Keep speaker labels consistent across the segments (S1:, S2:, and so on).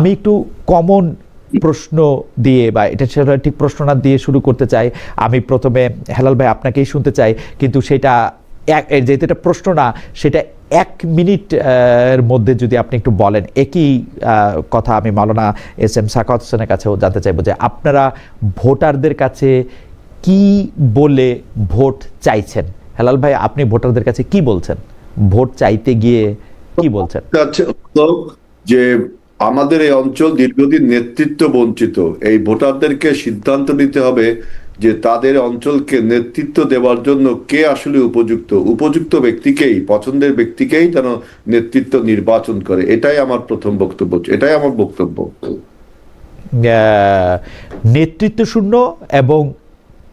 S1: আমি একটু কমন প্রশ্ন দিয়ে বা এটা সেটা ঠিক প্রশ্ন না দিয়ে শুরু করতে চাই। আমি প্রথমে হেলাল ভাই আপনাকেই শুনতে চাই, কিন্তু সেটা যেহেতু এটা প্রশ্ন না, সেটা 1 মিনিট এর মধ্যে যদি আপনি একটু বলেন। একই কথা আমি মাওলানা এস এম সাখাওয়াত হোসেনের কাছেও জানতে চাইবো যে আপনারা ভোটারদের কাছে কি বলে ভোট চাইছেন। হেলাল ভাই, আপনি ভোটারদের কাছে কি বলছেন, ভোট চাইতে গিয়ে কি বলছেন?
S2: যে আমাদের এই অঞ্চল দীর্ঘদিন নেতৃত্ব বঞ্চিত। এই ভোটারদেরকে সিদ্ধান্ত নিতে হবে যে তাদের অঞ্চলকে নেতৃত্ব দেওয়ার জন্য কে আসলে উপযুক্ত। উপযুক্ত ব্যক্তিকেই, পছন্দের ব্যক্তিকেই যেন নেতৃত্ব নির্বাচন করে। এটাই আমার প্রথম বক্তব্য, এটাই আমার বক্তব্য।
S1: নেতৃত্ব শূন্য এবং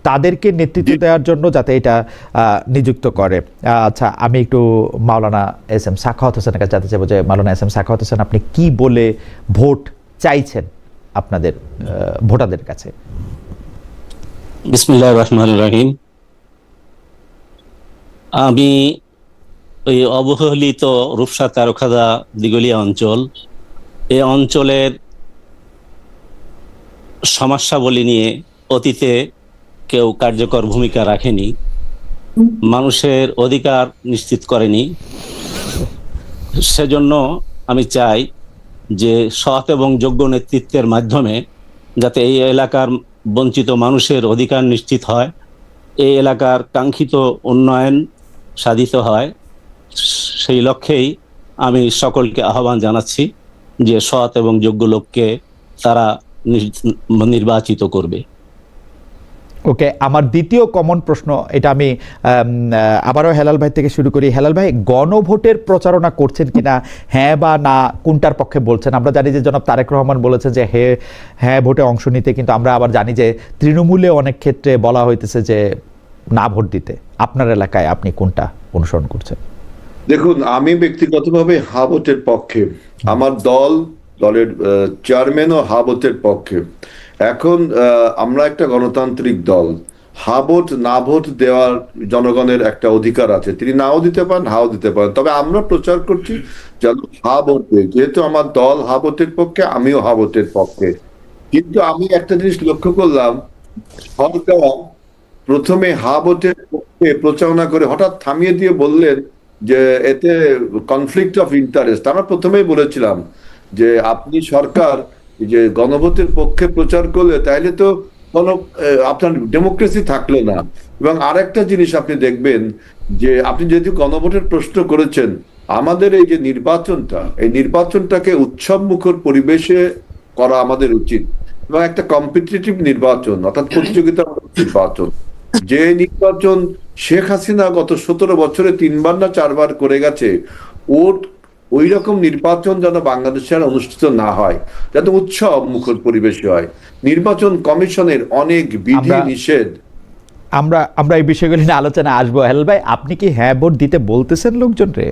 S1: তাদেরকে নেতৃত্ব দেওয়ার জন্য যাতে এটা নিযুক্ত করে। আচ্ছা, আমি একটু মাওলানা এস এম সাখাওয়াত হোসেনের কাছে জানতে চাইবো যে মাওলানা এস এম সাখাওয়াত হোসেন, আপনি কি বলে ভোট চাইছেন আপনাদের ভোটারদের কাছে?
S3: বিসমিল্লাহির রহমানির রহিম। আমি ওই অবহেলিত রূপসা তারকাদা দিগলিয়া অঞ্চল, এই অঞ্চলের সমস্যাবলী নিয়ে অতীতে কেউ কার্যকর ভূমিকা রাখেনি, মানুষের অধিকার নিশ্চিত করেনি। সেজন্য আমি চাই যে সৎ এবং যোগ্য নেতৃত্বের মাধ্যমে যাতে এই এলাকার বঞ্চিত মানুষের অধিকার নিশ্চিত হয়, এই এলাকার কাঙ্ক্ষিত উন্নয়ন সাধিত হয়। সেই লক্ষ্যেই আমি সকলকে আহ্বান জানাচ্ছি যে সৎ এবং যোগ্য লোককে তারা নির্বাচিত করবে।
S1: ওকে, আমার দ্বিতীয় কমন প্রশ্ন, এটা আমি আবারও হেলাল ভাই থেকে শুরু করি। হেলাল ভাই, গণভোটের প্রচারণা করছেন কিনা, হ্যাঁ বা না, কোনটার পক্ষে বলছেন? আমরা জানি যে জনাব তারেক রহমান বলেছেন যে হ্যাঁ ভোটে অংশ নিতে, কিন্তু আমরা আবার জানি যে তৃণমূলে অনেক ক্ষেত্রে বলা হইতেছে যে না ভোট দিতে। আপনার এলাকায় আপনি কোনটা অনুসরণ করছেন?
S2: দেখুন, আমি ব্যক্তিগতভাবে হা ভোটের পক্ষে। আমার দলের চেয়ারম্যানও হা ভোটের পক্ষে। এখন আমরা একটা গণতান্ত্রিক দল। হা ভোট না ভোট দেওয়ার জনগণের একটা অধিকার আছে, তিনি নাও দিতে পারেন, হাও দিতে পারেন। তবে আমরা প্রচার করছি যেন হা ভোট দেয়। যেহেতু আমার দল হা ভোটের পক্ষে, আমিও হা ভোটের পক্ষে। কিন্তু আমি একটা জিনিস লক্ষ্য করলাম, সরকার প্রথমে হা ভোটের পক্ষে প্রচারণা করে হঠাৎ থামিয়ে দিয়ে বললেন যে এতে কনফ্লিক্ট অফ ইন্টারেস্ট। আমরা প্রথমেই বলেছিলাম যে আপনি সরকার যে গণভোটের পক্ষে প্রচার করলে তাইলে তো কোনো আপনার ডেমোক্রেসি থাকলো না। এবং আরেকটা জিনিস আপনি দেখবেন যে আপনি যেহেতু গণভোটের প্রশ্ন করেছেন, আমাদের এই যে নির্বাচনটা, এই নির্বাচনটাকে উৎসব মুখর পরিবেশে করা আমাদের উচিত এবং একটা কম্পিটিটিভ নির্বাচন, অর্থাৎ প্রতিযোগিতামূলক নির্বাচন। যে নির্বাচন শেখ হাসিনা গত 17 বছরে 3বার না 4বার করে গেছে, ওই রকম নির্বাচন যেন বাংলাদেশে আর অনুষ্ঠিত না হয়, যাতে উৎসব মুখর পরিবেশে হয়। নির্বাচন কমিশনের অনেক বিধি নিষেধ,
S1: আমরা এই বিষয়গুলি নিয়ে আলোচনা আসবো। হেলাল ভাই, আপনি কি হ্যাঁ ভোট দিতে বলতেছেন লোকজন রে?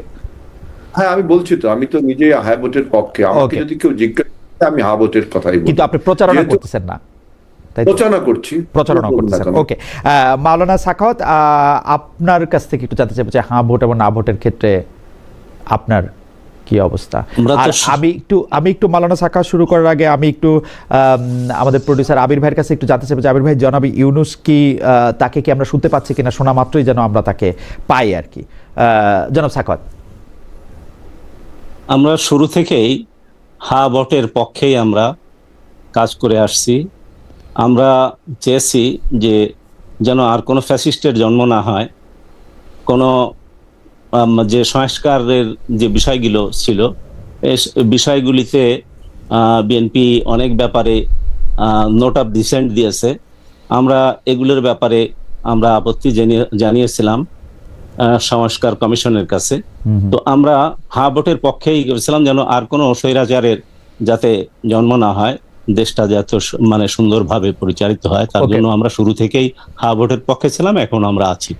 S2: হ্যাঁ, আমি বলছি তো, আমি তো নিজেই হ্যাঁ ভোটের পক্ষে। আমাকে যদি কেউ জিজ্ঞাসা করে, আমি হ্যাঁ ভোটের কথাই বলি।
S1: কিন্তু আপনি প্রচারণা করতেছেন না?
S2: প্রচারণা করতেছেন।
S1: ওকে, মাওলানা সাখাওয়াত, আপনার কাছ থেকে একটু জানতে চাইবো যে হ্যাঁ ভোট এবং না ভোটের ক্ষেত্রে আপনার কি অবস্থা। আর আমি একটু মাওলানা সাখাওয়াত শুরু করার আগে আমি একটু আমাদের প্রোডিউসার আবির ভাইয়ের কাছে একটু জানতে চাইবো যে আবির ভাই, জনাব ইউনূস কি, তাকে কি আমরা শুনতে পাচ্ছি কিনা? শোনা মাত্রই যেন আমরা তাকে পাই আর কি। জনাব সাখাওয়াত।
S3: আমরা শুরু থেকেই হা ভোটের পক্ষেই আমরা কাজ করে আসছি। আমরা চেয়েছি যে যেন আর কোনো ফ্যাসিস্টের জন্ম না হয়, কোনো যে সংস্কারের যে বিষয়গুলো ছিল এই বিষয়গুলিতে বিএনপি অনেক ব্যাপারে নোট অফ ডিসেন্ট দিয়েছে। আমরা এগুলোর ব্যাপারে আমরা আপত্তি জানিয়েছিলাম সংস্কার কমিশনের কাছে। তো আমরা হা ভোটের পক্ষেই গেছিলাম যেন আর কোনো স্বৈরাচারের যাতে জন্ম না হয়, দেশটা যাতে সুন্দরভাবে পরিচালিত হয়, তার জন্য আমরা শুরু থেকেই হা ভোটের পক্ষে ছিলাম, এখন আমরা আছি।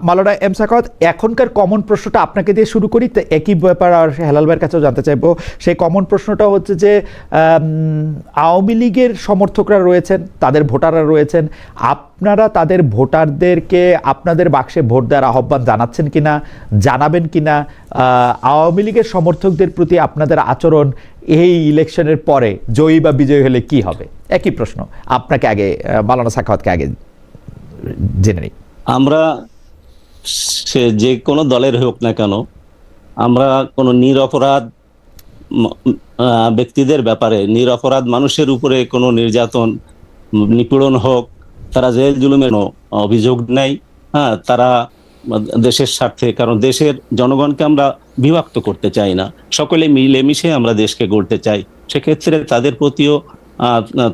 S1: মাওলানা এম সাখাওয়াত, এখনকার কমন প্রশ্নটা আপনাকে দিয়ে শুরু করি, তো একই ব্যাপার আর হেলাল ভাইয়ের কাছেও জানতে চাইবো। সেই কমন প্রশ্নটা হচ্ছে যে আওয়ামী লীগের সমর্থকরা রয়েছেন, তাদের ভোটাররা রয়েছেন, আপনারা তাদের ভোটারদেরকে আপনাদের বাক্সে ভোট দেওয়ার আহ্বান জানাচ্ছেন কিনা, জানাবেন কিনা? আওয়ামী লীগের সমর্থকদের প্রতি আপনাদের আচরণ এই ইলেকশনের পরে জয়ী বা বিজয়ী হলে কি হবে? একই প্রশ্ন আপনাকে আগে, মাওলানা সাখাওয়াতকে আগে জেনে নিই।
S3: আমরা সে যে কোনো দলের হোক না কেন, আমরা কোনো নিরপরাধ ব্যক্তিদের ব্যাপারে, নিরপরাধ মানুষের উপরে কোনো নির্যাতন নিপীড়ন হোক, তারা জেল জুলুমের অভিযোগ নেই। হ্যাঁ, তারা দেশের স্বার্থে, কারণ দেশের জনগণকে আমরা বিভক্ত করতে চাই না, সকলে মিলেমিশে আমরা দেশকে গড়তে চাই। সেক্ষেত্রে তাদের প্রতিও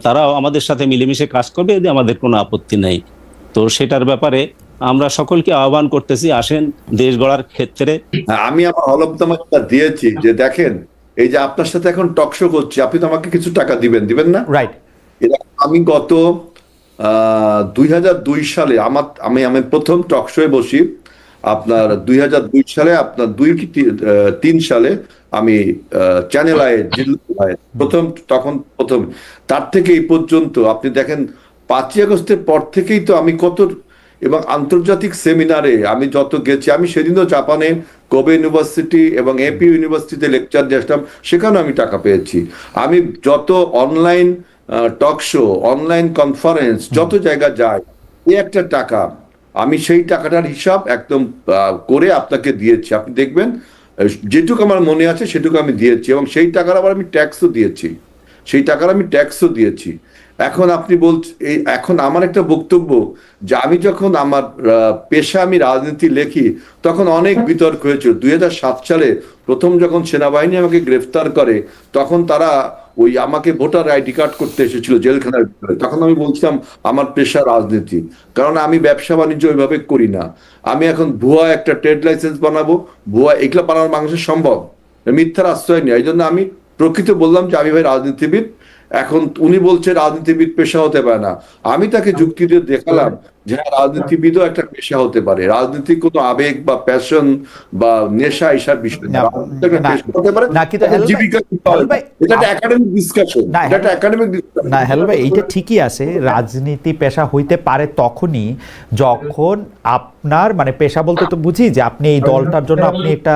S3: তারাও আমাদের সাথে মিলেমিশে কাজ করবে, এতে আমাদের কোনো আপত্তি নেই। তো সেটার ব্যাপারে আমরা সকলকে আহ্বান করতেছি, আসেন দেশ গড়ার ক্ষেত্রে।
S2: আমি আমার হলফনামাটা দিয়েছি যে দেখেন, এই যে আপনার সাথে এখন টকশো করছি, আপনি তো আমাকে কিছু টাকা দিবেন না?
S1: রাইট।
S2: আমি গত 2002 সালে আমি প্রথম টকশোয়ে বসি আপনার 2002 সালে, আপনার 2 কি 3 সালে আমি চ্যানেল আয়ে প্রথম। তার থেকে এই পর্যন্ত আপনি দেখেন 5ই আগস্টের পর থেকেই তো আমি এবং আন্তর্জাতিক সেমিনারে আমি যত গেছি, আমি সেদিনও জাপানে কোবে ইউনিভার্সিটি এবং এপি ইউনিভার্সিটিতে লেকচার দিয়ে আসলাম, সেখানেও আমি টাকা পেয়েছি। আমি যত online talk show, online conference, যত জায়গা যাই, এই একটা টাকা আমি সেই টাকাটার হিসাব একদম করে আপনাকে দিয়েছি। আপনি দেখবেন যেটুকু আমার মনে আছে সেটুকু আমি দিয়েছি, এবং সেই টাকার আবার আমি ট্যাক্সও দিয়েছি। এখন আপনি এখন আমার একটা বক্তব্য যে আমি যখন আমার পেশা আমি রাজনীতি লেখি, তখন অনেক বিতর্ক হয়েছিল। 2007 সালে প্রথম যখন সেনাবাহিনী আমাকে গ্রেফতার করে, তখন তারা আমাকে ভোটার আইডি কার্ড করতে এসেছিল জেলখানার ভিতরে। তখন আমি বলছিলাম আমার পেশা রাজনীতি, কারণ আমি ব্যবসা বাণিজ্য ওইভাবে করি না। আমি এখন ভুয়া একটা ট্রেড লাইসেন্স বানাবো, ভুয়া এগুলো বানানো মানুষের সম্ভব, মিথ্যার আশ্রয় নেই। এই জন্য আমি প্রকৃত বললাম যে আমি ভাই রাজনীতিবিদ। এখন উনি বলছে রাজনীতিবিদ পেশা হতে পারে না, আমি তাকে যুক্তি দিয়ে দেখালাম যে রাজনীতিবিদও একটা পেশা হতে পারে। রাজনীতি কোনো আবেগ বা প্যাশন বা নেশা এসব বিষয় না, জীবিকা। এটা একটা একাডেমিক ডিসকাশন,
S1: না হেলাল ভাই, এইটা ঠিকই আছে, রাজনীতি পেশা হইতে পারে তখনই যখন আপনার, মানে পেশা বলতে তো বুঝি যে আপনি এই দলটার জন্য আপনি একটা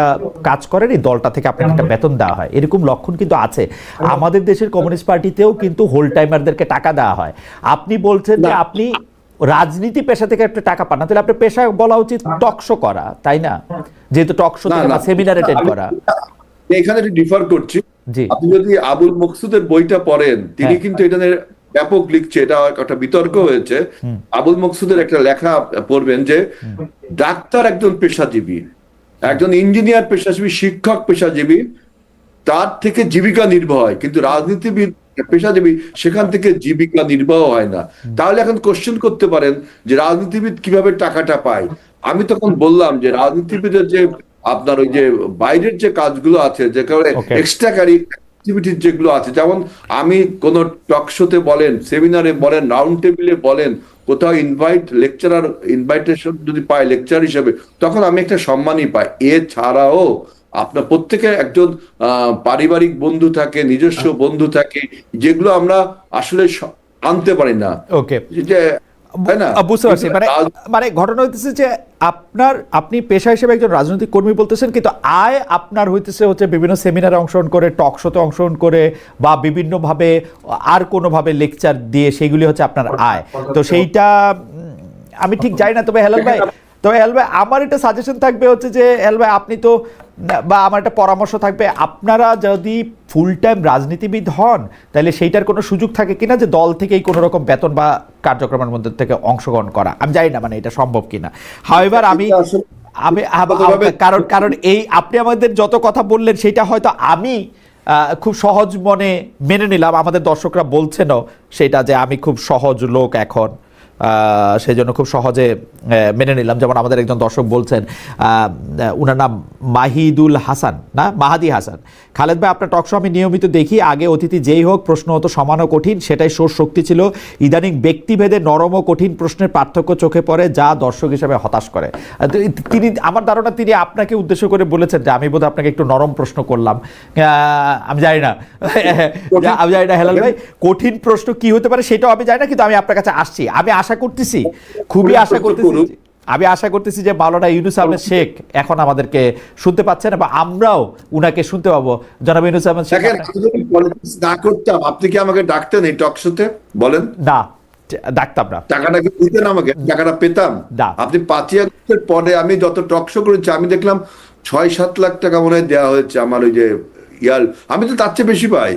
S1: কাজ করেন, এই দলটা থেকে আপনাকে একটা বেতন দেওয়া হয়, এরকম লক্ষণ কিন্তু আছে। আমাদের দেশের কমিউনিস্ট পার্টিতেও কিন্তু হোল টাইমারদেরকে টাকা দেওয়া হয়। আপনি বলছেন যে আপনি রাজনীতি পেশা থেকে একটা টাকা পান না, তাহলে আপনার পেশা বলা উচিত টকশো করা, তাই না? যেহেতু টকশো থেকে সেমিনার অ্যাটেন্ড করা।
S2: এখানে ডিফার করছি। আপনি যদি আবুল মকসুদের বইটা পড়েন, তিনি কিন্তু এটা ব্যাপক লিখছে, এটা একটা বিতর্ক হয়েছে। আবুল মকসুদের একটা লেখা পড়বেন যে ডাক্তার একজন পেশাজীবী, একজন ইঞ্জিনিয়ার পেশাজীবী, শিক্ষক পেশাজীবী, তার থেকে জীবিকা নির্বাহ হয়, কিন্তু রাজনীতিবিদ পেশাজীবী সেখান থেকে জীবিকা নির্বাহ হয় না। তাহলে এখন কোশ্চেন করতে পারেন যে রাজনীতিবিদ কিভাবে টাকাটা পায়। আমি তখন বললাম যে রাজনীতিবিদের যে আপনার ওই যে বাইরের যে কাজগুলো আছে, যে কারণে এক্সট্রা অ্যাক্টিভিটিস যেগুলো আছে, যেমন আমি কোন টক শোতে বলেন, সেমিনারে বলেন, রাউন্ড টেবিলে বলেন, কোথাও লেকচারার ইনভাইটেশন যদি পাই লেকচার হিসেবে, তখন আমি একটা সম্মানই পাই। এছাড়াও আপনার প্রত্যেকের একজন পারিবারিক বন্ধু থাকে, নিজস্ব বন্ধু থাকে, যেগুলো আমরা আসলে আনতে পারি না।
S1: ওকে, বুঝতে পারছি। মানে ঘটনা হইতেছে যে আপনি পেশা হিসেবে একজন রাজনৈতিক কর্মী বলতেছেন, কিন্তু আয় আপনার হইতেছে হচ্ছে বিভিন্ন সেমিনারে অংশগ্রহণ করে, টক শোতে অংশগ্রহণ করে, বা বিভিন্নভাবে আর কোনোভাবে লেকচার দিয়ে, সেইগুলি হচ্ছে আপনার আয়। তো সেইটা আমি ঠিক জানি না। তবে হেলাল ভাই, আমার একটা সাজেশন থাকবে হচ্ছে যে হেলাল ভাই, আপনি তো, বা আমার একটা পরামর্শ থাকবে, আপনারা যদি ফুল টাইম রাজনীতিবিদ হন, তাহলে সেইটার কোনো সুযোগ থাকে কিনা যে দল থেকেই কোনো রকম বেতন বা কার্যক্রমের মধ্যে থেকে অংশগ্রহণ করা। আমি জানি না মানে এটা সম্ভব কিনা। হাউএভার কারণ এই আপনি আমাদের যত কথা বললেন সেটা হয়তো আমি খুব সহজ মনে মেনে নিলাম, আমাদের দর্শকরা বলছেনও সেটা, যে আমি খুব সহজ লোক এখন, সেই জন্য খুব সহজে মেনে নিলাম। যেমন আমাদের একজন দর্শক বলছেন, উনার নাম মাহিদুল হাসান, না মাহাদি হাসান। খালেদ ভাই, আপনার টকশো আমি নিয়মিত দেখি, আগে অতিথি যেই হোক প্রশ্ন হতো সমান ও কঠিন, সেটাই সোর শক্তি ছিল। ইদানিং ব্যক্তিভেদে নরম ও কঠিন প্রশ্নের পার্থক্য চোখে পড়ে, যা দর্শক হিসেবে হতাশ করে। তিনি, আমার ধারণা তিনি আপনাকে উদ্দেশ্য করে বলেছেন যে আমি বোধহয় আপনাকে একটু নরম প্রশ্ন করলাম। আমি জানি না, আমি জানি না হেলাল ভাই কঠিন প্রশ্ন কি হতে পারে সেটাও আমি জানি না, কিন্তু আমি আপনার কাছে আসছি। আমি আশা করতেছি, খুবই আশা করতেছি, আমি আশা করতেছি যে মাওলানা ইউনূস আহমেদ শেখ এখন আমাদেরকে শুনতে পাচ্ছেন এবং আমরাও উনাকে শুনতে পাবো। জনাব ইউনূস আহমেদ শেখ,
S2: না করতাম, আপনি কি আমাকে ডাকতেন এই টক শোতে? বলেন।
S1: না, ডাকতাম না।
S2: টাকাটা কি দিতেন আমাকে? টাকাটা পেতাম
S1: না।
S2: আপনি 5ই আগস্টের পরে আমি যত টক শো করেছি, আমি দেখলাম 6-7 লাখ টাকা মনে হয় দেওয়া হয়েছে আমার ওই যে আমি তো তার চেয়ে বেশি পাই,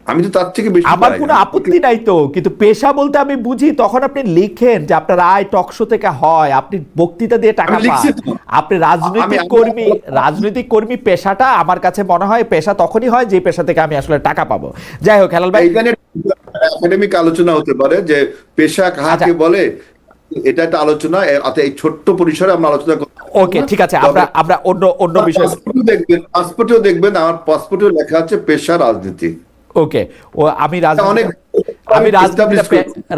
S2: আমি তো তার থেকে বেশি
S1: আমার
S2: পাই।
S1: কোনো আপত্তি নাই তো, কিন্তু পেশা বলতে আমি বুঝি তখন আপনি লিখেন যে আপনার আয় টক শো থেকে হয়, আপনি বক্তৃতা দিয়ে টাকা
S2: আমি লিখছি
S1: পান,
S2: তো।
S1: আপনি রাজনৈতিক কর্মী পেশাটা আমার কাছে মনে হয় পেশা তখনই হয় যে পেশা থেকে আমি আসলে টাকা পাবো। যাই হোক হেলাল ভাই,
S2: এইখানে একাডেমিক আলোচনা হতে পারে যে পেশা কাকে বলে, এটা একটা আলোচনা। এই ছোট্ট পরিসরে আমরা আলোচনা করব।
S1: ওকে, ঠিক আছে, আমরা অন্য বিষয়
S2: পাসপোর্টেও দেখবেন, আমার পাসপোর্টেও লেখা আছে পেশা রাজনীতি।
S1: ওকে, ও আমি
S2: অনেক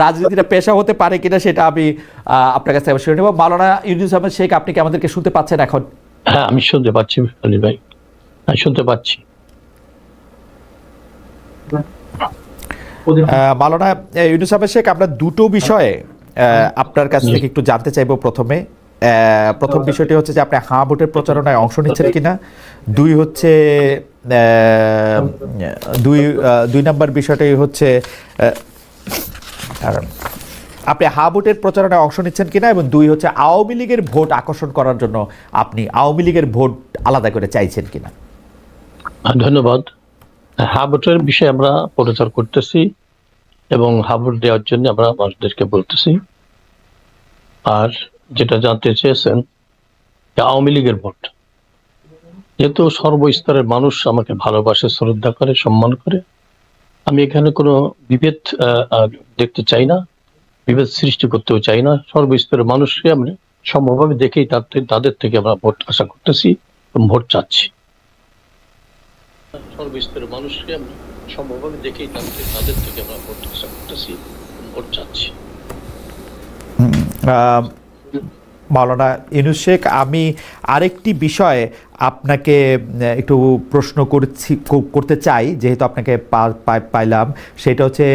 S1: রাজনীতিটা পেশা হতে পারে কিনা সেটা আমি আপনার কাছে শুনে নেব। মাওলানা ইউনূস আহমেদ শেখ, আপনি কি আমাদেরকে শুনতে পাচ্ছেন এখন?
S4: হ্যাঁ, আমি শুনতে পাচ্ছি আলী ভাই, আমি শুনতে পাচ্ছি।
S1: মাওলানা ইউনূস আহমেদ শেখ, আমরা দুটো বিষয়ে আপনার কাছ থেকে একটু জানতে চাইবো। প্রথম বিষয়টি হচ্ছে যে আপনি হাঁ ভোটের প্রচারণায় অংশ নিচ্ছেন কিনা। দুই নাম্বার বিষয়টাই হচ্ছে আপনি হাঁ ভোটের প্রচারণায় অংশ নিচ্ছেন কিনা, এবং দুই হচ্ছে আওয়ামী লীগের ভোট আকর্ষণ করার জন্য আপনি আওয়ামী লীগের ভোট আলাদা করে চাইছেন কিনা।
S4: ধন্যবাদ। হাঁ ভোটের বিষয়ে আমরা প্রচার করতেছি এবং হাঁ ভোট দেওয়ার জন্য আমরা মানুষদেরকে বলতেছি। আর যেটা জানতে চেয়েছেন আওয়ামী লীগের ভোট, যেহেতু সর্বস্তরের মানুষ আমাকে ভালোবাসে, শ্রদ্ধা করে, সম্মান করে, আমি এখানে কোনো বিভেদ দেখতে চাই না, বিভেদ সৃষ্টি করতেও চাই না। সর্বস্তরের মানুষকে আমরা সম্ভবভাবে দেখেই তাদের থেকে আমরা ভোট আশা করতেছি এবং ভোট চাচ্ছি। সর্বস্তরের মানুষকে আমরা সম্ভবভাবে দেখেই তাদের থেকে আমরা ভোট আশা করতেছি, ভোট চাচ্ছি।
S1: মাওলানা ইউনূস শেখ, আমি আরেকটি বিষয়ে আপনাকে একটু প্রশ্ন করতে চাই, যেহেতু আপনাকে পাইলাম, সেটা হচ্ছে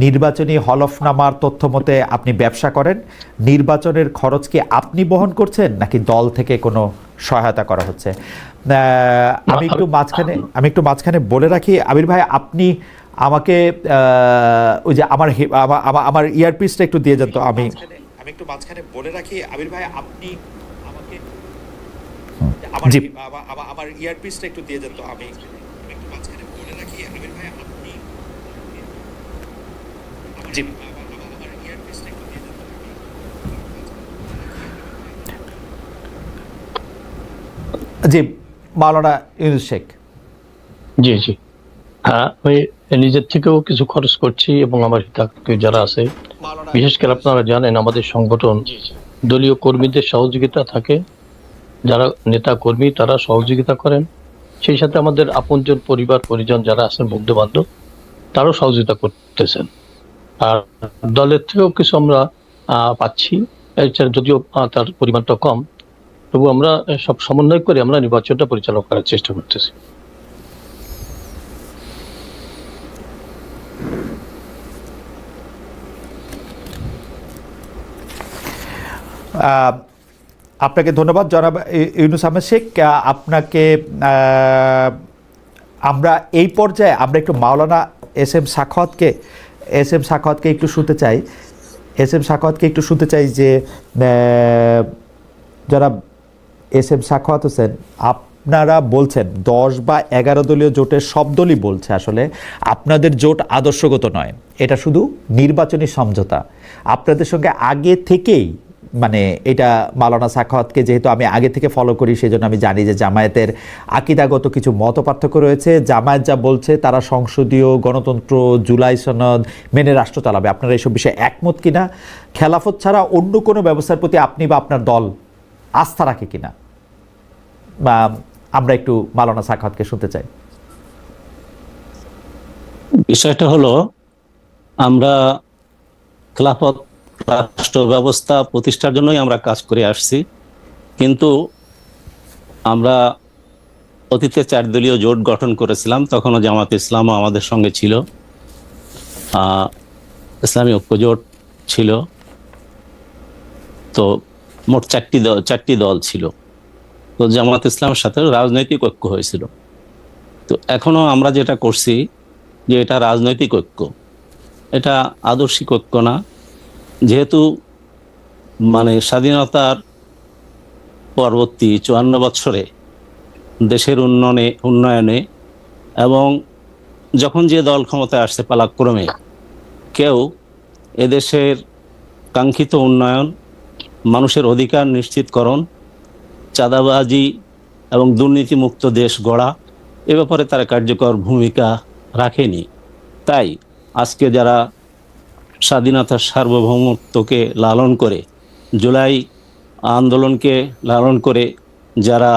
S1: নির্বাচনী হলফনামার তথ্য মতে আপনি ব্যবসা করেন। নির্বাচনের খরচ কি আপনি বহন করছেন নাকি দল থেকে কোনো সহায়তা করা হচ্ছে? আমি একটু মাঝখানে বলে রাখি আবির ভাই, আপনি আমাকে ওই যে আমার ইয়ারপিসটা একটু দিয়ে যান তো। আমি একটু মাঝখানে বলে রাখি আবির ভাই, আপনি আমাকে আমার ইয়ারপিসটা একটু দিয়ে যান তো। আমি একটু মাঝখানে বলে রাখি আবির ভাই, আপনি আমার ইয়ারপিসটা একটু দিয়ে যান তো। জি মাওলানা ইউনূস শেখ।
S4: জি জি, হ্যাঁ, আমি নিজের থেকেও কিছু খরচ করছি এবং আমার হিতাকাঙ্ক্ষী যারা আছে, বিশেষ করে আপনারা জানেন আমাদের সংগঠন দলীয় কর্মীদের সহযোগিতা থাকে, যারা নেতা কর্মী তারা সহযোগিতা করেন, সেই সাথে আমাদের আপনজন পরিবার পরিজন যারা আছেন, বন্ধু বান্ধব, তারাও সহযোগিতা করতেছেন। আর দলের থেকেও কিছু আমরা পাচ্ছি, এছাড়া যদিও তার পরিমাণটা কম, তবু আমরা সব সমন্বয় করে আমরা নির্বাচনটা পরিচালনা করার চেষ্টা করতেছি।
S1: আপনাকে ধন্যবাদ জনাব ইউনূস আহমেদ শেখ। আপনাকে আমরা এই পর্যায়ে আমরা একটু মাওলানা এস এম সাখাওয়াতকে একটু শুনতে চাই যে জনাব এস এম সাখাওয়াত হোসেন, আপনারা বলছেন 10 বা 11 দলীয় জোটের সব দলই বলছে আসলে আপনাদের জোট আদর্শগত নয়, এটা শুধু নির্বাচনী সমঝোতা। আপনাদের সঙ্গে আগে থেকেই মানে এটা মাওলানা সাখাওয়াতকে যেহেতু আমি আগে থেকে ফলো করি, সেজন্য আমি জানি যে জামায়াতের আকিদাগত কিছু মত পার্থক্য রয়েছে। জামায়াত যা বলছে তারা সংসদীয় গণতন্ত্র, জুলাই সনদ মেনে রাষ্ট্র চালাবে। আপনারা এইসব বিষয়ে একমত কিনা? খেলাফত ছাড়া অন্য কোনো ব্যবস্থার প্রতি আপনি বা আপনার দল আস্থা রাখে কিনা? বা আমরা একটু মাওলানা সাখাওয়াতকে শুনতে চাই।
S3: বিষয়টা হলো, আমরা খেলাফত রাষ্ট্র ব্যবস্থা প্রতিষ্ঠার জন্যই আমরা কাজ করে আসছি, কিন্তু আমরা অতীতে 4 দলীয় জোট গঠন করেছিলাম, তখনও জামাত ইসলামও আমাদের সঙ্গে ছিল, ইসলামী ঐক্য জোট ছিল, তো মোট 4টি দল ছিল। তো জামাত ইসলামের সাথে রাজনৈতিক ঐক্য হয়েছিল। তো এখনো আমরা যেটা করছি যে এটা রাজনৈতিক ঐক্য, এটা আদর্শিক ঐক্য না। যেহেতু মানে স্বাধীনতার পরবর্তী 54 বছরে দেশের উন্নয়নে এবং যখন যে দল ক্ষমতায় আসছে পালাক্রমে, কেউ এদেশের কাঙ্ক্ষিত উন্নয়ন, মানুষের অধিকার নিশ্চিতকরণ, চাঁদাবাজি এবং দুর্নীতিমুক্ত দেশ গড়া, এ ব্যাপারে তারা কার্যকর ভূমিকা রাখেনি। তাই আজকে যারা স্বাধীনতার সার্বভৌমত্বকে লালন করে, জুলাই আন্দোলনকে লালন করে, যারা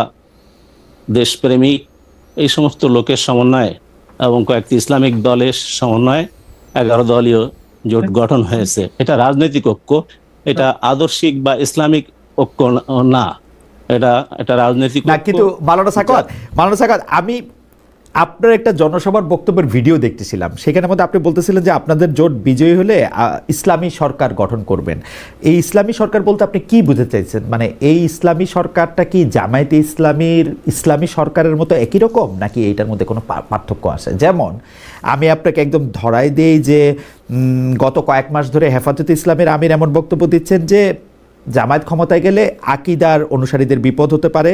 S3: দেশপ্রেমিক, এই সমস্ত লোকের সমন্বয়ে এবং কয়েকটি ইসলামিক দলের সমন্বয়ে 11 দলীয় জোট গঠন হয়েছে। এটা রাজনৈতিক ঐক্য, এটা আদর্শিক বা ইসলামিক ঐক্য না, এটা রাজনৈতিক
S1: না।
S3: ঐক্য।
S1: কিন্তু মাওলানা সাখাওয়াত, আমি আপনার একটা জনসভার বক্তব্যের ভিডিও দেখতেছিলাম, সেখানের মধ্যে আপনি বলতেছিলেন যে আপনাদের জোট বিজয়ী হলে ইসলামী সরকার গঠন করবেন। এই ইসলামী সরকার বলতে আপনি কি বুঝতে চাইছেন? মানে এই ইসলামী সরকারটা কি জামায়াতে ইসলামীর ইসলামী সরকারের মতো একই রকম, নাকি এইটার মধ্যে কোনো পার্থক্য আছে? যেমন আমি আপনাকে একদম ধরাই দেই যে গত কয়েক মাস ধরে হেফাজতে ইসলামের আমির এমন বক্তব্য দিচ্ছেন যে জামায়াত ক্ষমতায় গেলে আকিদার অনুসারীদের বিপদ হতে পারে।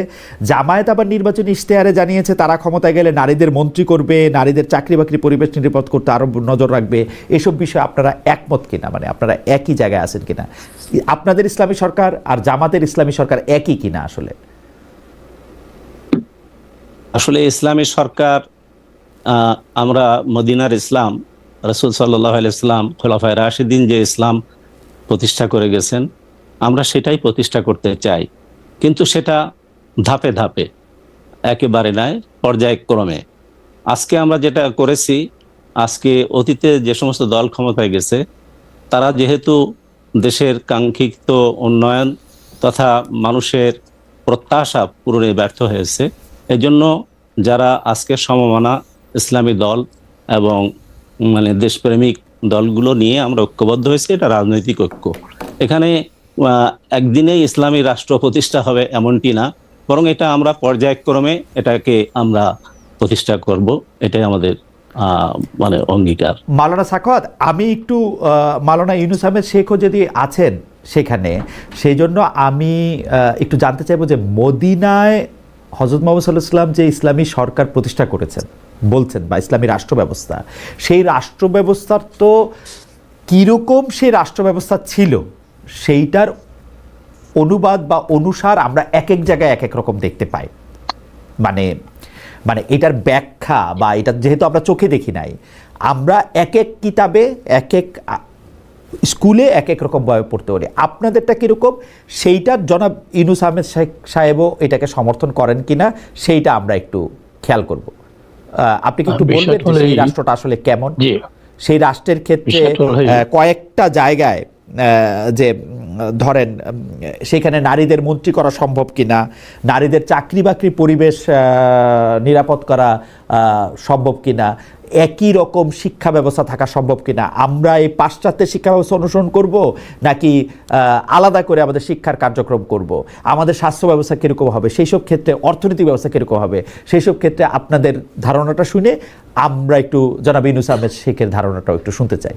S1: জামায়াত আবার নির্বাচনী ইশতেহারে জানিয়েছে তারা ক্ষমতায় গেলে নারীদের মন্ত্রী করবে, নারীদের চাকরি বাকরি পরিবেশ নিরাপদ করতে আরও নজর রাখবে। এসব বিষয়ে আপনারা একমত কিনা? মানে আপনারা একই জায়গায় আছেন কিনা? আপনাদের ইসলামী সরকার আর জামাতের ইসলামী সরকার একই কিনা?
S3: আসলে ইসলামী সরকার, আমরা মদিনার ইসলাম, রাসূল সাল্লাল্লাহু আলাইহি ওয়াসাল্লাম খোলাফায়ে রাশিদিন যে ইসলাম প্রতিষ্ঠা করে গেছেন, আমরা সেটাই প্রতিষ্ঠা করতে চাই, কিন্তু সেটা ধাপে ধাপে, একেবারে নয়, পর্যায়ক্রমে। আজকে আমরা যেটা করেছি, আজকে অতীতে যে সমস্ত দল ক্ষমতায় গেছে তারা যেহেতু দেশের কাঙ্ক্ষিত উন্নয়ন তথা মানুষের প্রত্যাশা পূরণে ব্যর্থ হয়েছে, এজন্য যারা আজকে সমমনা ইসলামী দল এবং মানে দেশপ্রেমিক দলগুলো নিয়ে আমরা ঐক্যবদ্ধ হয়েছি, এটা রাজনৈতিক ঐক্য। এখানে একদিনে ইসলামী রাষ্ট্র প্রতিষ্ঠা হবে এমনটি না, বরং এটা আমরা পর্যায়ক্রমে এটাকে আমরা প্রতিষ্ঠা করব, এটাই আমাদের মানে অঙ্গীকার।
S1: মাওলানা সাখাওয়াত, আমি একটু মাওলানা ইউনুস আহমেদ শেখও যদি আছেন সেখানে, সেই জন্য আমি একটু জানতে চাইবো যে মদিনায় হযরত মুহাম্মদ সাল্লাল্লাহু আলাইহি ওয়াসাল্লাম যে ইসলামী সরকার প্রতিষ্ঠা করেছেন বলছেন, বা ইসলামী রাষ্ট্র ব্যবস্থা, সেই রাষ্ট্র ব্যবস্থার তো কীরকম সেই রাষ্ট্র ব্যবস্থা ছিল, সেইটার অনুবাদ বা অনুসার আমরা এক এক জায়গায় এক এক রকম দেখতে পাই। মানে এটার ব্যাখ্যা বা এটা যেহেতু আমরা চোখে দেখি নাই, আমরা এক এক কিতাবে এক এক স্কুলে এক এক রকম বই পড়তে পারি। আপনাদেরটা কীরকম, সেইটার জনাব ইউনুস আহমেদ সাহেবও এটাকে সমর্থন করেন কিনা সেইটা আমরা একটু খেয়াল করব। আপনি কি একটু বলবেন যে সেই রাষ্ট্রটা আসলে কেমন? সেই রাষ্ট্রের ক্ষেত্রে কয়েকটা জায়গায় যে ধরেন সেখানে নারীদের মন্ত্রী করা সম্ভব কিনা, নারীদের চাকরি বাকরি পরিবেশ নিরাপদ করা সম্ভব কিনা, একই রকম শিক্ষা ব্যবস্থা থাকা সম্ভব কিনা, আমরা এই পাশ্চাত্যের শিক্ষা ব্যবস্থা অনুসরণ করব নাকি আলাদা করে আমাদের শিক্ষার কার্যক্রম করব, আমাদের স্বাস্থ্য ব্যবস্থা কীরকম হবে, সেই সব ক্ষেত্রে অর্থনৈতিক ব্যবস্থা কীরকম হবে, সেই সব ক্ষেত্রে আপনাদের ধারণাটা শুনে আমরা একটু জনাব ইউনুস আহমেদ শেখের ধারণাটাও একটু শুনতে চাই।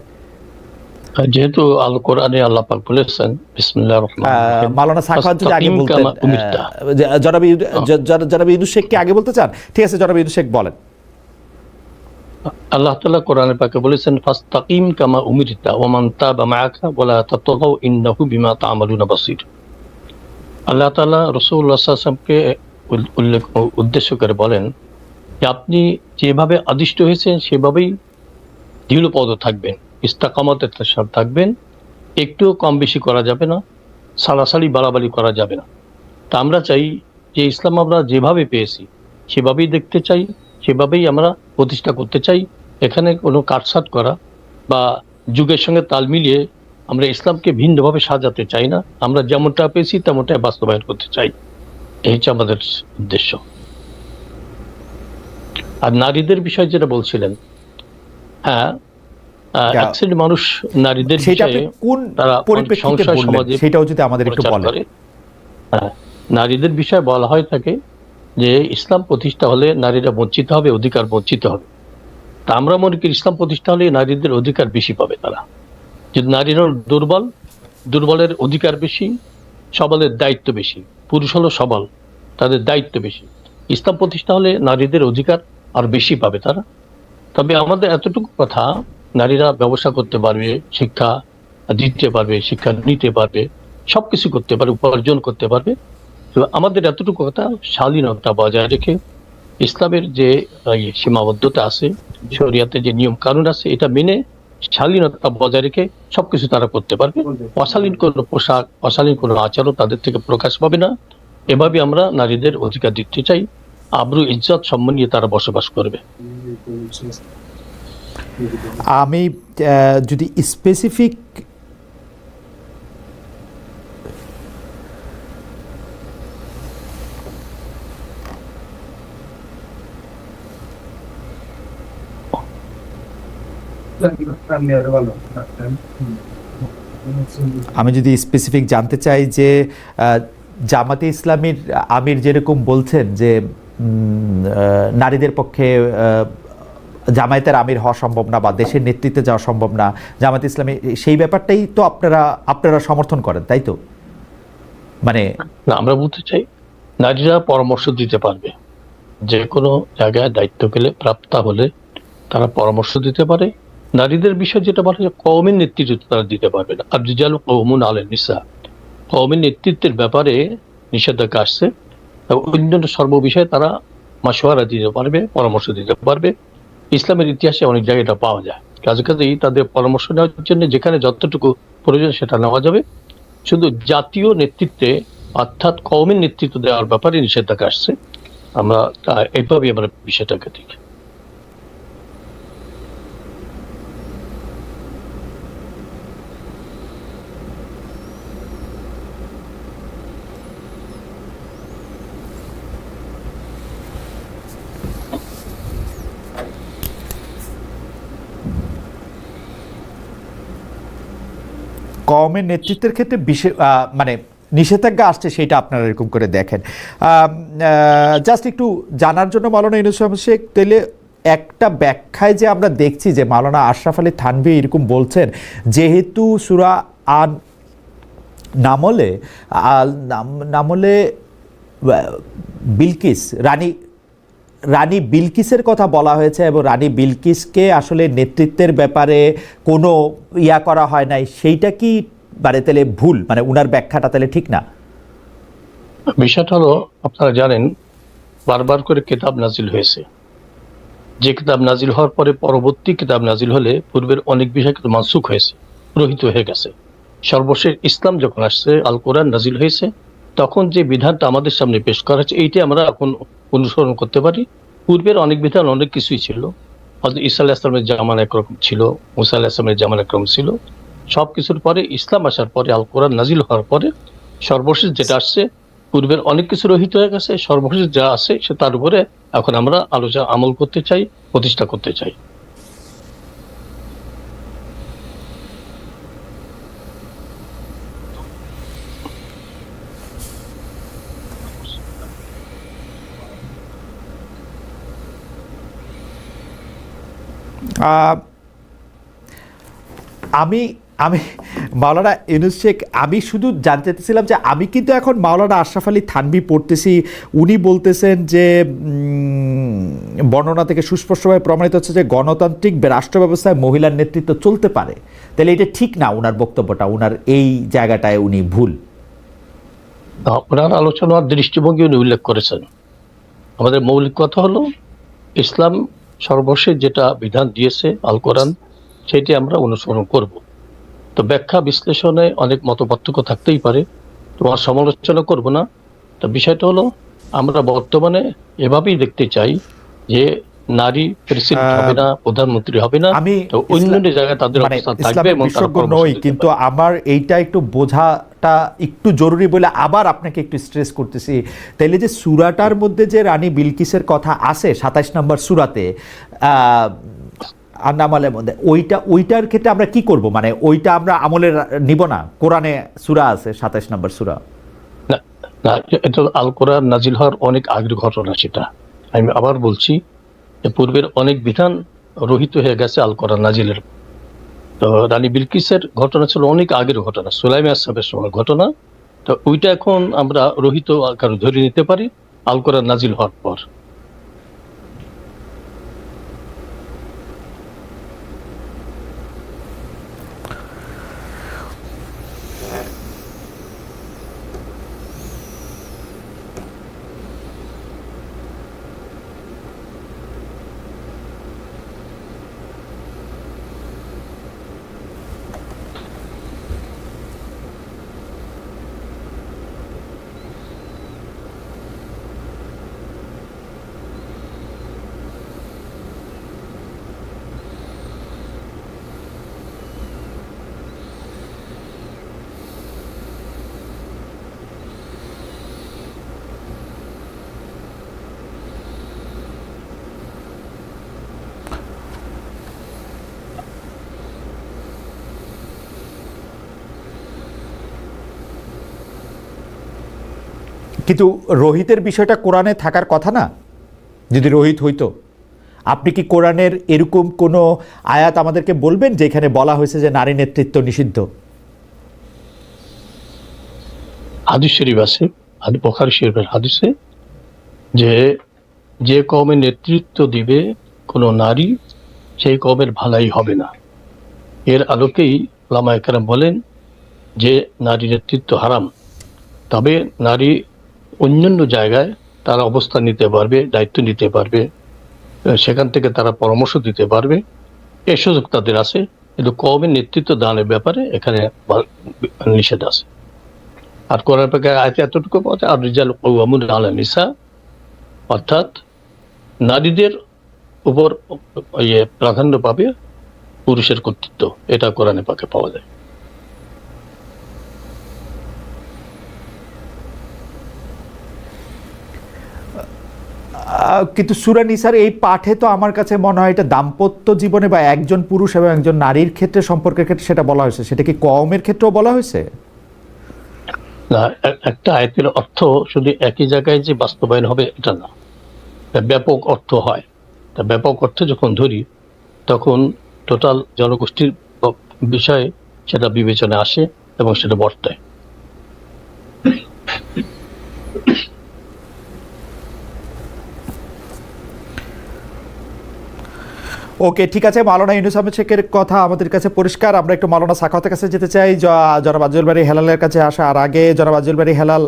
S4: যেহেতু আল কোরআনে আল্লাহ পাক বলেছেন বিসমিল্লাহির রহমানির রহিম,
S1: মাওলানা সাখাওয়াত যদি আগে বলতেন, জনাব ইউনুস শেখ কি আগে বলতে চান? ঠিক আছে, জনাব ইউনুস শেখ বলেন।
S4: আল্লাহ তাআলা কোরআনে পাকে বলেছেন, ফাস্তাকিম কামা উমিরতা ওয়া মান তাবা মাআকা ওয়ালা তাতগাউ ইন্নাহু বিমা তা'মালুনা বাসীর। আল্লাহ তাআলা রাসূলুল্লাহ সাল্লাল্লাহু আলাইহি ওয়াসাল্লামকে উদ্দেশ্য করে বলেন যে আপনি যেভাবে আদিষ্ট হয়েছেন সেভাবেই দৃঢ়পদ থাকবেন, ইস্তেকামতের সাথে থাকবেন, একটুও কম বেশি করা যাবে না, সালাসালি বাড়াবাড়ি করা যাবে না। তা আমরা চাই যে ইসলাম আমরা যেভাবে পেয়েছি সেভাবেই দেখতে চাই, সেভাবেই আমরা প্রতিষ্ঠা করতে চাই। এখানে কোনো কাটছাঁট করা বা যুগের সঙ্গে তাল মিলিয়ে আমরা ইসলামকে ভিন্নভাবে সাজাতে চাই না। আমরা যেমনটা পেয়েছি তেমনটাই বাস্তবায়ন করতে চাই, এই হচ্ছে আমাদের উদ্দেশ্য। আর নারীদের বিষয় যেটা বলছিলেন, হ্যাঁ, এক শ্রেণীর মানুষ নারীদের
S1: সেটা আপনি
S4: বিষয়ে
S1: কোন
S4: তারা
S1: পরিপ্রেক্ষিতে
S4: সংসার
S1: বললেন
S4: সমাজে
S1: সেটাও যদি আমাদের একটু
S4: প্রচার
S1: বলেন।
S4: করে। হ্যাঁ, নারীদের বিষয়ে বলা হয় থাকে যে ইসলাম প্রতিষ্ঠা হলে নারীরা বঞ্চিত হবে, অধিকার বঞ্চিত হবে। তা আমরা মনে করি ইসলাম প্রতিষ্ঠা হলে নারীদের অধিকার বেশি পাবে তারা। যদি নারীরা দুর্বল, দুর্বলের অধিকার বেশি, সবলের দায়িত্ব বেশি। পুরুষ হলো সবল, তাদের দায়িত্ব বেশি। ইসলাম প্রতিষ্ঠা হলে নারীদের অধিকার আর বেশি পাবে তারা। তবে আমাদের এতটুকু কথা, নারীরা ব্যবসা করতে পারবে, শিক্ষা দিতে পারবে, শিক্ষা নিতে পারবে, সবকিছু করতে পারবে, উপার্জন করতে পারবে। তো আমাদের এতটুকু কথা, শালীনতা বজায় রেখে ইসলামের যে সীমাবদ্ধতা আছে, শরিয়াতে যে নিয়ম কানুন আছে, এটা মেনে শালীনতা বজায় রেখে সবকিছু তারা করতে পারবে। অশালীন কোনো পোশাক, অশালীন কোনো আচরণ তাদের থেকে প্রকাশ পাবে না। এভাবে আমরা নারীদের অধিকার দিতে চাই, আবরু ইজ্জত সম্মান নিয়ে তারা বসবাস করবে।
S1: আমি যদি স্পেসিফিক জানতে চাই যে জামাতে ইসলামীর আমির যেরকম বলছেন যে নারীদের পক্ষে জামায়াতের আমির হওয়া সম্ভব না বা দেশের নেতৃত্বে যাওয়া সম্ভব না, জামায়াতে ইসলামী সেই ব্যাপারটাই তো আপনারা সমর্থন করেন, তাই তো? মানে
S4: না, আমরা বলতে চাই নারীরা পরামর্শ দিতে পারবে, যে কোনো জায়গায় দায়িত্ব পেলে, প্রাপ্তা হলে তারা পরামর্শ দিতে পারে। নারীদের বিষয় যেটা বলা হয়, কওমের নেতৃত্ব তারা দিতে পারবে না। আর রিজালু কওমুন আলা নিসা, কওমের নেতৃত্বের ব্যাপারে নিষেধাজ্ঞা আসছে। অন্যান্য সর্ববিষয়ে তারা মাশওয়ারা দিতে পারবে, পরামর্শ দিতে পারবে। ইসলামের ইতিহাসে অনেক জায়গায় এটা পাওয়া যায়। কাজেই তাদের পরামর্শ নেওয়ার জন্য যেখানে যতটুকু প্রয়োজন সেটা নেওয়া যাবে। শুধু জাতীয় নেতৃত্বে অর্থাৎ কওমের নেতৃত্ব দেওয়ার ব্যাপারে নিষেধাজ্ঞা আসছে। আমরা এইভাবেই আমরা বিষয়টাকে দেখি।
S1: কওমের নেতৃত্বের ক্ষেত্রে মানে নিষেধাজ্ঞা আসছে, সেটা আপনারা এরকম করে দেখেন। জাস্ট একটু জানার জন্য মাওলানা ইউনূস আহমেদ শেখ, তাহলে একটা ব্যাখ্যায় যে আমরা দেখছি যে মাওলানা আশরাফ আলী থানভী এরকম বলছেন, যেহেতু সূরা আন নামলে বিলকিস রানী বিলকিসের কথা বলা হয়েছে এবং রানী বিলকিসকে আসলে নেতৃত্বের ব্যাপারে কোনো করা হয় নাই, সেইটা কি মানে তাহলে ভুল, মানে উনার ব্যাখ্যাটা তাহলে ঠিক না?
S4: বিষয়টা হলো, আপনারা জানেন বারবার করে কিতাব নাজিল হয়েছে। যে কিতাব নাজিল হওয়ার পরে পরবর্তী কিতাব নাজিল হলে পূর্বের অনেক বিষয় কিন্তু মানসুখ হয়েছে, রহিত হয়ে গেছে। সর্বশেষ ইসলাম যখন আসছে, আল কোরআন নাজিল হয়েছে, তখন যে বিধানটা আমাদের সামনে পেশ করা হচ্ছে, এইটা আমরা এখন অনুসরণ করতে পারি। পূর্বের অনেক বিধান অনেক কিছুই ছিল। হযরত ঈসা আলাইহিস সালামের জামানা একরকম ছিল, মুসা আলাইহিস সালামের জামানা একরকম ছিল। সবকিছুর পরে ইসলাম আসার পরে, আল কোরআন নাজিল হওয়ার পরে সর্বশেষ যেটা আসছে, পূর্বের অনেক কিছু রহিত হয়ে গেছে। সর্বশেষ যা আছে সে তার উপরে এখন আমরা আলোচনা আমল করতে চাই, প্রতিষ্ঠা করতে চাই।
S1: আমি আমি মাওলানা ইউনূস শেখ, আমি শুধু জানতে চাইছিলাম যে আমি কিন্তু এখন মাওলানা আশরাফ আলী থানভী পড়তেছি, উনি বলতেছেন যে বর্ণনা থেকে সুস্পষ্টভাবে প্রমাণিত হচ্ছে যে গণতান্ত্রিক রাষ্ট্র ব্যবস্থায় মহিলার নেতৃত্ব চলতে পারে। তাহলে এটা ঠিক না, ওনার বক্তব্যটা, ওনার এই জায়গাটায় উনি ভুল।
S4: ওনার আলোচনার দৃষ্টিভঙ্গি উনি উল্লেখ করেছেন। আমাদের মৌলিক কথা হলো ইসলাম সর্বশেষ যেটা বিধান দিয়েছে আল কোরআন, সেটি আমরা অনুসরণ করব। তো ব্যাখ্যা বিশ্লেষণে অনেক মতপার্থক্য থাকতেই পারে, তোমার সমালোচনা করব না। তো বিষয়টা হলো আমরা বর্তমানে এভাবেই দেখতে চাই যে নারী প্রেসিডেন্ট হবে না, প্রধানমন্ত্রী হবে না,
S1: আমি
S4: তো অন্যান্য জায়গায় তাদের
S1: মানে
S4: অবস্থান থাকবে
S1: ইসলামের
S4: এবং তারা
S1: বিশেষজ্ঞ
S4: কর্মসূচি
S1: নই,
S4: দিতে
S1: কিন্তু
S4: পারবে।
S1: আমার এইটা একটু বোঝাটা একটু জরুরি বলে আবার আপনাকে একটু স্ট্রেস করতেছি। তাইলে যে সূরাটার মধ্যে যে রানী বিলকিসের কথা আছে 27 নম্বর সূরাতে আন্নামালের মধ্যে, ওইটার ক্ষেত্রে আমরা কি করব? মানে ওইটা আমরা আমলে নিব না? কোরআনে সূরা আছে 27 নম্বর সূরা।
S4: না না, এটা আল কোরআন নাজিল হওয়ার অনেক আগের ঘটনা। সেটা আমি আবার বলছি, যে পূর্বের অনেক বিধান রহিত হয়ে গেছে আল কোরআন নাজিলের। তো রানী বিলকিসের ঘটনা ছিল অনেক আগের ঘটনা, সুলাইমান আসসালামের সময় ঘটনা। তো ওইটা এখন আমরা রহিত আকারে ধরে নিতে পারি আল কোরআন নাজিল হওয়ার পর।
S1: কিন্তু রোহিতের বিষয়টা কোরআনে থাকার কথা না? যদি রোহিত হইতো, আপনি কি কোরআনের এরকম কোনো আয়াত আমাদেরকে বলবেন যেখানে বলা হয়েছে যে নারী নেতৃত্ব নিষিদ্ধ?
S4: হাদিস শরীফ আছে, বুখারী শরীফের হাদিসে, যে কওমের নেতৃত্ব দিবে কোনো নারী, সেই কওমের ভালাই হবে না। এর আলোকেই উলামায়ে কেরাম বলেন যে নারী নেতৃত্ব হারাম। তবে নারী অন্যান্য জায়গায় তারা অবস্থান নিতে পারবে, দায়িত্ব নিতে পারবে, সেখান থেকে তারা পরামর্শ দিতে পারবে, এই সুযোগ তাদের আছে। কিন্তু কওমের নেতৃত্ব দানের ব্যাপারে এখানে নিষেধ আছে। আর কোরআন পাকে আয়াতে এতটুকু বলে, আর রিজাল কাওয়ামুনা আলা নিসা, অর্থাৎ নারীদের উপর প্রাধান্য পাবে পুরুষের কর্তৃত্ব, এটা কোরআনে পাকে পাওয়া যায়।
S1: কিন্তু সূরা নিসার এই পাঠে তো আমার কাছে মনে হয় এটা দাম্পত্য জীবনে বা একজন পুরুষ এবং একজন নারীর ক্ষেত্রে, সম্পর্কের ক্ষেত্রে সেটা বলা হয়েছে। সেটা কি কওমের ক্ষেত্রেও বলা হয়েছে?
S4: না, একটা আয়াতের অর্থ শুধু একই জায়গায় যে বাস্তবায়ন হবে এটা না, ব্যাপক অর্থ হয়। তা ব্যাপক অর্থ যখন ধরি তখন টোটাল জনগোষ্ঠীর বিষয়ে সেটা বিবেচনা আসে এবং সেটা বর্তায়।
S1: ওকে, ঠিক আছে। মাওলানা ইউনূস আহমেদ শেখের কথা আমাদের কাছে পরিষ্কার। আমরা একটু মাওলানা সাখাওয়াতের কাছে যেতে চাই। জনাব আজল বারী হেলালের কাছে আসার আগে, জনাব আজল বারী হেলাল,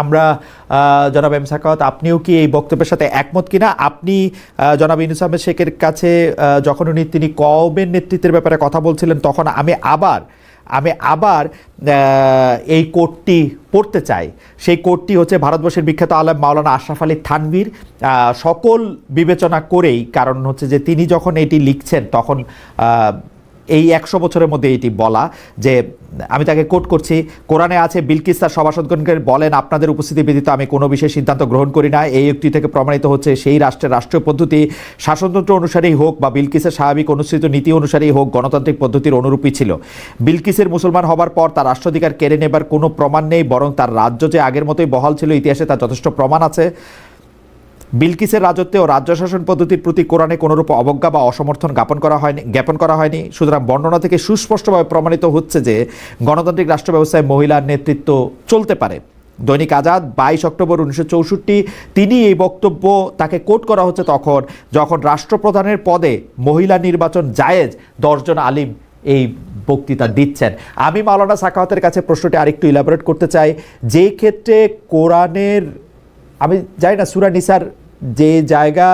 S1: আমরা জনাব এম সাখাওয়াত, আপনিও কি এই বক্তব্যের সাথে একমত কিনা? আপনি জনাব ইউনূস আহমেদ শেখের কাছে যখন তিনি কওমের নেতৃত্বের ব্যাপারে কথা বলছিলেন, তখন আমি আবার এই কোটটি পড়তে চাই। সেই কোটটি হচ্ছে ভারতবর্ষের বিখ্যাত আলেম মাওলানা আশরাফ আলী থানভীর, সকল বিবেচনা করেই, কারণ হচ্ছে যে তিনি যখন এটি লিখছেন তখন এই 100 বছরের মধ্যে এটি বলা, যে আমি তাকে কোট করছি, কোরআনে আছে বিলকিস তার সভাসদগণকে বলেন, আপনাদের উপস্থিতি ব্যতীত আমি কোনো বিশেষ সিদ্ধান্ত গ্রহণ করি না। এই উক্তি থেকে প্রমাণিত হচ্ছে সেই রাষ্ট্রের রাষ্ট্রীয় পদ্ধতি শাসনতন্ত্র অনুসারেই হোক বা বিলকিসের স্বাভাবিক অনুসৃত নীতি অনুসারেই হোক গণতান্ত্রিক পদ্ধতির অনুরূপী ছিল। বিলকিসের মুসলমান হবার পর তার রাষ্ট্রাধিকার কেড়ে নেবার কোনো প্রমাণ নেই, বরং তার রাজ্য যে আগের মতোই বহাল ছিল, ইতিহাসে তার যথেষ্ট প্রমাণ আছে। বিলকিসের রাজত্বে ও রাজ্য শাসন পদ্ধতির প্রতি কোরআনে কোনরূপ অবজ্ঞা বা অসমর্থন জ্ঞাপন করা হয়নি। সুতরাং বর্ণনা থেকে সুস্পষ্টভাবে প্রমাণিত হচ্ছে যে গণতান্ত্রিক রাষ্ট্র ব্যবস্থায় মহিলার নেতৃত্ব চলতে পারে। দৈনিক আজাদ 22 অক্টোবর 1964, তিনি এই বক্তব্য, তাকে কোট করা হচ্ছে তখন যখন রাষ্ট্রপ্রধানের পদে মহিলা নির্বাচন জায়েজ 10 জন আলিম এই বক্তৃতা দিচ্ছেন। আমি মাওলানা সাখাওয়াতের কাছে প্রশ্নটি আরেকটু ইলাবোরেট করতে চাই, যে ক্ষেত্রে কোরআনের, আমি জানি না সূরা নিসার যে জায়গা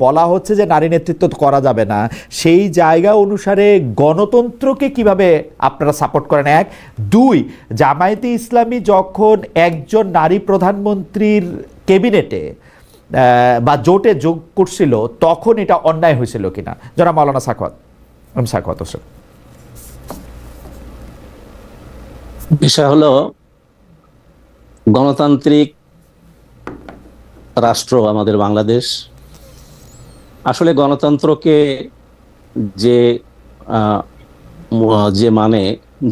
S1: বলা হচ্ছে যে নারী নেতৃত্ব করা যাবে না, সেই জায়গা অনুসারে গণতন্ত্রকে কিভাবে আপনারা সাপোর্ট করেন? 1, 2, জামায়াতে ইসলামী যখন একজন নারী প্রধানমন্ত্রীর ক্যাবিনেটে বা জোটে যোগ করছিল তখন এটা অন্যায় হয়েছিল কিনা? যারা মাওলানা সাখাওয়াত, সাখাওয়াত হোসেন।
S3: বিষয় হলো, গণতান্ত্রিক রাষ্ট্র আমাদের বাংলাদেশ। আসলে গণতন্ত্রকে যে মানে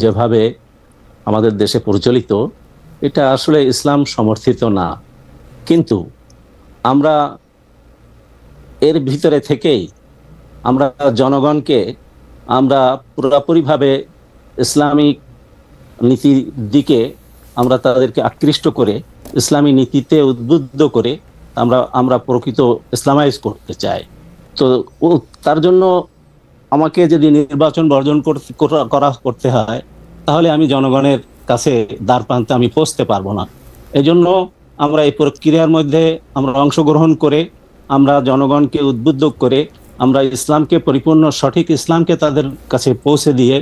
S3: যেভাবে আমাদের দেশে প্রচলিত, এটা আসলে ইসলাম সমর্থিত না। কিন্তু আমরা এর ভিতরে থেকেই আমরা জনগণকে আমরা পুরোপুরিভাবে ইসলামিক নীতির দিকে আমরা তাদেরকে আকৃষ্ট করে ইসলামী নীতিতে উদ্বুদ্ধ করে আমরা প্রকৃত ইসলামাইজ করতে চাই। তো তার জন্য আমাকে যদি নির্বাচন বর্জন করতে হয়, তাহলে আমি জনগণের কাছে দ্বার প্রান্তে আমি পৌঁছতে পারবো না। এজন্য আমরা এই প্রক্রিয়ার মধ্যে আমরা অংশগ্রহণ করে আমরা জনগণকে উদ্বুদ্ধ করে আমরা ইসলামকে পরিপূর্ণ সঠিক ইসলামকে তাদের কাছে পৌঁছে দিয়ে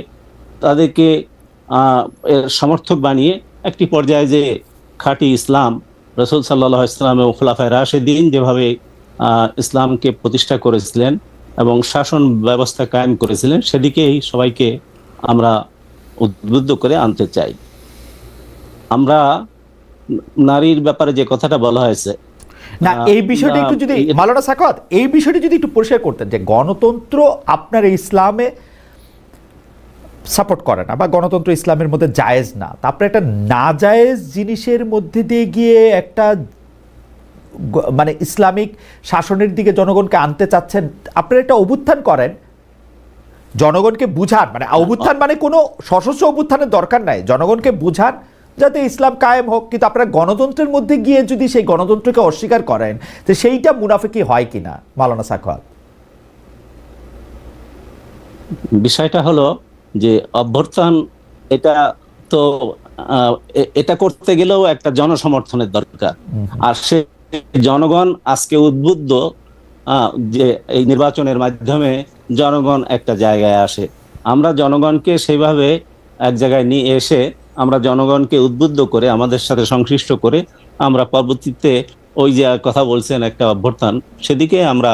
S3: তাদেরকে সমর্থক বানিয়ে একটি পর্যায়ে যে খাঁটি ইসলাম রাসূল সাল্লাল্লাহু আলাইহি ওয়াসাল্লাম এবং খুলাফায়ে রাশিদিন যেভাবে ইসলামকে প্রতিষ্ঠা করেছিলেন এবং শাসন ব্যবস্থা কায়েম করেছিলেন, সেদিকেই সবাইকে আমরা উদ্বুদ্ধ করে আনতে চাই। আমরা নারীর ব্যাপারে যে কথাটা বলা হয়েছে
S1: না, এই বিষয়টা একটু যদি মাওলানা সাখাওয়াত এই বিষয়টা যদি একটু পরিষ্কার করতেন যে গণতন্ত্র আপনার ইসলামে সাপোর্ট করে না বা গণতন্ত্র ইসলামের মধ্যে জায়েজ না, তারপরে একটা না জায়েজ জিনিসের মধ্যে দিয়ে গিয়ে একটা মানে ইসলামিক শাসনের দিকে জনগণকে আনতে চাচ্ছেন, আপনারা একটা অভ্যুত্থান করেন, জনগণকে বুঝান, মানে অভ্যুত্থান মানে কোনো সশস্ত্র অভ্যুত্থানের দরকার নাই, জনগণকে বুঝান যাতে ইসলাম কায়েম হোক। কিন্তু আপনারা গণতন্ত্রের মধ্যে গিয়ে যদি সেই গণতন্ত্রকে অস্বীকার করেন, তো সেইটা মুনাফিকি হয় কিনা মাওলানা সাখাওয়াত?
S3: বিষয়টা হলো যে অভ্যুত্থান, এটা তো এটা করতে গেলেও একটা জনসমর্থনের দরকার। আর সে জনগণ আজকে উদ্বুদ্ধ যে এই নির্বাচনের মাধ্যমে জনগণ একটা জায়গায় আসে। আমরা জনগণকে সেইভাবে এক জায়গায় নিয়ে এসে আমরা জনগণকে উদ্বুদ্ধ করে আমাদের সাথে সংশ্লিষ্ট করে আমরা পরবর্তীতে ওই যে কথা বলছেন একটা অভ্যুত্থান, সেদিকে আমরা।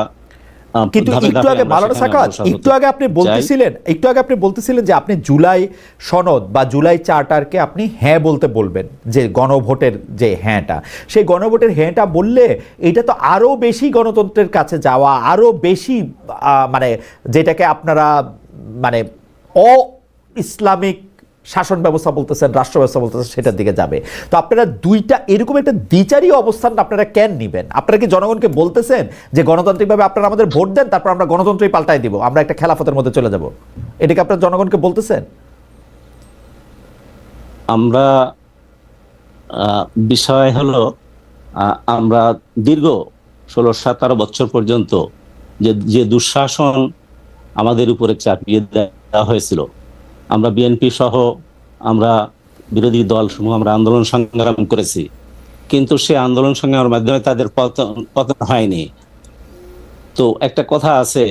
S1: কিন্তু একটু আগে মাওলানা সাখাওয়াত একটু আগে আপনি বলতেছিলেন যে আপনি জুলাই সনদ বা জুলাই চার্টারকে আপনি হ্যাঁ বলতে বলবেন, যে গণভোটের যে হ্যাঁটা, সেই গণভোটের হ্যাঁটা বললে এটা তো আরো বেশি গণতন্ত্রের কাছে যাওয়া, আরো বেশি মানে যেটাকে আপনারা মানে অ ইসলামিক শাসন ব্যবস্থা বলতেছেন, রাষ্ট্র ব্যবস্থা বলতেছেন, সেটার দিকে যাবে। তো আপনারা দুইটা এরকম একটা দ্বিচারী অবস্থান আপনারা কেন নিবেন? আপনারা কি জনগণকে বলতেছেন যে গণতান্ত্রিকভাবে আপনারা আমাদের ভোট দেন, তারপর আমরা গণতন্ত্রই পাল্টাই দিব, আমরা একটা খেলাফতের মধ্যে চলে যাব, এটাকে আপনারা জনগণকে বলতেছেন?
S3: আমরা বিষয় হলো আমরা দীর্ঘ 16-17 বছর পর্যন্ত যে দুঃশাসন আমাদের উপরে চাপিয়ে দেওয়া হয়েছিল, আমরা বিএনপি সহ আমরা বিরোধী দল সমূহ আমরা আন্দোলন সংগ্রাম করেছি, কিন্তু সে আন্দোলন সংগ্রামের মাধ্যমে তাদের পতন হয়নি। তো একটা কথা আছে,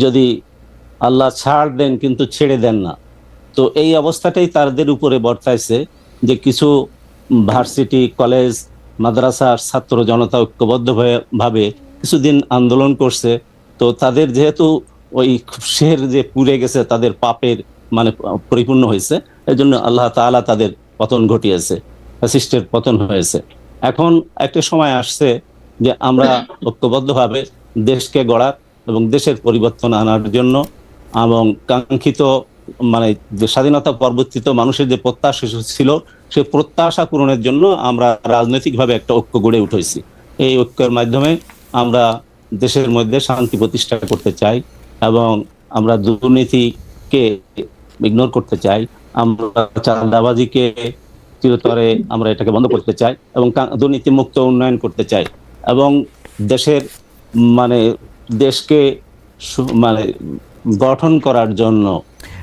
S3: যদি আল্লাহ ছাড় দেন কিন্তু ছেড়ে দেন না। তো এই অবস্থাটাই তাদের উপরে বর্তাইছে যে কিছু ভার্সিটি, কলেজ, মাদ্রাসার ছাত্র জনতা ঐক্যবদ্ধভাবে কিছুদিন আন্দোলন করছে। তো তাদের যেহেতু ওই শের যে পুড়ে গেছে, তাদের পাপের মানে পরিপূর্ণ হয়েছে, এই জন্য আল্লাহ তাআলা তাদের পতন ঘটিয়েছে, ফ্যাসিস্টের পতন হয়েছে। এখন একটা সময় আসছে যে আমরা ঐক্যবদ্ধভাবে দেশকে গড়ার এবং দেশের পরিবর্তন আনার জন্য এবং কাঙ্ক্ষিত মানে যে স্বাধীনতা পরবর্তীত মানুষের যে প্রত্যাশা ছিল, সেই প্রত্যাশা পূরণের জন্য আমরা রাজনৈতিকভাবে একটা ঐক্য গড়ে উঠেছি। এই ঐক্যের মাধ্যমে আমরা দেশের মধ্যে শান্তি প্রতিষ্ঠা করতে চাই এবং আমরা দুর্নীতিকে ইগনোর করতে চাই, আমরা চাঁদাবাজিকে চিরতরে আমরা এটাকে বন্ধ করতে চাই এবং দুর্নীতি মুক্ত উন্নয়ন করতে চাই এবং দেশের মানে দেশকে মানে গঠন করার জন্য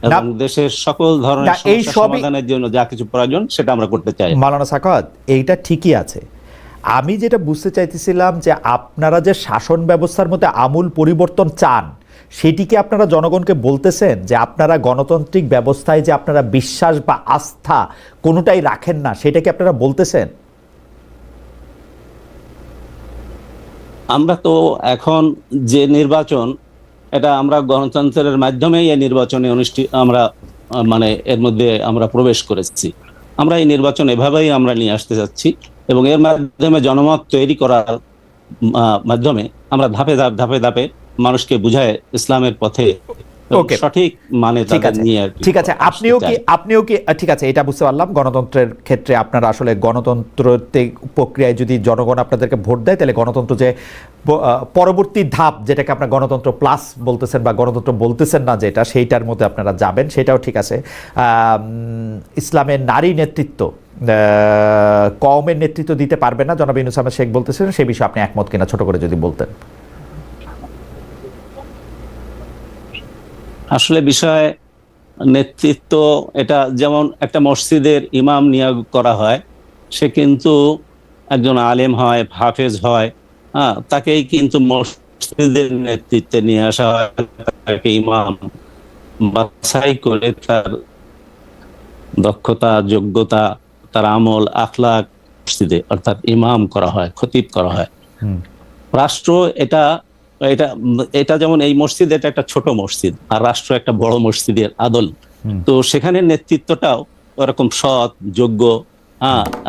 S3: এবং দেশের সকল ধরনের সমস্যা সমাধানের জন্য যা কিছু প্রয়োজন সেটা আমরা করতে চাই।
S1: মাওলানা সাখাওয়াত, এইটা ঠিকই আছে। আমি যেটা বুঝতে চাইতেছিলাম যে আপনারা যে শাসন ব্যবস্থার মধ্যে আমূল পরিবর্তন চান, সেটিকে আপনারা জনগণকে বলতেছেন যে আপনারা গণতান্ত্রিক ব্যবস্থায় যে আপনারা বিশ্বাস বা আস্থা কোনোটাই রাখেন না, সেটাকে আপনারা বলতেছেন?
S3: আমরা তো এখন যে নির্বাচন, এটা আমরা গণতন্ত্রের মাধ্যমেই এই নির্বাচনে আমরা মানে এর মধ্যে আমরা প্রবেশ করেছি। আমরা এই নির্বাচন এভাবেই আমরা নিয়ে আসতে যাচ্ছি এবং এর মাধ্যমে জনমত তৈরি করার মাধ্যমে আমরা ধাপে ধাপে মানুষকে বুঝায় ইসলামের পথে সঠিক মানে নিয়ে।
S1: ঠিক আছে, আপনিও কি ঠিক আছে, এটা বুঝতে পারলাম। গণতন্ত্রের ক্ষেত্রে আপনারা আসলে গণতন্ত্র প্রক্রিয়ায় যদি জনগণ আপনাদেরকে ভোট দেয়, তাহলে গণতন্ত্র যে পরবর্তী ধাপ, যেটাকে আপনার গণতন্ত্র প্লাস বলতেছেন বা গণতন্ত্র বলতেছেন না যেটা, সেইটার মধ্যে আপনারা যাবেন, সেটাও ঠিক আছে। ইসলামের নারী নেতৃত্ব কওমের নেতৃত্ব দিতে পারবে না, জনাব ইউনূস আহমেদ শেখ বলতেছেন, সে বিষয়ে আপনি একমত কিনা ছোট করে যদি বলতেন।
S3: আসলে বিষয় নেতৃত্ব, এটা যেমন একটা মসজিদের ইমাম নিয়োগ করা হয়, সে কিন্তু একজন আলেম হয়, হাফেজ হয়, তাকেই কিন্তু মসজিদের নেতৃত্বে নিয়ে আসা হয়, তাকে ইমাম বাছাই করে তার দক্ষতা, যোগ্যতা, তার আমল, আখলাক মসজিদে অর্থাৎ ইমাম করা হয়, খতিব করা হয়। রাষ্ট্র এটা এটা এটা যেমন এই মসজিদ, এটা একটা ছোট মসজিদ, আর রাষ্ট্র একটা বড় মসজিদের আদল। তো সেখানে নেতৃত্বটাও ওরকম সৎ, যোগ্য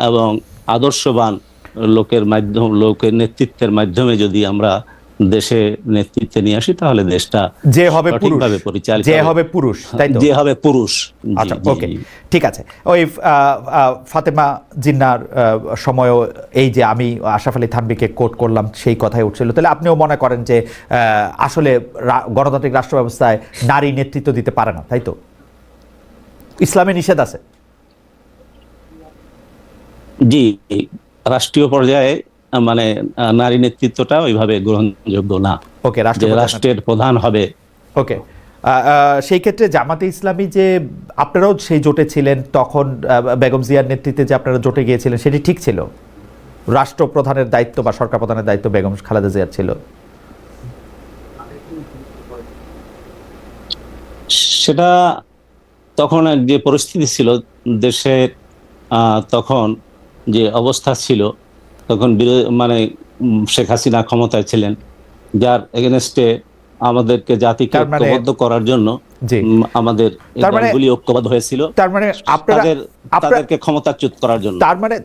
S3: এবং আদর্শবান লোকের নেতৃত্বের মাধ্যমে যদি আমরা দেশে নেতৃত্বে নিয়ে আসি, তাহলে দেশটা
S1: যে হবে পরিচালিত, যে হবে পুরুষ, তাই তো,
S3: যে হবে পুরুষ।
S1: আচ্ছা, ওকে, ঠিক আছে। ওই ফাতেমা জিন্নার সময়ও এই যে আমি আশরাফ আলী থানভীকে কোট করলাম, সেই কথাই উঠছিল। তাহলে আপনিও মনে করেন যে আসলে গণতান্ত্রিক রাষ্ট্র ব্যবস্থায় নারী নেতৃত্ব দিতে পারে না, তাই তো? ইসলামে নিষেধ আছে।
S3: জি, রাষ্ট্রীয় পর্যায়ে মানে নারী নেতৃত্বটা ওইভাবে গ্রহণযোগ্য না।
S1: ওকে,
S3: রাষ্ট্রের প্রধান হবে।
S1: ওকে, সেই ক্ষেত্রে জামাতে ইসলামী যে আপনারাও সেই জোটে ছিলেন, তখন বেগম জিয়ার নেতৃত্বে যে আপনারা জোটে গিয়েছিলেন, সেটি ঠিক ছিল? রাষ্ট্রপ্রধানের দায়িত্ব বা সরকার প্রধানের দায়িত্ব বেগম খালেদা জিয়ার ছিল?
S3: সেটা তখন যে পরিস্থিতি ছিল দেশের, তখন যে অবস্থা ছিল, তখন মানে শেখ হাসিনা ক্ষমতায় ছিলেন, যার এগেনস্টে আমাদেরকে জাতিকে ঐক্যবদ্ধ করার জন্য আমাদের দলগুলি ঐক্যবদ্ধ হয়েছিল,
S1: তার মানে
S3: তাদেরকে ক্ষমতাচ্যুত করার জন্য।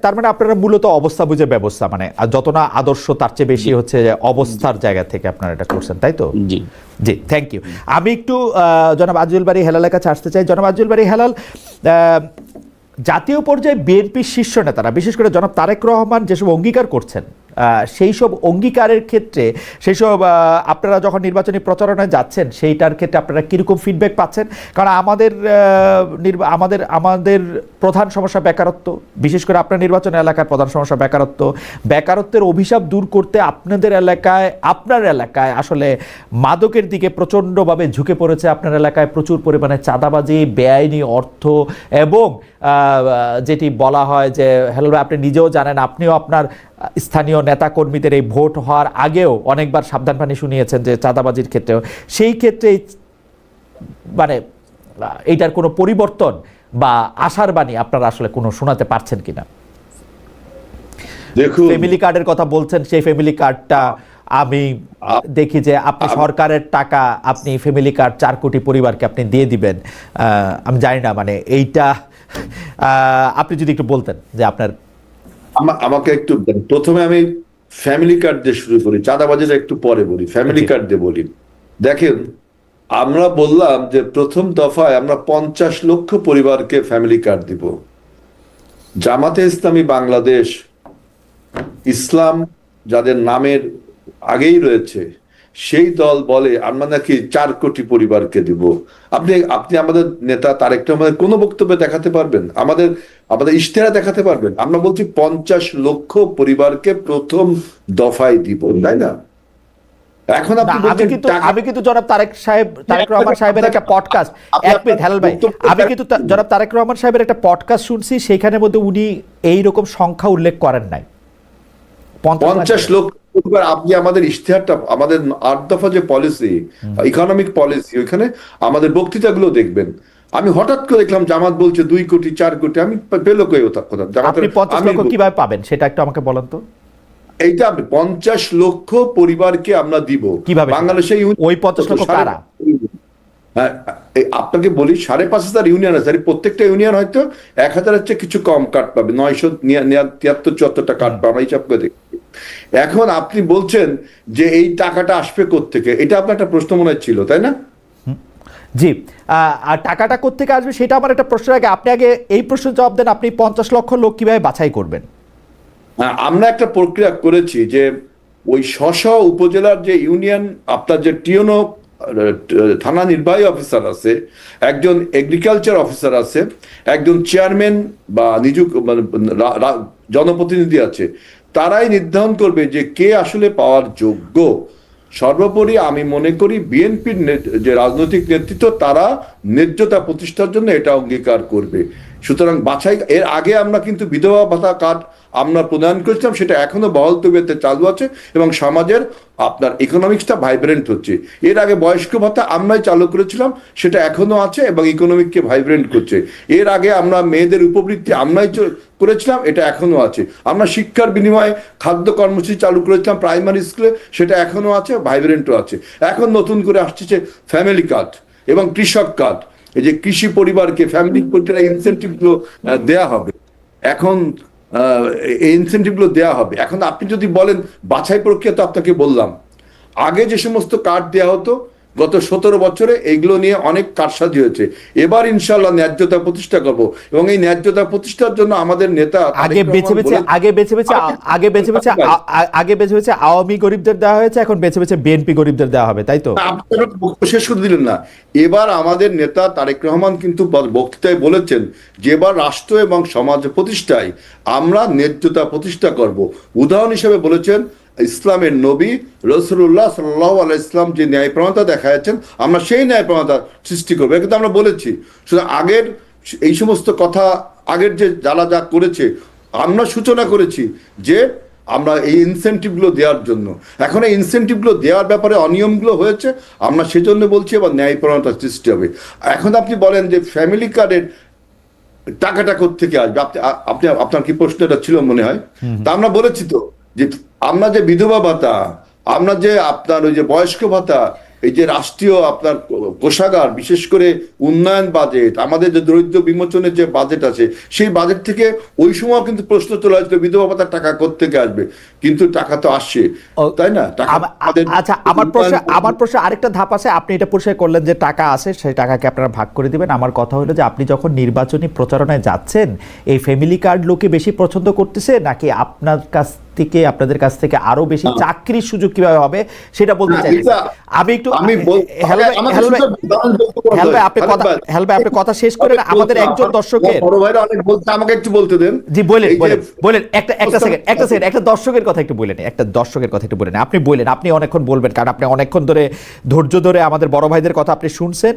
S1: তার মানে আপনারা মূলত অবস্থা বুঝে ব্যবস্থা, মানে যত না আদর্শ তার চেয়ে বেশি হচ্ছে অবস্থার জায়গা থেকে আপনারা এটা করছেন, তাই তো?
S3: জি
S1: জি, থ্যাংক ইউ। আমি একটু জনাব আজিজুল বারী হেলালের কাছে আসতে চাই। জনাব আজিজুল বারী হেলাল, জাতীয় পর্যায়ে বিএনপির শীর্ষ নেতারা, বিশেষ করে জনাব তারেক রহমান যেসব অঙ্গীকার করছেন, সেই সব অঙ্গীকারের ক্ষেত্রে, সেই সব আপনারা যখন নির্বাচনী প্রচারণায় যাচ্ছেন, সেইটার ক্ষেত্রে আপনারা কীরকম ফিডব্যাক পাচ্ছেন? কারণ আমাদের প্রধান সমস্যা বেকারত্ব, বিশেষ করে আপনার নির্বাচন এলাকার প্রধান সমস্যা বেকারত্বের অভিশাপ দূর করতে আপনার এলাকায় আসলে মাদকের দিকে প্রচণ্ডভাবে ঝুঁকে পড়েছে। আপনার এলাকায় প্রচুর পরিমাণে চাঁদাবাজি, বেআইনি অর্থ এবং যেটি বলা হয় যে, হেলাল ভাই আপনি নিজেও জানেন, আপনিও আপনার স্থানীয় নেতাকর্মীদের এই ভোট হওয়ার আগেও অনেকবার সাবধান বাণী শুনিয়েছেন যে চাঁদাবাজির ক্ষেত্রেও, সেই ক্ষেত্রে মানে এইটার কোনো পরিবর্তন বা আশার বাণী আপনারা আসলে কোনো শোনাতে পারছেন কিনা?
S2: দেখুন,
S1: ফ্যামিলি কার্ডের কথা বলছেন, সেই ফ্যামিলি কার্ডটা আমি দেখি যে আপনি সরকারের টাকা, আপনি ফ্যামিলি কার্ড 4 কোটি পরিবারকে আপনি দিয়ে দিবেন। আমি জানি না, মানে এইটা আপনি যদি একটু বলতেন যে আপনার।
S2: আমাকে একটু প্রথমে আমি ফ্যামিলি কার্ড দিয়ে শুরু করি, চাঁদাবাজিটা একটু পরে বলি, ফ্যামিলি কার্ড দিয়ে বলি। দেখেন, আমরা বললাম যে প্রথম দফায় আমরা 50 লক্ষ পরিবারকে ফ্যামিলি কার্ড দিব। জামাতে ইসলামী বাংলাদেশ ইসলাম যাদের নামের আগেই রয়েছে সেই দল বলে আমরা নাকি 4 কোটি পরিবারকে দিব। আপনি আপনি আমাদের নেতা তারেক রহমানের কোনো বক্তব্যে দেখাতে পারবেন, আমাদের আমাদের ইশতেহারে দেখাতে পারবেন? আমরা বলছি 50 লক্ষ পরিবারকে প্রথম দফায় দিব, তাই না? এখন আপনি
S1: আমি
S2: বলছেন
S1: কিন্তু
S2: টাকা-
S1: আমি কিন্তু জনাব তারেক রহমান সাহেবের একটা পডকাস্ট, এক মিনিট হেলাল ভাই, আমি কিন্তু জনাব তারেক রহমান সাহেবের একটা পডকাস্ট শুনছি, সেখানের মধ্যে উনি এইরকম সংখ্যা উল্লেখ করেন নাই।
S2: 50 লক্ষ পরিবার। আপনি আমাদের ইশতেহারটা, আমাদের 8 দফা যে পলিসি, ইকোনমিক পলিসি, ওইখানে আমাদের বক্তৃতাগুলো দেখবেন। আমি হঠাৎ করে দেখলাম জামাত বলছে 2 কোটি 4 কোটি। আমি পেলো কই ওটা কথা?
S1: আপনি 50 লক্ষ কিভাবে পাবেন সেটা একটু আমাকে বলেন তো।
S2: এইটা 50 লক্ষ পরিবারকে আমরা দিব
S1: কিভাবে?
S2: বাংলাদেশে।
S1: ওই 50 লক্ষ কারা?
S2: হ্যাঁ, আপনাকে বলি 5,500 ইউনিয়ন আছে, প্রত্যেকটা ইউনিয়ন হয়তো 1000 হচ্ছে কিছু কম কার্ড পাবে, 973-74টা কার্ড পাবে, হিসাব করে দেখি। এখন আপনি বলছেন যে এই টাকাটা আসবে কোত্থেকে? এটা আপনার একটা প্রশ্ন মনে ছিল, তাই না?
S1: জি, আর টাকাটা কোত্থেকে আসবে সেটা আমার একটা প্রশ্ন। আগে আপনি আগে এই প্রশ্নের জবাব দেন, আপনি 50 লক্ষ লোক কিভাবে বাছাই করবেন?
S2: আমরা একটা প্রক্রিয়া করেছি যে ওই স্ব উপজেলার যে ইউনিয়ন, আপনার যে টিওনো থানা নির্বাহী অফিসার আছে, একজন এগ্রিকালচার অফিসার আছে, একজন চেয়ারম্যান বা জনপ্রতিনিধি আছে, তারাই নির্ধারণ করবে যে কে আসলে পাওয়ার যোগ্য। সর্বোপরি আমি মনে করি বিএনপির যে রাজনৈতিক নেতৃত্ব, তারা ন্যায্যতা প্রতিষ্ঠার জন্য এটা অঙ্গীকার করবে। সুতরাং বাছাই, এর আগে আমরা কিন্তু বিধবা ভাতা কার্ড আমরা প্রদান করেছিলাম, সেটা এখনো বহাল তবিয়তে চালু আছে এবং সমাজের আপনার ইকোনমিক্সটা ভাইব্রেন্ট হচ্ছে। এর আগে বয়স্ক ভাতা আমরাই চালু করেছিলাম, সেটা এখনো আছে এবং ইকোনমিককে ভাইব্রেন্ট করছে। এর আগে আমরা মেয়েদের উপবৃত্তি আমরাই করেছিলাম, এটা এখনো আছে। আমরা শিক্ষার বিনিময়ে খাদ্য কর্মসূচি চালু করেছিলাম প্রাইমারি স্কুলে, সেটা এখনো আছে, ভাইব্রেন্টও আছে। এখন নতুন করে আসছে ফ্যামিলি কার্ড এবং কৃষক কার্ড। এই যে কৃষি পরিবারকে ফ্যামিলি ইনসেন্টিভ গুলো দেয়া হবে, এখন এই ইনসেন্টিভ গুলো দেওয়া হবে। এখন আপনি যদি বলেন বাছাই প্রক্রিয়া, তো আপনাকে বললাম আগে যে সমস্ত কার্ড দেওয়া হতো গত 17 বছরে, এইগুলো নিয়ে অনেক কারসাজি হয়েছে। এবার ইনশাল্লাহ ন্যায্যতা প্রতিষ্ঠা করব এবং এই ন্যায্যতা প্রতিষ্ঠার জন্য আমাদের নেতা
S1: আগে বেছে বেছে আওয়ামী গরিবদের দেওয়া হয়েছে, এখন বেছে বেছে বিএনপি গরিবদের দেওয়া হবে, তাই তো?
S2: আপনারা শেষ করে দিলেন না। এবার আমাদের নেতা তারেক রহমান কিন্তু বক্তৃতায় বলেছেন যে এবার রাষ্ট্র এবং সমাজ প্রতিষ্ঠায় আমরা ন্যায্যতা প্রতিষ্ঠা করব। উদাহরণ হিসেবে বলেছেন ইসলামের নবী রাসূলুল্লাহ সাল্লাল্লাহু আলাইহি ইসলাম যে ন্যায়প্রণতা দেখাচ্ছেন, আমরা সেই ন্যায়প্রণতা সৃষ্টি করবো। কিন্তু আমরা বলেছি শুধু আগের এই সমস্ত কথা, আগের যে যারা যা করেছে, আমরা সূচনা করেছি যে আমরা এই ইনসেন্টিভগুলো দেওয়ার জন্য। এখন এই ইনসেন্টিভগুলো দেওয়ার ব্যাপারে অনিয়মগুলো হয়েছে, আমরা সেজন্য বলছি এবার ন্যায়প্রণতা সৃষ্টি হবে। এখন আপনি বলেন যে ফ্যামিলি কার্ডের টাকাটা কোত্থেকে আসবে, আপনি আপনার কি প্রশ্নটা ছিল মনে হয়? তা আমরা বলেছি তো যে আমরা যে বিধবা ভাতা, আমরা যে আপনার ওই যে বয়স্ক ভাতা, এই যে রাষ্ট্রীয় আপনার কোষাগার, বিশেষ করে উন্নয়ন বাজেট, আমাদের যে দরিদ্র বিমোচনের যে বাজেট আছে, সেই বাজেট থেকে ওই সময় কিন্তু প্রশ্ন তোলা হয়েছিল বিধবা ভাতার টাকা কোত্থেকে আসবে, কিন্তু টাকা তো আসছে, তাই না?
S1: আচ্ছা, আমার প্রশ্ন আরেকটা ধাপ আছে। আপনি এটা পরিষ্কার করলেন যে টাকা আছে, সেই টাকাকে আপনারা ভাগ করে দিবেন। আমার কথা হলো যে আপনি যখন নির্বাচনী প্রচারণায় যাচ্ছেন, এই ফ্যামিলি কার্ড লোকে বেশি পছন্দ করতেছে নাকি আপনাদের কাছ থেকে আরো বেশি চাকরির সুযোগ কিভাবে হবে সেটা বলতে চাই। আমি একটু আপনি কথা শেষ করেন। আমাদের একজন দর্শকের
S2: বড় ভাইরা অনেক বলতে, আমাকে একটু বলতে দেন।
S1: জি বলেন একটা সেকেন্ড একটা দর্শকের কথা একটু বলেন। আপনি বলেন, আপনি অনেকক্ষণ বলবেন, কারণ আপনি অনেকক্ষণ ধরে ধৈর্য ধরে আমাদের বড় ভাইদের কথা আপনি শুনছেন,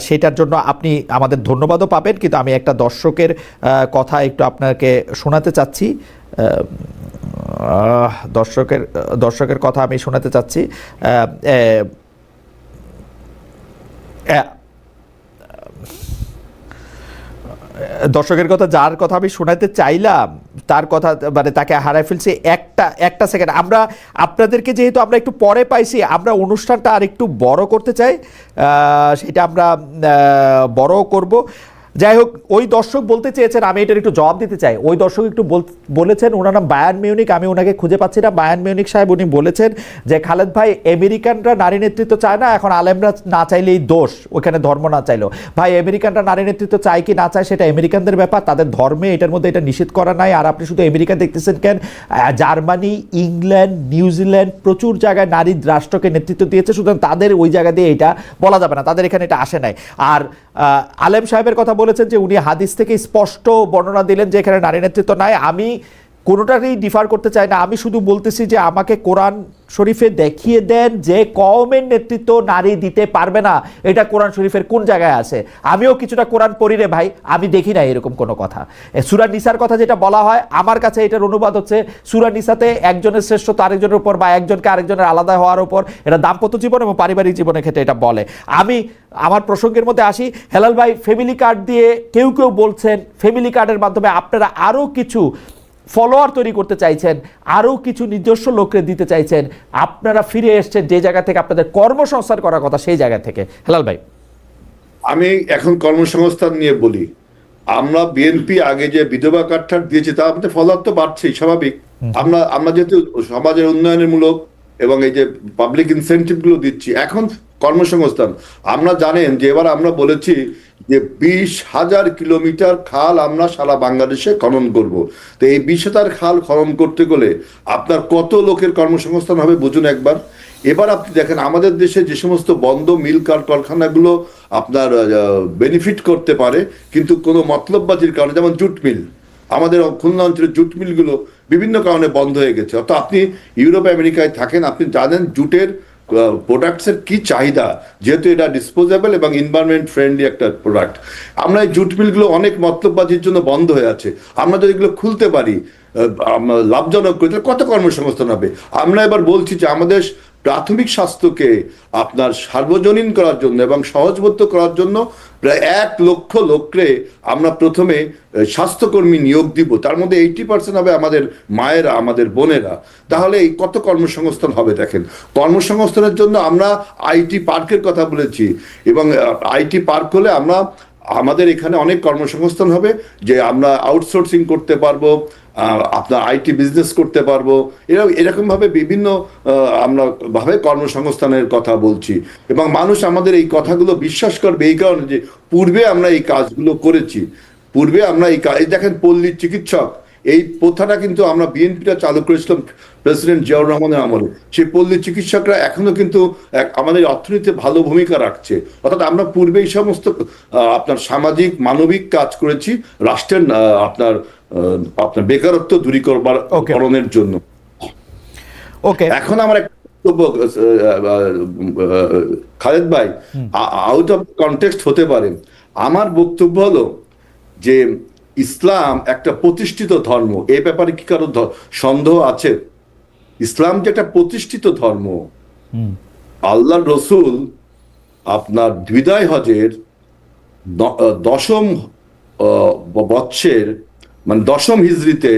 S1: সেটার জন্য আপনি আমাদের ধন্যবাদও পাবেন। কিন্তু আমি একটা দর্শকের কথা একটু আপনাকে শোনাতে চাচ্ছি। দর্শকের কথা আমি শোনাতে চাচ্ছি। দর্শকের কথা, যার কথা আমি শোনাতে চাইলাম, তার কথা মানে তাকে হারায় ফেলছি। একটা সেকেন্ড, আমরা আপনাদেরকে যেহেতু আমরা একটু পরে পাইছি, আমরা অনুষ্ঠানটা আর একটু বড় করতে চাই, সেটা আমরা বড় করব। যাই হোক, ওই দর্শক বলতে চেয়েছেন, আমি এটার একটু জবাব দিতে চাই। ওই দর্শক একটু বলেছেন, ওনার নাম বায়ার্ন মিউনিক, আমি ওনাকে খুঁজে পাচ্ছি না। বায়ার্ন মিউনিক সাহেব উনি বলেছেন যে খালেদ ভাই, আমেরিকানরা নারী নেতৃত্ব চায় না, এখন আলেমরা না চাইলেই দোষ, ওখানে ধর্ম না চাইলেও। ভাই, আমেরিকানরা নারী নেতৃত্ব চায় কি না চায় সেটা আমেরিকানদের ব্যাপার, তাদের ধর্মে এটার মধ্যে এটা নিষেধ করা নাই। আর আপনি শুধু আমেরিকা দেখতেছেন কেন, জার্মানি, ইংল্যান্ড, নিউজিল্যান্ড প্রচুর জায়গায় নারী রাষ্ট্রকে নেতৃত্ব দিয়েছে, সুতরাং তাদের ওই জায়গা দিয়ে এটা বলা যাবে না, তাদের এখানে এটা আসে নাই। আর আলেম সাহেবের কথা বলেছেন যে উনি হাদিস থেকে স্পষ্ট বর্ণনা দিলেন যে এখানে নারী নেতৃত্ব নাই। আমি কোনোটাকেই ডিফার করতে চাই না, আমি শুধু বলতেছি যে আমাকে কোরআন শরীফে দেখিয়ে দেন যে কওমের নেতৃত্ব নারী দিতে পারবে না, এটা কোরআন শরীফের কোন জায়গায় আছে? আমিও কিছুটা কোরআন পড়ি রে ভাই, আমি দেখি না এরকম কোনো কথা। সূরা নিসার কথা যেটা বলা হয়, আমার কাছে এটার অনুবাদ হচ্ছে সূরা নিসাতে একজনের শ্রেষ্ঠত্ব আরেকজনের উপর বা একজনকে আরেকজনের আলাদা হওয়ার উপর, এটা দাম্পত্য জীবন এবং পারিবারিক জীবনের ক্ষেত্রে এটা বলে। আমি আমার প্রসঙ্গের মধ্যে আসি। হেলাল ভাই, ফ্যামিলি কার্ড দিয়ে কেউ কেউ বলছেন ফ্যামিলি কার্ডের মাধ্যমে আপনারা আরও কিছু ফলোয়ার তৈরি করতে চাইছেন, আরও কিছু নিজস্ব লোককে দিতে চাইছেন, আপনারা ফিরে এসছেন যে জায়গা থেকে আপনাদের কর্মসংস্থান করার কথা সেই জায়গা থেকে। হেলাল ভাই,
S2: আমি এখন কর্মসংস্থান নিয়ে বলি। আমরা বিএনপি আগে যে বিধবা কার্ড দিয়েছি তা আমাদের ফলোয়ার তো বাড়ছেই, স্বাভাবিক। আমরা যেহেতু সমাজের উন্নয়নের মূলক এবং এই যে পাবলিক ইনসেন্টিভ গুলো দিচ্ছি, এখন কর্মসংস্থান। আমরা জানেন যে এবার আমরা বলেছি যে 20,000 কিলোমিটার খাল আমরা সারা বাংলাদেশে খনন করব। তো এই 20,000 খাল খনন করতে গেলে আপনার কত লোকের কর্মসংস্থান হবে বুঝুন একবার। এবার আপনি দেখেন আমাদের দেশে যে সমস্ত বন্ধ মিল কারখানাগুলো আপনার বেনিফিট করতে পারে, কিন্তু কোনো মতলববাজির কারণে, যেমন জুট মিল, আমাদের খুলনা অঞ্চলের জুট মিলগুলো বিভিন্ন কারণে বন্ধ হয়ে গেছে। অর্থাৎ আপনি ইউরোপ আমেরিকায় থাকেন, আপনি জানেন জুটের প্রোডাক্টসের কি চাহিদা, যেহেতু এটা ডিসপোজেবল এবং এনভায়রনমেন্ট ফ্রেন্ডলি একটা প্রোডাক্ট। আমরা এই জুট মিলগুলো অনেক মতলববাজির জন্য বন্ধ হয়ে আছে। আমরা যদি এগুলো খুলতে পারি, লাভজনক করে, তাহলে কত কর্মসংস্থান হবে। আমরা এবার বলছি যে আমাদের প্রাথমিক স্বাস্থ্যকে আপনার সার্বজনীন করার জন্য এবং সহজবোধ্য করার জন্য প্রায় 1 লক্ষ লোককে আমরা প্রথমে স্বাস্থ্যকর্মী নিয়োগ দিব। তার মধ্যে 80% হবে আমাদের মায়েরা, আমাদের বোনেরা। তাহলে এই কত কর্মসংস্থান হবে দেখেন। কর্মসংস্থানের জন্য আমরা আইটি পার্কের কথা বলেছি, এবং আইটি পার্ক হলে আমাদের এখানে অনেক কর্মসংস্থান হবে, যে আমরা আউটসোর্সিং করতে পারবো, আপনার আইটি বিজনেস করতে পারবো। এরকম ভাবে বিভিন্ন আমরা ভাবে কর্মসংস্থানের কথা বলছি, এবং মানুষ আমাদের এই কথাগুলো বিশ্বাস করবে এই কারণে যে পূর্বে আমরা এই কাজগুলো করেছি। পূর্বে আমরা এই দেখেন পল্লী চিকিৎসক, এই প্রথাটা কিন্তু আমরা বিএনপিটা চালু করেছিলাম প্রেসিডেন্ট জিয়াউর রহমানের আমলে। সেই পল্লী চিকিৎসকরা এখনো কিন্তু আমাদের অর্থনীতিতে ভালো ভূমিকা রাখছে। অর্থাৎ আমরা পূর্বে এই সমস্ত আপনার সামাজিক মানবিক কাজ করেছি রাষ্ট্রের আপনার বেকারত্ব দূরীকরণের জন্য।
S1: ওকে,
S2: এখন আমার একটা বক্তব্য, খালেদ ভাই, আউট অফ কনটেক্সট হতে পারে। আমার বক্তব্য হলো যে ইসলাম একটা প্রতিষ্ঠিত ধর্ম। এই ব্যাপারে কি কারো সন্দেহ আছে? ইসলাম যে একটা প্রতিষ্ঠিত ধর্ম। আল্লাহর রসুল আপনার বিদায় হজের 10ম বৎসের মানে 10ম হিজরিতে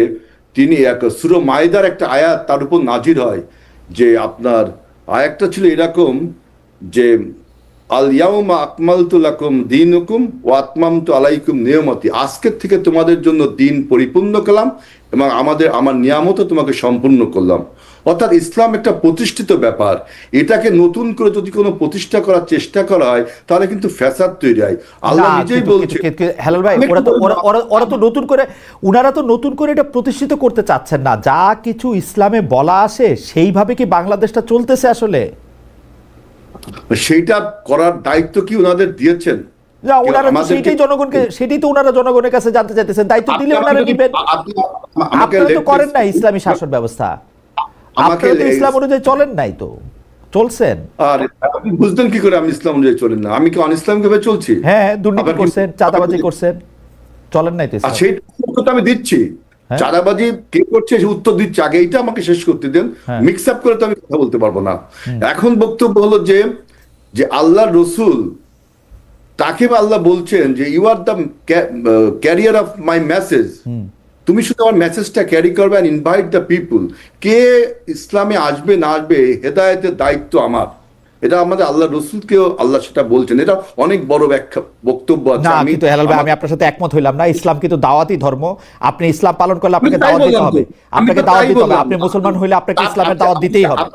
S2: তিনি সূরা মাইদার একটা আয়াত তার উপর নাজির হয়, যে আপনার আয়াতটা ছিল এরকম যে আল ইয়াউমা আকমালতু লাকুম দীনুকুম ওয়া আতমামতু আলাইকুম নিয়ামতি, আজকের থেকে তোমাদের জন্য দিন পরিপূর্ণ করলাম এবং আমার নিয়ামতও তোমাকে সম্পূর্ণ করলাম। অর্থাৎ ইসলাম একটা প্রতিষ্ঠিত ব্যাপার। এটাকে নতুন করে যদি কোনো প্রতিষ্ঠা করার চেষ্টা করা হয় তাহলে কিন্তু ফ্যাসাদ তৈরি হয়। আল্লাহ নিজেই বলছে।
S1: হেলাল ভাই, ওরা তো নতুন করে এটা প্রতিষ্ঠিত করতে চাচ্ছেন না। যা কিছু ইসলামে বলা আছে সেইভাবে কি বাংলাদেশটা চলতেছে আসলে?
S2: সেইটা করার দায়িত্ব কি ওনাদের দিয়েছেন?
S1: সেটাই তো ওনারা জনগণের কাছে জানতে চাইতেছেন। দায়িত্ব দিলে ওনারা দিবেন। আপনারা তো করেন না ইসলামী শাসন ব্যবস্থা, আপনারা তো ইসলাম অনুযায়ী চলেন নাই, তো চলছেন।
S2: আর আপনি বুঝলেন কি করে আমি ইসলাম অনুযায়ী চলেন না? আমি কি অনইসলামিক ভাবে চলছি?
S1: হ্যাঁ, দুর্নীতি করছেন, চাঁদাবাজি করছেন, চলেন নাই তো।
S2: সেই উত্তরটা আমি দিচ্ছি। চাঁদাবাজি কে করছে সে উত্তর দিচ্ছে, আগে এইটা আমাকে শেষ করতে দেন। মিক্স আপ করে তো আমি কথা বলতে পারবো না। এখন বক্তব্য হলো যে আল্লাহ রসুল, তাকে আল্লাহ বলছেন যে you are the carrier of my message, তুমি শুধু আমার মেসেজটা ক্যারি করবে এন্ড ইনভাইট দ্য পিপল। কে ইসলামে আসবে না আসবে হেদায়েতের দায়িত্ব আমার। এটা আমাদের আল্লাহ রসুলকেও আল্লাহ সেটা বলছেন। এটা অনেক বড় ব্যাখ্যা বক্তব্য আছে।
S1: না কিন্তু হেলাল ভাই, আমি আপনার সাথে একমত হইলাম না। ইসলাম কিন্তু দাওয়াতি ধর্ম। আপনি ইসলাম পালন করলে আপনাকে দাওয়াত দিতে হবে, আপনাকে দাওয়াত দিতে হবে। আপনি মুসলমান হইলে আপনাকে ইসলামের দাওয়াত দিতেই হবে।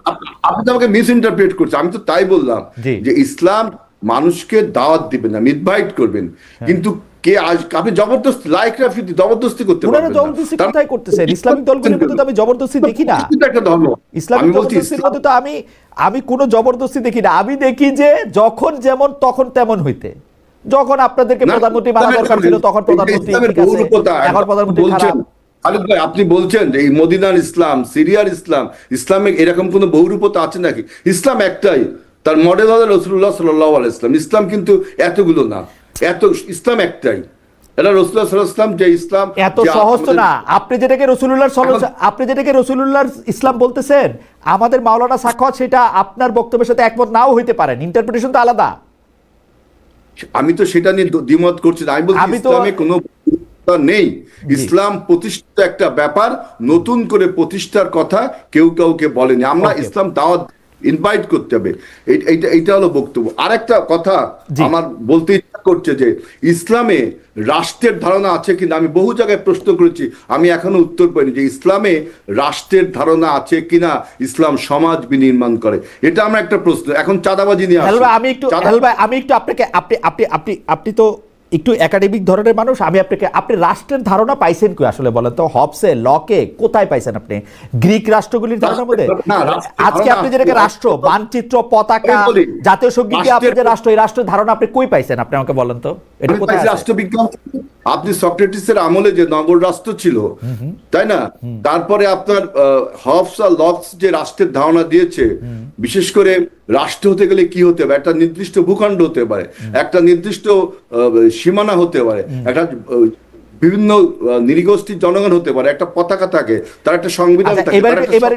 S2: আপনি তো আমাকে মিস ইন্টারপ্রেট করছেন। আমি তো তাই বললাম যে ইসলাম মানুষকে দাওয়াত দিবেন না, ইনভাইট করবেন। কিন্তু কে আপনি জবরদস্তি লাইক রাফিদি জবরদস্তি করতে পারবেন না।
S1: জবরদস্তি কোথায় করতেছেন? ইসলামিক দলগুলোর মধ্যে তো আমি জবরদস্তি দেখি না।
S2: একটা ধর্ম
S1: ইসলামিক জবরদস্তির মধ্যে তো আমি কোনো জবরদস্তি দেখি না। আমি দেখি যে যখন যেমন তখন তেমন হইতে। যখন আপনাদেরকে প্রধানমন্ত্রী বানানো দরকার ছিল তখন প্রধানমন্ত্রী ঠিক আছে, এখন প্রধানমন্ত্রী খারাপ।
S2: খালিদ ভাই, আপনি বলছেন যে এই মদিনার ইসলাম, সিরিয়ার ইসলাম, ইসলামে এরকম কোনো বহুরূপতা আছে নাকি? ইসলাম একটাই, তার মডেল হলো রাসূলুল্লাহ সাল্লাল্লাহু আলাইহি ওয়াসাল্লাম। ইসলাম কিন্তু এতগুলো না, ইসলাম একটাই। এটা রাসূলুল্লাহ সাল্লাল্লাহু আলাইহি ওয়াসাল্লাম যে ইসলাম
S1: এত সহজ তো না। আপনি যেটাকে রাসূলুল্লাহর ইসলাম বলতেছেন, আমাদের মাওলানা সাখাওয়াত সেটা আপনার বক্তব্যের সাথে একমত নাও হইতে পারেন, ইন্টারপ্রিটেশন তো আলাদা।
S2: আমি তো সেটা নিয়ে দ্বিমত করছি না। আমি বলছি ইসলামে কোনো নেই। ইসলাম প্রতিষ্ঠিত একটা ব্যাপার, নতুন করে প্রতিষ্ঠার কথা কেউ কাউকে বলেনি। আমরা ইসলাম দাওয়াত ইনভাইট করতে হবে, এইটা হলো বক্তব্য। আরেকটা কথা আমার বলতে ইচ্ছা করছে যে ইসলামে রাষ্ট্রের ধারণা আছে কিনা। আমি বহু জায়গায় প্রশ্ন করেছি, আমি এখনো উত্তর পাইনি যে ইসলামে রাষ্ট্রের ধারণা আছে কিনা, ইসলাম সমাজ বিনির্মাণ করে। এটা আমার একটা প্রশ্ন। এখন চাঁদাবাজি নিয়ে
S1: আমি একটু আপনাকে আপনি তো একটু একাডেমিক ধরনের মানুষ। আপনি রাষ্ট্রের ধারণা পাইছেন কি আসলে বলেন তো? হবসে, লকে কোথায় পাইছেন আপনি? গ্রিক রাষ্ট্রগুলির ধারণার মধ্যে? আজকে আপনি যেটাকে রাষ্ট্র, মানচিত্র, পতাকা, জাতীয় সঙ্গীতে আপনি যে রাষ্ট্র, এই রাষ্ট্রের ধারণা আপনি কই পাইছেন? আপনি আমাকে বলেন তো, এটা কোথায় আছে?
S2: রাষ্ট্রবিজ্ঞান আপনি সক্রেটিসের আমলে যে নগর রাষ্ট্র ছিল, তাই না? তারপরে আপনার হবস আর লকস যে রাষ্ট্রের ধারণা দিয়েছে, বিশেষ করে রাষ্ট্র হতে গেলে কি হতে হবে? একটা নির্দিষ্ট ভূখণ্ড হতে পারে, একটা নির্দিষ্ট সীমানা হতে পারে, একটা বিভিন্ন নৃগোষ্ঠীর জনগণ হতে পারে, একটা পতাকা থাকে, তার একটা সংবিধান থাকে।
S1: এবারে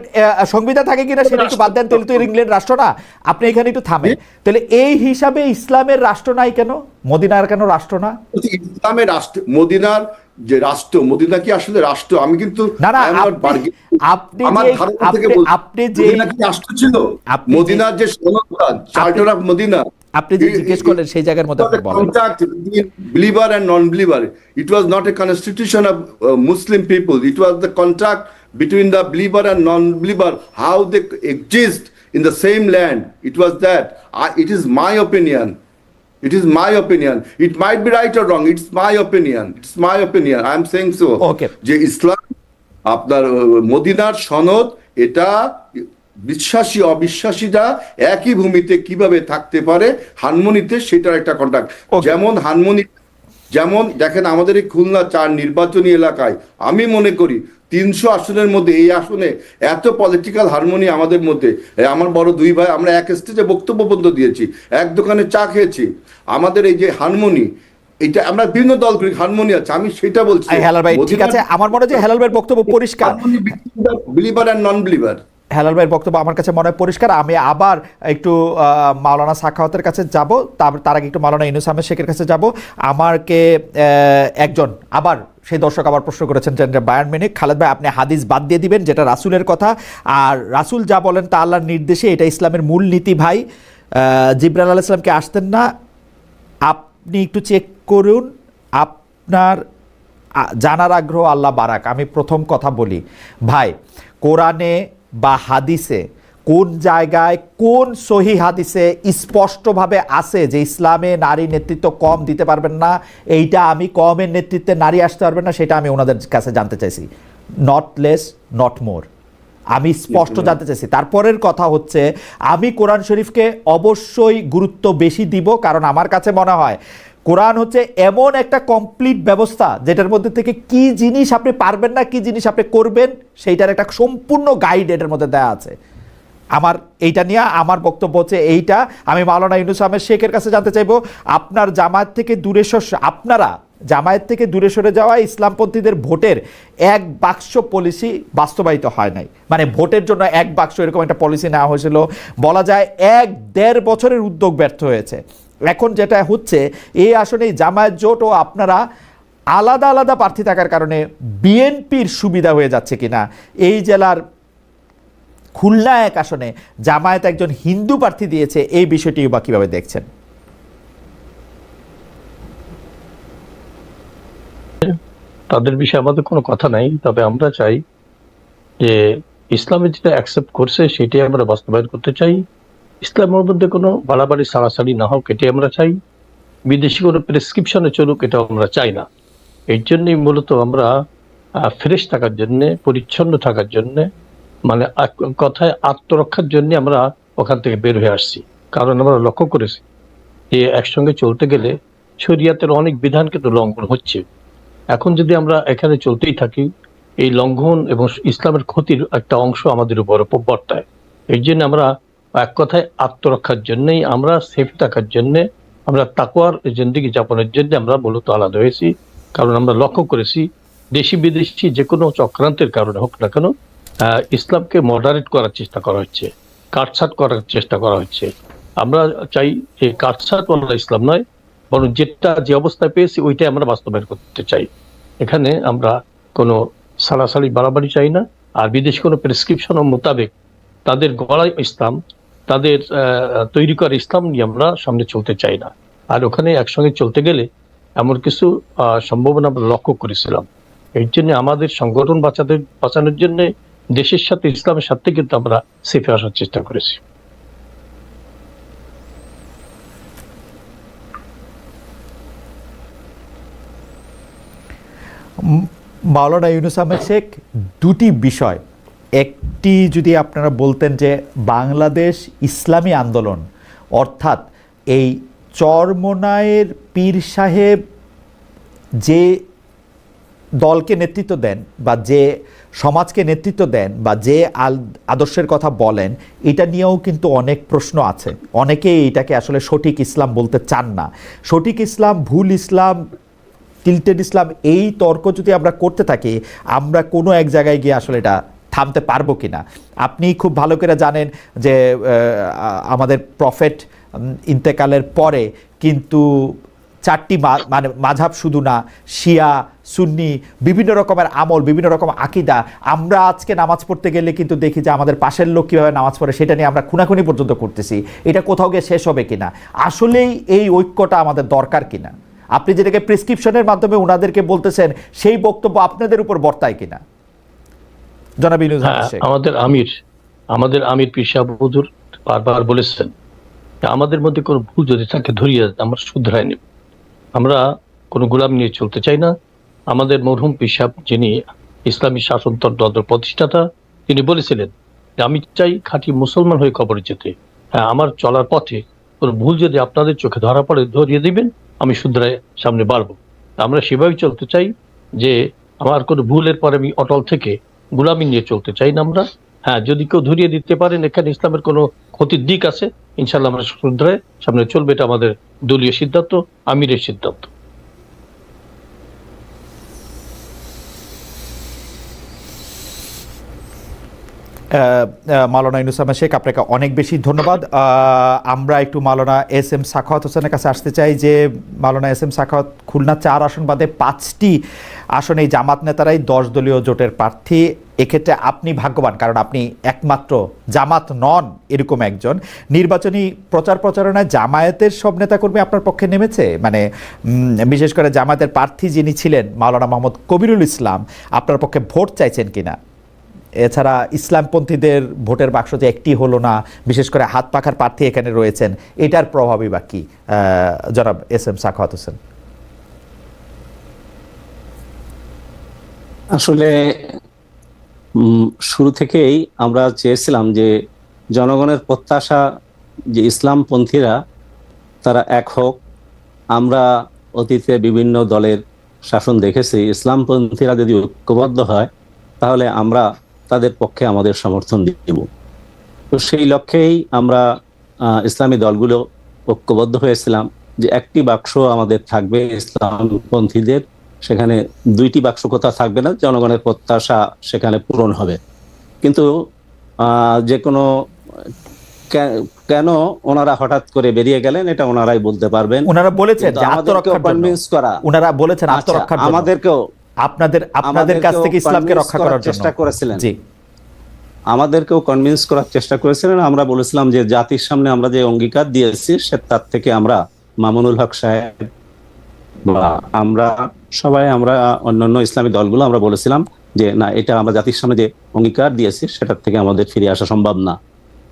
S1: সংবিধান থাকে কিনা সেটা একটু বাদ দেন, তাহলে তো ইংল্যান্ড রাষ্ট্র না। আপনি এখানে একটু থামেন। তাহলে এই হিসাবে ইসলামের রাষ্ট্র নাই কেন? মদিনার কেন রাষ্ট্র না?
S2: ইসলামের রাষ্ট্র, মদিনার যে রাষ্ট্র, মদিনা কি আসলে রাষ্ট্র? আমি কিন্তু আপনি যে রাষ্ট্র ছিল, মদিনার যে সনদ, চার্টার অফ মদিনা,
S1: আপনি যে জিজ্ঞেস করলেন সেই জায়গার মধ্যে আপনি বলেন।
S2: Believer and non-believer. It was not a constitution of Muslim people. It was the contract between the believer and non-believer, how they exist in the same land. It was that. It is my opinion. It is my opinion. It might be right or wrong. It's my opinion. It's my opinion. I am saying so.
S1: Okay.
S2: যে ইসলাম আপনার মদিনার সনদ, এটা বিশ্বাসী অবিশ্বাসীরা একই ভূমিতে কিভাবে থাকতে পারে হারমোনিতে, সেটার একটা কন্ট্রাক্ট। যেমন হারমোনি, যেমন দেখেন আমাদের এই খুলনা 4 নির্বাচনী এলাকায় আমি মনে করি 300 আসনের মধ্যে এই আসনে এত পলিটিক্যাল হারমোনি আমাদের মধ্যে। আমার বড় 2 ভাই আমরা এক স্টেজে বক্তব্য বন্ধ দিয়েছি, এক দোকানে চা খেয়েছি। আমাদের এই যে হারমোনি, এটা আমরা বিভিন্ন দল করি, হারমোনি আছে। আমি সেটা বলছি
S1: হেলাল ভাই, ঠিক আছে। আমার মনে হয় যে হেলাল ভাইয়ের বক্তব্য পরিষ্কার।
S2: Believer and non believer,
S1: Helal ভাইয়ের বক্তব্য আমার কাছে মনে হয় পরিষ্কার। আমি আবার একটু মাওলানা সাখাওয়াতের কাছে যাব, তার আগে একটু মাওলানা ইউনূস আহমেদ শেখের কাছে যাব। আমাকে একজন আবার সেই দর্শক আবার প্রশ্ন করেছেন যে বায়ার্ন মিউনিখ, খালেদ ভাই আপনি হাদিস বাদ দিয়ে দিবেন, যেটা রাসূলের কথা, আর রাসূল যা বলেন তা আল্লাহর নির্দেশে, এটা ইসলামের মূল নীতি। ভাই জিবরাইল আলাইহিস সালামকে আসতেন না, আপনি একটু চেক করুন, আপনার জানার আগ্রহ আল্লাহ বারাক। আমি প্রথম কথা বলি ভাই, কোরআনে বা হাদিসে কোন জায়গায়, কোন সহি হাদিসে স্পষ্টভাবে আছে যে ইসলামে নারী নেতৃত্ব কম দিতে পারবেন না? এইটা আমি কমের নেতৃত্বে নারী আসতে পারবেন না, সেটা আমি ওনাদের কাছে জানতে চাইছি। নট লেস নট মোর, আমি স্পষ্ট জানতে চাইছি। তারপরের কথা হচ্ছে, আমি কোরআন শরীফকে অবশ্যই গুরুত্ব বেশি দিব, কারণ আমার কাছে মনে হয় কোরআন হচ্ছে এমন একটা কমপ্লিট ব্যবস্থা যেটার মধ্যে থেকে কি জিনিস আপনি পারবেন না, কি জিনিস আপনি করবেন, সেইটার একটা সম্পূর্ণ গাইড এটার মধ্যে দেওয়া আছে। আমার এইটা নিয়ে আমার বক্তব্য হচ্ছে এইটা। আমি মাওলানা ইউনূস আহমেদ শেখের কাছে জানতে চাইবো, আপনার জামায়াত থেকে দূরে আপনারা জামায়াত থেকে দূরে সরে যাওয়া ইসলামপন্থীদের ভোটের 1 বাক্স পলিসি বাস্তবায়িত হয় নাই। মানে ভোটের জন্য 1 বাক্স এরকম একটা পলিসি নেওয়া হয়েছিল, বলা যায় 1-1.5 বছরের উদ্যোগ ব্যর্থ হয়েছে। এখন যেটা হচ্ছে, এই আসলে জামায়াত জোট ও আপনারা আলাদা আলাদা প্রার্থী থাকার কারণে বিএনপির সুবিধা হয়ে যাচ্ছে কিনা, এই জেলার খুলনা 1 আসনে জামায়াত একজন হিন্দু প্রার্থী দিয়েছে, এই বিষয়টি বা কিভাবে দেখছেন?
S4: তাদের বিষয়ে আমাদের কোনো কথা নাই, তবে আমরা চাই যে ইসলামে যেটা অ্যাকসেপ্ট করছে সেটাই আমরা বাস্তবায়ন করতে চাই। ইসলামের মধ্যে কোনো বাড়াবাড়ি সারাসারি না হোক এটাই আমরা চাই। বিদেশি কোনো প্রেসক্রিপশনে চলুক এটা আমরা চাই না। এর জন্যই মূলত আমরা ফ্রেশ থাকার জন্যে, পরিচ্ছন্ন থাকার জন্যে, মানে কথায় আত্মরক্ষার জন্য আমরা ওখান থেকে বের হয়ে আসছি। কারণ আমরা লক্ষ্য করেছি যে একসঙ্গে চলতে গেলে শরিয়াতের অনেক বিধান কিন্তু লঙ্ঘন হচ্ছে। এখন যদি আমরা এখানে চলতেই থাকি, এই লঙ্ঘন এবং ইসলামের ক্ষতির একটা অংশ আমাদের উপর বর্তায়। এর জন্য আমরা এক কথায় আত্মরক্ষার জন্যই, আমরা সেফ থাকার জন্যে, আমরা তাকওয়ার জিন্দেগি যাপনের জন্য আমরা মূলত আলাদা হয়েছি। কারণ আমরা লক্ষ্য করেছি দেশি বিদেশি যে কোনো চক্রান্তের কারণে হোক না কেন, ইসলামকে মডারেট করার চেষ্টা করা হচ্ছে, কাটছাট করার চেষ্টা করা হচ্ছে। আমরা চাই যে কাটছাটওয়ালা ইসলাম নয়, বরং যেটা যে অবস্থায় পেয়েছি ওইটাই আমরা বাস্তবায়ন করতে চাই। এখানে আমরা কোনো সালাসালি বাড়াবাড়ি চাই না। আর বিদেশি কোনো প্রেসক্রিপশন মোতাবেক তাদের গড়ায় ইসলাম, তাদের তৈরি করা ইসলাম নিয়ে আমরা সামনে চলতে চাই না। আর ওখানে একসঙ্গে চলতে গেলে এমন কিছু সম্ভাবনা আমরা লক্ষ্য করেছিলাম। এর জন্য আমাদের সংগঠন বাঁচানোর জন্য দেশের সাথে ইসলামের সাথে কিন্তু আমরা সেফে আসার চেষ্টা করেছি।
S1: মাওলানা ইউনুস আহমেদ শেখ, দুটি বিষয়, একটি যদি আপনারা বলতেন যে বাংলাদেশ ইসলামী আন্দোলন, অর্থাৎ এই চরমোনাইয়ের পীর সাহেব যে দলকে নেতৃত্ব দেন বা যে সমাজকে নেতৃত্ব দেন বা যে আদর্শের কথা বলেন, এটা নিয়েও কিন্তু অনেক প্রশ্ন আছে। অনেকেই এটাকে আসলে সঠিক ইসলাম বলতে চান না। সঠিক ইসলাম, ভুল ইসলাম, টিল্টেড ইসলাম, এই তর্ক যদি আমরা করতে থাকি, আমরা কোনো এক জায়গায় গিয়ে আসলে এটা থামতে পারবো কিনা। আপনি খুব ভালো করে জানেন যে আমাদের প্রফেট ইন্তেকালের পরে কিন্তু 4টি মানে মাযহাব শুধু না, শিয়া, সুন্নি, বিভিন্ন রকমের আমল, বিভিন্ন রকম আকীদা। আমরা আজকে নামাজ পড়তে গেলে কিন্তু দেখি যে আমাদের পাশের লোক কীভাবে নামাজ পড়ে সেটা নিয়ে আমরা খুনাখুনি পর্যন্ত করতেছি। এটা কোথাও গিয়ে শেষ হবে কিনা, আসলেই এই ঐক্যটা আমাদের দরকার কিনা, আপনি যেটাকে প্রেসক্রিপশনের মাধ্যমে ওনাদেরকে বলতেছেন সেই বক্তব্য আপনাদের উপর বর্তায় কিনা? জনাব ইউনুস আহমেদ শেখ,
S4: আমাদের আমির পীর সাহেব হুজুর বারবার বলেছেন আমাদের মধ্যে কোনো ভুল যদি থাকে ধরিয়ে আমরা শুধরাই নেব। আমরা কোনো গোলাম নিয়ে চলতে চাই না। আমাদের মরহুম পীর সাহেব, যিনি ইসলামী শাসনতন্ত্র প্রতিষ্ঠাতা, তিনি বলেছিলেন যে আমি চাই খাঁটি মুসলমান হয়ে কবরে যেতে। হ্যাঁ, আমার চলার পথে কোনো ভুল যদি আপনাদের চোখে ধরা পড়ে ধরিয়ে দিবেন, আমি শুধরাই সামনে বাড়বো। আমরা সেভাবেই চলতে চাই যে আমার কোনো ভুলের পরে আমি অটল থেকে গোলামি নিয়ে চলতে চাই না আমরা। হ্যাঁ, যদি কেউ ধরিয়ে দিতে পারেন এখানে ইসলামের কোনো ক্ষতির দিক আছে, ইনশাল্লাহ আমরা শুধরাই সামনে চলবে। এটা আমাদের দলীয় সিদ্ধান্ত, আমিরের সিদ্ধান্ত।
S1: মাওলানা ইউনুস আহমেদ শেখ, আপনাকে অনেক বেশি ধন্যবাদ। আমরা একটু মাওলানা এস এম সাখাওয়াত হোসেনের কাছে আসতে চাই যে মাওলানা এস এম সাখাওয়াত, খুলনা 4 আসন বাদে 5টি আসনে এই জামাত নেতারাই 10 দলীয় জোটের প্রার্থী। এক্ষেত্রে আপনি ভাগ্যবান, কারণ আপনি একমাত্র জামাত নন এরকম একজন। নির্বাচনী প্রচারণায় জামায়াতের সব নেতাকর্মী আপনার পক্ষে নেমেছে, মানে বিশেষ করে জামায়াতের প্রার্থী যিনি ছিলেন মাওলানা মোহাম্মদ কবিরুল ইসলাম, আপনার পক্ষে ভোট চাইছেন কিনা? এছাড়া ইসলামপন্থীদের ভোটের বাক্স যে একটি হলো না, বিশেষ করে হাত পাখার প্রার্থী এখানে রয়েছেন, এটার প্রভাবই বা কি? জনাব এস এম সাখাওয়াত হোসেন।
S3: আসলে শুরু থেকেই আমরা চেয়েছিলাম যে জনগণের প্রত্যাশা যে ইসলামপন্থীরা তারা এক হোক। আমরা অতীতে বিভিন্ন দলের শাসন দেখেছি, ইসলামপন্থীরা যদি ঐক্যবদ্ধ হয় তাহলে আমরা তাদের পক্ষে আমাদের সমর্থন দিব। তো সেই লক্ষ্যেই আমরা ইসলামী দলগুলো ঐক্যবদ্ধ হয়েছিলাম যে একটি বাক্স আমাদের থাকবে ইসলামপন্থীদের, সেখানে 2টি বাক্স কোথাও থাকবে না, জনগণের প্রত্যাশা সেখানে পূরণ হবে। কিন্তু যে কোনো কেন ওনারা হঠাৎ করে বেরিয়ে গেলেন এটা ওনারাই বলতে পারবেন।
S1: ওনারা বলেছেন যে আত্মরক্ষার জন্য,
S3: কনভিন্স করা,
S1: ওনারা বলেছেন আত্মরক্ষার জন্য,
S3: আমাদেরকেও
S1: আপনাদের কাছ থেকে ইসলামকে রক্ষা করার জন্য
S3: চেষ্টা করেছিলেন।
S1: জি,
S3: আমাদেরকেও কনভিন্স করার চেষ্টা করেছিলেন। আমরা বলেছিলাম যে জাতির সামনে আমরা যে অঙ্গীকার দিয়েছি সে তার থেকে আমরা, মামুনুল হক সাহেব বা আমরা সবাই, আমরা অন্যান্য ইসলামী দলগুলো আমরা বলেছিলাম যে না, এটা আমরা জাতির সামনে যে অঙ্গীকার দিয়েছি সেটার থেকে আমাদের ফিরে আসা সম্ভব না।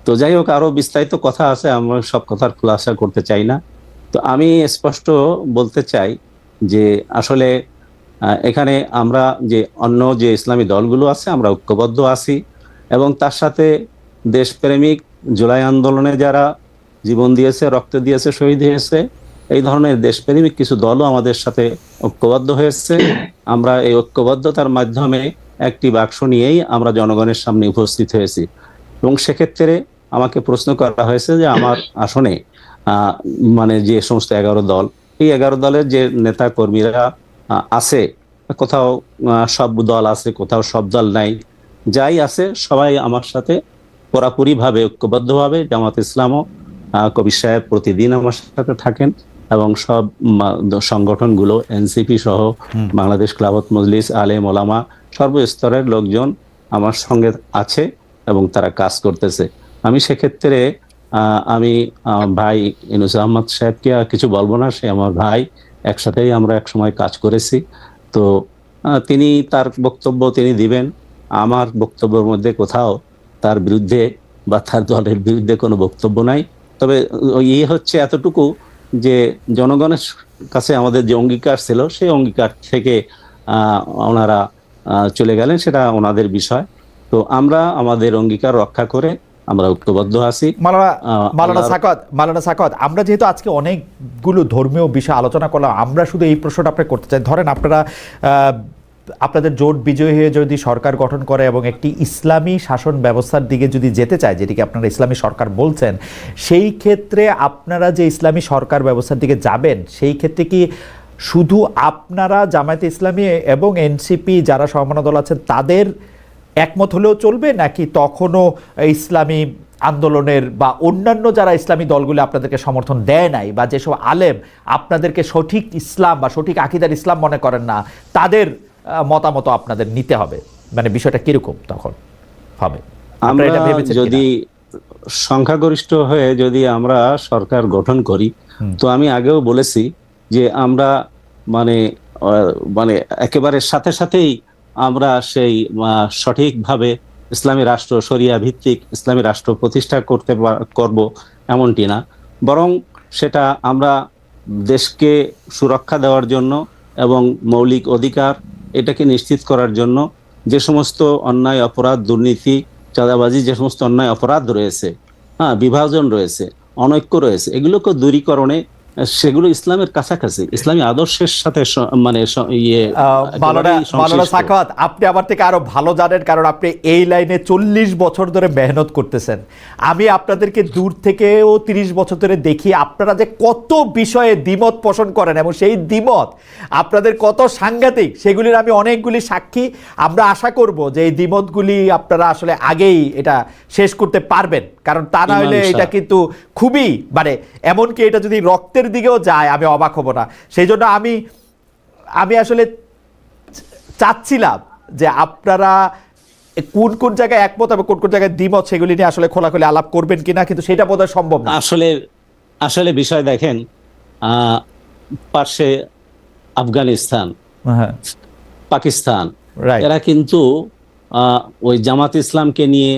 S3: তো যাই হোক, আরো বিস্তারিত কথা আছে, আমরা সব কথার খুলাসা করতে চাই না। তো আমি স্পষ্ট বলতে চাই যে আসলে এখানে আমরা যে অন্য যে ইসলামী দলগুলো আছে আমরা ঐক্যবদ্ধ আছি, এবং তার সাথে দেশপ্রেমিক জুলাই আন্দোলনে যারা জীবন দিয়েছে, রক্ত দিয়েছে, শহীদ হয়েছে, এই ধরনের দেশপ্রেমিক কিছু দলও আমাদের সাথে ঐক্যবদ্ধ হয়েছে। আমরা এই ঐক্যবদ্ধতার মাধ্যমে একটি বাক্স নিয়েই আমরা জনগণের সামনে উপস্থিত হয়েছি। এবং সেক্ষেত্রে আমাকে প্রশ্ন করা হয়েছে যে আমার আসনে মানে যে সমস্ত 11 দল, এই 11 দলের যে নেতা কর্মীরা আছে, কোথাও সব দল আছে, কোথাও সব দল নাই, যাই আছে সবাই আমার সাথে পুরাপুরি ভাবে ঐক্যবদ্ধভাবে, জামাত ইসলামও, কবির সাহেব প্রতিদিন আমার সাথে থাকেন, এবং সব সংগঠনগুলো এনসিপি সহ বাংলাদেশ খেলাফত মজলিস, আলেম ওলামা, সর্বস্তরের লোকজন আমার সঙ্গে আছে এবং তারা কাজ করতেছে। আমি সেক্ষেত্রে আমি ভাই ইউনূস আহমদ সাহেবকে কিছু বলবো না, সে আমার ভাই, একসাথেই আমরা একসময় কাজ করেছি। তো তিনি তার বক্তব্য তিনি দিবেন। আমার বক্তব্যের মধ্যে কোথাও তার বিরুদ্ধে বা তার দলের বিরুদ্ধে কোনো বক্তব্য নাই। তবে ইয়ে হচ্ছে এতটুকু যে জনগণের কাছে আমাদের যে অঙ্গীকার ছিল সেই অঙ্গীকার থেকে ওনারা চলে গেলেন, সেটা ওনাদের বিষয়। তো আমরা আমাদের অঙ্গীকার রক্ষা করে আমরা ঐক্যবদ্ধ আছি।
S1: মাওলানা সাখাওয়াত, আমরা যেহেতু আজকে অনেকগুলো ধর্মীয় বিষয় আলোচনা করলাম, আমরা শুধু এই প্রশ্নটা আপনি করতে চাই, ধরেন আপনারা আপনাদের জোট বিজয়ী হয়ে যদি সরকার গঠন করে এবং একটি ইসলামী শাসন ব্যবস্থার দিকে যদি যেতে চায়, যেটিকে আপনারা ইসলামী সরকার বলছেন, সেই ক্ষেত্রে আপনারা যে ইসলামী সরকার ব্যবস্থার দিকে যাবেন, সেই ক্ষেত্রে কি শুধু আপনারা জামায়াতে ইসলামী এবং এনসিপি যারা সমমনা দল আছেন তাদের একমত হলেও চলবে, নাকি তখনও ইসলামী আন্দোলনের বা অন্যান্য যারা ইসলামী দলগুলো আপনাদেরকে সমর্থন দেয় নাই, বা যেসব আলেম আপনাদেরকে সঠিক ইসলাম বা সঠিক আকীদার ইসলাম মনে করেন না, তাদের মতামত আপনাদের নিতে হবে? মানে বিষয়টা কিরকম তখন হবে?
S3: আমরা যদি সংখ্যাগরিষ্ঠ হয়ে যদি আমরা সরকার গঠন করি, তো আমি আগেও বলেছি যে আমরা মানে মানে একেবারে সাথে সাথেই আমরা সেই সঠিকভাবে ইসলামী রাষ্ট্র, শরিয়া ভিত্তিক ইসলামী রাষ্ট্র প্রতিষ্ঠা করব এমনটি না, বরং সেটা আমরা দেশকে সুরক্ষা দেওয়ার জন্য এবং মৌলিক অধিকার এটাকে নিশ্চিত করার জন্য যে সমস্ত অন্যায় অপরাধ, দুর্নীতি, চাঁদাবাজি, যে সমস্ত অন্যায় অপরাধ রয়েছে, বিভাজন রয়েছে, অনৈক্য রয়েছে, এগুলোকে দূরীকরণে, সেগুলো ইসলামের কাছাকাছি, ইসলামী আদর্শের সাথে মানে
S1: মাওলানা সাখাওয়াত, আপনি আমার থেকে আরো ভালো জানেন, কারণ আপনি এই লাইনে 40 বছর ধরে মেহনত করতেছেন। আমি আপনাদেরকে দূর থেকেও 30 বছর ধরে দেখি, আপনারা যে কত বিষয়ে দ্বিমত পোষণ করেন এবং সেই দ্বিমত আপনাদের কত সাংঘাতিক, সেগুলির আমি অনেকগুলি সাক্ষী। আমরা আশা করব যে এই দ্বিমতগুলি আপনারা আসলে আগেই এটা শেষ করতে পারবেন, কারণ তা না হলে এটা কিন্তু খুবই মানে এমনকি এটা যদি রক্তের দিকেও যায় আমি অবাক হব না। সেই জন্য আমি আসলে চাচ্ছিলাম যে আপনারা কোন কোন জায়গায় একমত এবং কোন কোন জায়গায় দ্বিমত সেগুলি নিয়ে আসলে খোলাখুলি আলাপ করবেন কিনা, কিন্তু সেটা বোধহয় সম্ভব না।
S3: আসলে বিষয় দেখেন, পাশে আফগানিস্তান, পাকিস্তান, এরা কিন্তু ওই জামাত ইসলামকে নিয়ে,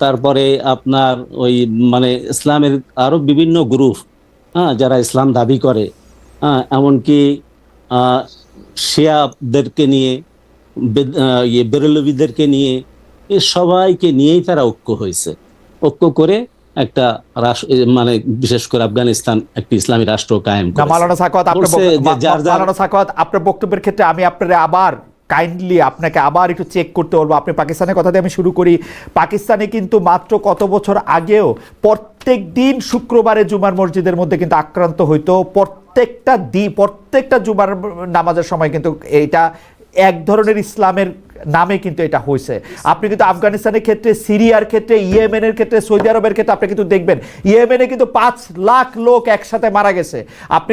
S3: তারপরে আপনার ওই মানে ইসলামের আরো বিভিন্ন গ্রুপ যারা ইসলাম দাবি করে, এমনকি শিয়াদেরকে নিয়ে, বেরেলভিদেরকে নিয়ে, সবাইকে নিয়েই তারা ঐক্য হয়েছে। ঐক্য করে একটা মানে বিশেষ করে আফগানিস্তান একটি ইসলামী রাষ্ট্র কায়েম করেছে।
S1: মাওলানা সাখাওয়াত, আপনার বক্তব্যের ক্ষেত্রে আমি আপনার আবার কাইন্ডলি আপনাকে আবার একটু চেক করতে বলবো। আপনি পাকিস্তানের কথা দিয়ে আমি শুরু করি। পাকিস্তানে কিন্তু মাত্র কত বছর আগেও প্রত্যেক দিন শুক্রবারে জুমার মসজিদের মধ্যে কিন্তু আক্রান্ত হইতো, প্রত্যেকটা জুমার নামাজের সময় কিন্তু এক ধরনের ইসলামের নামে কিন্তু এটা হয়েছে। আপনি কিন্তু আফগানিস্তানের ক্ষেত্রে, সিরিয়ার ক্ষেত্রে, ইয়েমেনের ক্ষেত্রে, সৌদি আরবের ক্ষেত্রে আপনি কিন্তু দেখবেন ইয়েমেনে কিন্তু 5 লাখ লোক একসাথে মারা গেছে। আপনি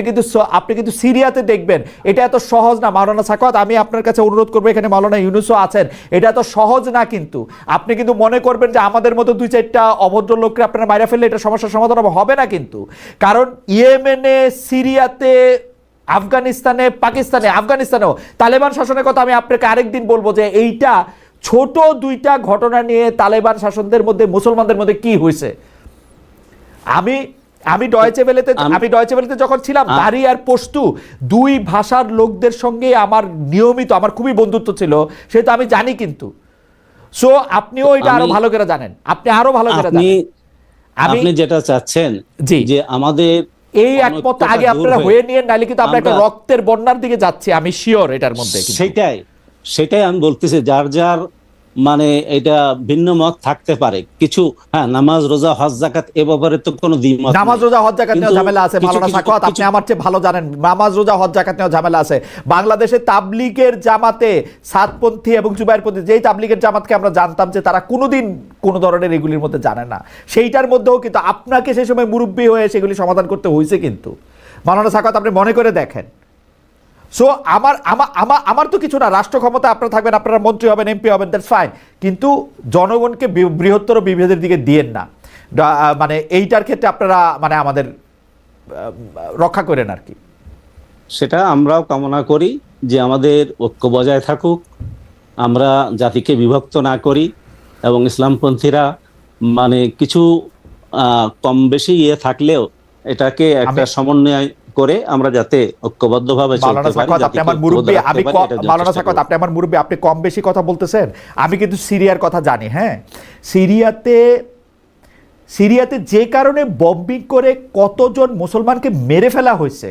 S1: কিন্তু সিরিয়াতে দেখবেন। এটা এত সহজ না মাওলানা সাখাওয়াত, আমি আপনার কাছে অনুরোধ করবো, এখানে মাওলানা ইউনুসও আছেন, এটা এত সহজ না কিন্তু। আপনি কিন্তু মনে করবেন যে আমাদের মতো 2-4টা অভদ্র লোককে আপনারা মাইরা ফেললে এটা সমস্যার সমাধান হবে না কিন্তু। কারণ ইয়েমেনে, সিরিয়াতে, আফগানিস্তানে, পাকিস্তানে, আফগানিস্তানেও তালেবান শাসনের কথা আমি আপনাকে আরেকদিন বলবো যে এইটা ছোট 2টা ঘটনা নিয়ে তালেবান শাসনদের মধ্যে, মুসলমানদের মধ্যে কি হয়েছে। আমি ডয়েচে ভেলেতে যখন ছিলাম, দারি আর পশতু 2 ভাষার লোকদের সঙ্গে আমার নিয়মিত, আমার খুবই বন্ধুত্ব ছিল, সেটা আমি জানি কিন্তু। সো আপনিও এটা আরো ভালো করে জানেন, আপনি আরো ভালো করে জানেন।
S3: আপনি যেটা চাচ্ছেন যে আমাদের
S1: এই একমত আগে আপনারা হয়ে নিয়ে, নাইলে কিন্তু আমরা একটা রক্তের বন্যার দিকে যাচ্ছি, আমি শিওর এটার মধ্যে।
S3: সেটাই আমি বলতেছি, যার যার মানে এটা ভিন্ন মত থাকতে পারে কিছু। হ্যাঁ, নামাজ, রোজা, হজ, যাকাত এ ব্যাপারে তো কোনো দ্বিমত নেই।
S1: নামাজ, রোজা, হজ, যাকাত নিয়ে ঝামেলা আছে মাওলানা সাখাওয়াত, আপনি আমার চেয়ে ভালো জানেন। নামাজ, রোজা, হজ, যাকাত নিয়ে ঝামেলা আছে। বাংলাদেশে তাবলিগের জামাতে, সাতপন্থী এবং জুবাইরপন্থী, যেই তাবলিগের জামাতকে আমরা জানতাম যে তারা কোনোদিন কোনো ধরনের এগুলির মধ্যে জানে না, সেইটার মধ্যেও কিন্তু আপনাকে সেই সময় মুরব্বী হয়ে সেগুলি সমাধান করতে হয়েছে কিন্তু। মাওলানা সাখাওয়াত, আপনি মনে করে দেখেন। সো আমার তো কিছু না, রাষ্ট্র ক্ষমতা আপনারা থাকবেন, আপনারা মন্ত্রী হবেন, এমপি হবেন, দ্যাটস ফাইন, কিন্তু জনগণকে বৃহত্তর বিভেদের দিকে দিয়েন না। মানে এইটার ক্ষেত্রে আপনারা মানে আমাদের রক্ষা করেন আর কি।
S3: সেটা আমরাও কামনা করি যে আমাদের ঐক্য বজায় থাকুক, আমরা জাতিকে বিভক্ত না করি, এবং ইসলামপন্থীরা মানে কিছু কম বেশি থাকলেও এটাকে একটা সমন্বয় করে আমরা যাতে ঐক্যবদ্ধভাবে চলতে পারি।
S1: আপনি আমার মুরব্বী, মাওলানা সাখাওয়াত, আপনি আমার মুরব্বী, আপনি কম বেশি কথা বলতেছেন। আমি কিন্তু সিরিয়ার কথা জানি। হ্যাঁ, সিরিয়াতে যে কারণে বম্বিং করে কতজন মুসলমানকে মেরে ফেলা হয়েছে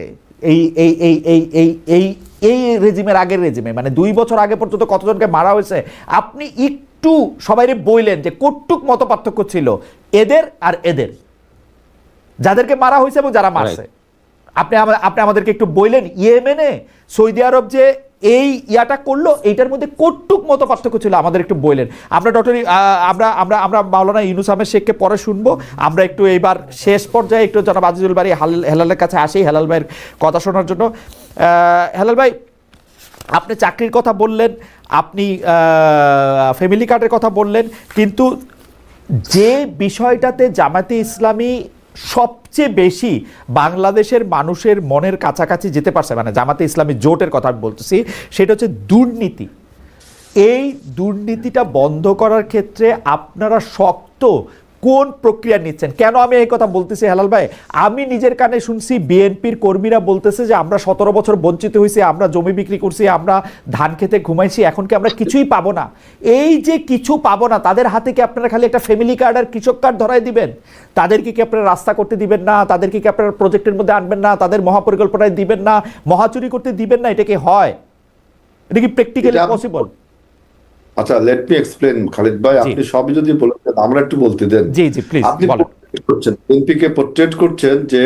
S1: এই রেজিমের, আগের রেজিমে, মানে 2 বছর আগে পর্যন্ত কতজনকে মারা হয়েছে, আপনি একটু সবাইরে বললেন যে কতটুক মত পার্থক্য ছিল এদের আর এদের, যাদেরকে মারা হয়েছে এবং যারা মারছে। আপনি আমাদেরকে একটু বললেন ইয়েমেনে সৌদি আরব যে এই ইয়াটা করলো, এইটার মধ্যে কতটুক মত পার্থক্য ছিল আমাদের একটু বললেন। আমরা আমরা মাওলানা ইউনুস আহমেদ শেখকে পরে শুনবো। আমরা একটু এইবার শেষ পর্যায়ে একটু জনাব আজিজুল বারী হেলালের কাছে আসি হেলাল ভাইয়ের কথা শোনার জন্য। হেলাল ভাই, আপনি চাকরির কথা বললেন, আপনি ফ্যামিলি কার্ডের কথা বললেন, কিন্তু যে বিষয়টাতে জামায়াতে ইসলামী সবচেয়ে বেশি বাংলাদেশের মানুষের মনের কাছাকাছি যেতে পারছে, মানে জামাতে ইসলামী জোটের কথা আমি বলতেছি, সেটা হচ্ছে দুর্নীতি। এই দুর্নীতিটা বন্ধ করার ক্ষেত্রে আপনারা শক্ত কোন প্রক্রিয়া নিচ্ছেন? কেন আমি এই কথা বলতেছি হেলাল ভাই, আমি নিজের কানে শুনছি বিএনপির কর্মীরা বলতেছে যে আমরা 17 বছর বঞ্চিত হয়েছি, আমরা জমি বিক্রি করছি, আমরা ধান খেতে ঘুমাইছি, এখন কি আমরা কিছুই পাবো না? এই যে কিছু পাবো না, তাদের হাতে কি আপনারা খালি একটা ফ্যামিলি কার্ড আর কৃষক কার্ড ধরাই দিবেন? তাদেরকে কি আপনারা রাস্তা করতে দিবেন না? তাদেরকে কি আপনারা প্রজেক্টের মধ্যে আনবেন না? তাদের মহাপরিকল্পনায় দিবেন না? মহাচুরি করতে দিবেন না? এটা কি হয়? এটা কি প্র্যাকটিক্যালি পসিবল?
S2: আচ্ছা, লেট মি এক্সপ্লেন খালিদ ভাই, আপনি সবই যদি বলেছেন আমরা একটু বলতে দেন।
S1: জি জি প্লিজ
S2: আপনি
S1: বলেন।
S2: বিএনপিকে পোর্ট্রেট করছেন যে